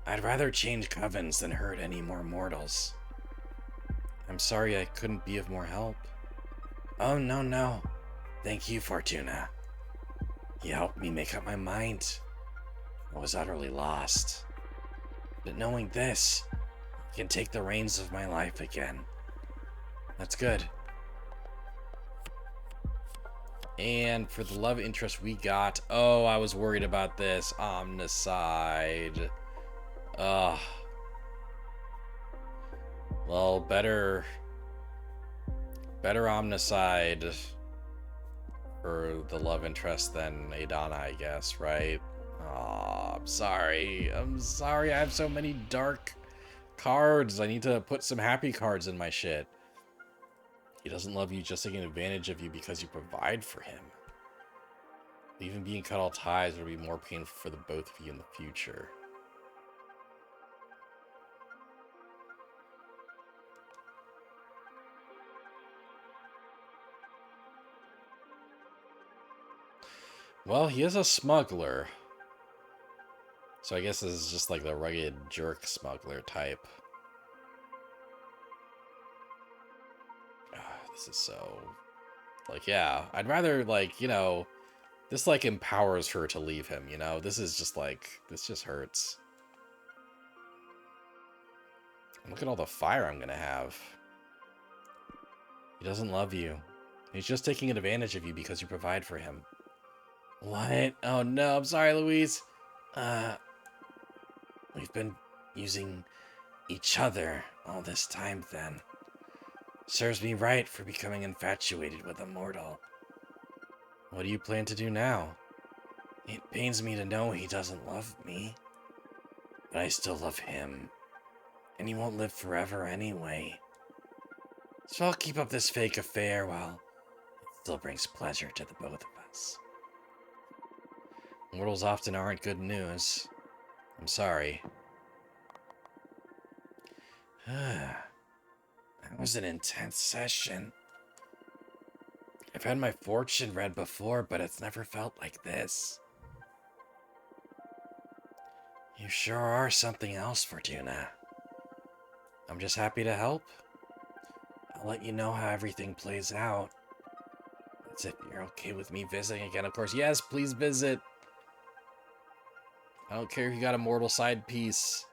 I'd rather change covens than hurt any more mortals. I'm sorry I couldn't be of more help. Oh, no. Thank you, Fortuna. You helped me make up my mind. I was utterly lost. But knowing this, I can take the reins of my life again. That's good. And for the love interest we got... Oh, I was worried about this. Omnicide. Ugh. Well, better Omnicide for the love interest than Adana, I guess, right? Oh, I'm sorry. I have so many dark cards. I need to put some happy cards in my shit. He doesn't love you, just taking advantage of you because you provide for him. Even being cut all ties will be more painful for the both of you in the future. Well, he is a smuggler. So I guess this is just like the rugged jerk smuggler type. This is so... Like, yeah. I'd rather, like, you know... This, like, empowers her to leave him, you know? This is just, like... This just hurts. Look at all the fire I'm gonna have. He doesn't love you. He's just taking advantage of you because you provide for him. What? Oh, no. I'm sorry, Louise. We've been using each other all this time then. Serves me right for becoming infatuated with a mortal. What do you plan to do now? It pains me to know he doesn't love me, but I still love him, and he won't live forever anyway. So I'll keep up this fake affair while it still brings pleasure to the both of us. Mortals often aren't good news. I'm sorry. That was an intense session. I've had my fortune read before, but it's never felt like this. You sure are something else, Fortuna. I'm just happy to help. I'll let you know how everything plays out. That's if you're okay with me visiting again, of course. Yes, please visit. I don't care if you got a mortal side piece.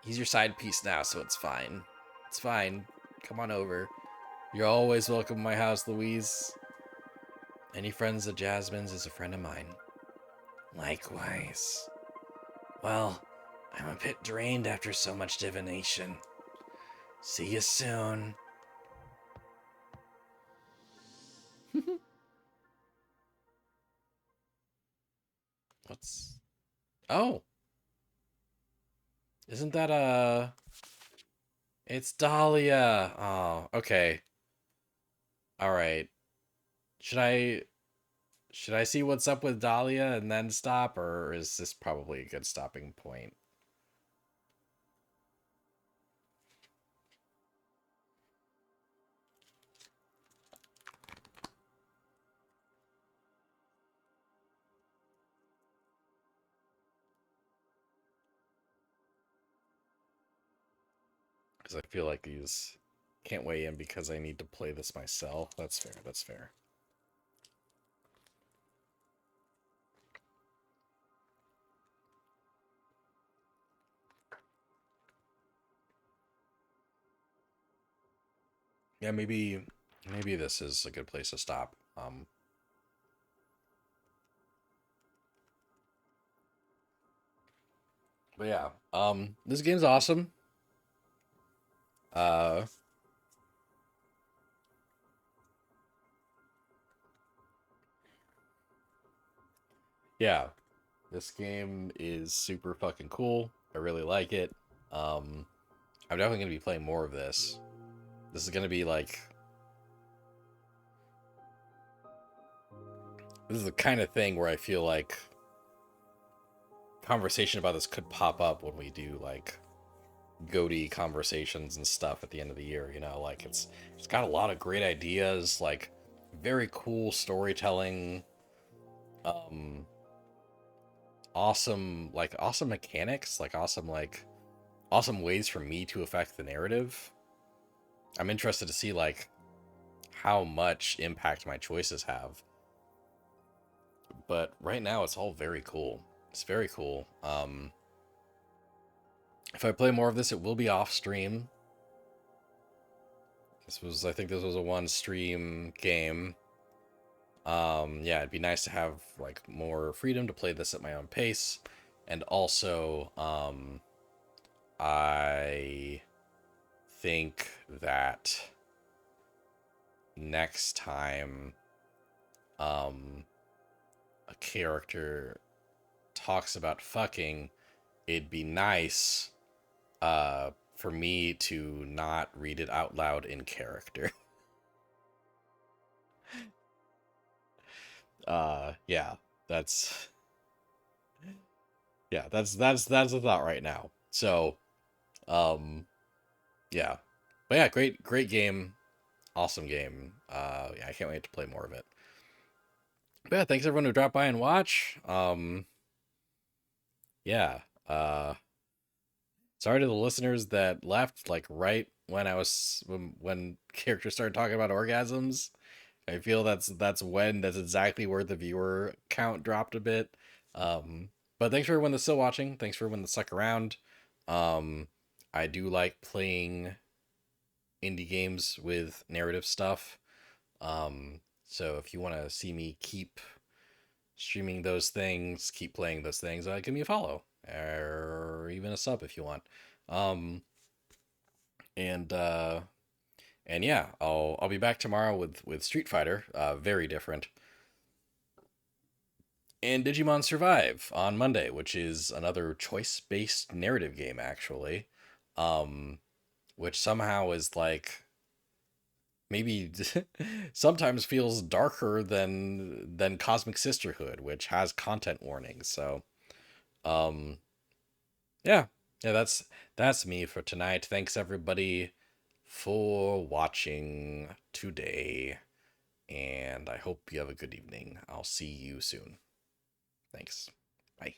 He's your side piece now, so it's fine. It's fine. Come on over. You're always welcome in my house, Louise. Any friends of Jasmine's is a friend of mine. Likewise. Well, I'm a bit drained after so much divination. See you soon. What's... Oh! Isn't that, It's Dahlia! Oh, okay. Alright. Should I... Should I see what's up with Dahlia and then stop, or is this probably a good stopping point? Because I feel like these can't weigh in because I need to play this myself. That's fair, that's fair. Yeah, maybe this is a good place to stop. But yeah, this game's awesome. Uh, yeah, this game is super fucking cool. I really like it. I'm definitely gonna be playing more of this. This is gonna be like, this is the kind of thing where I feel like conversation about this could pop up when we do like goatee conversations and stuff at the end of the year. You know, like it's got a lot of great ideas, like very cool storytelling, um, awesome mechanics, awesome ways for me to affect the narrative. I'm interested to see like how much impact my choices have. But right now it's all very cool. It's very cool. If I play more of this, it will be off stream. I think this was a one stream game. Yeah, it'd be nice to have like more freedom to play this at my own pace. And also, I think that next time, a character talks about fucking, it'd be nice, for me to not read it out loud in character. Yeah, that's that's the thought right now. So, um, yeah, but yeah, great game, awesome game. Yeah, I can't wait to play more of it. But yeah, thanks everyone who dropped by and watch. Yeah, sorry to the listeners that left like right when when characters started talking about orgasms. I feel that's exactly where the viewer count dropped a bit. But thanks for everyone that's still watching. Thanks for everyone that stuck around. Um, I do like playing indie games with narrative stuff. So if you want to see me keep streaming those things, keep playing those things, give me a follow. or even a sub if you want. Um, and uh, and yeah, I'll be back tomorrow with Street Fighter, very different, and Digimon Survive on Monday, which is another choice-based narrative game actually, um, which somehow is like maybe sometimes feels darker than Cosmic Sisterhood, which has content warnings. So, um, yeah, yeah, that's me for tonight. Thanks everybody for watching today, and I hope you have a good evening. I'll see you soon. Thanks. Bye.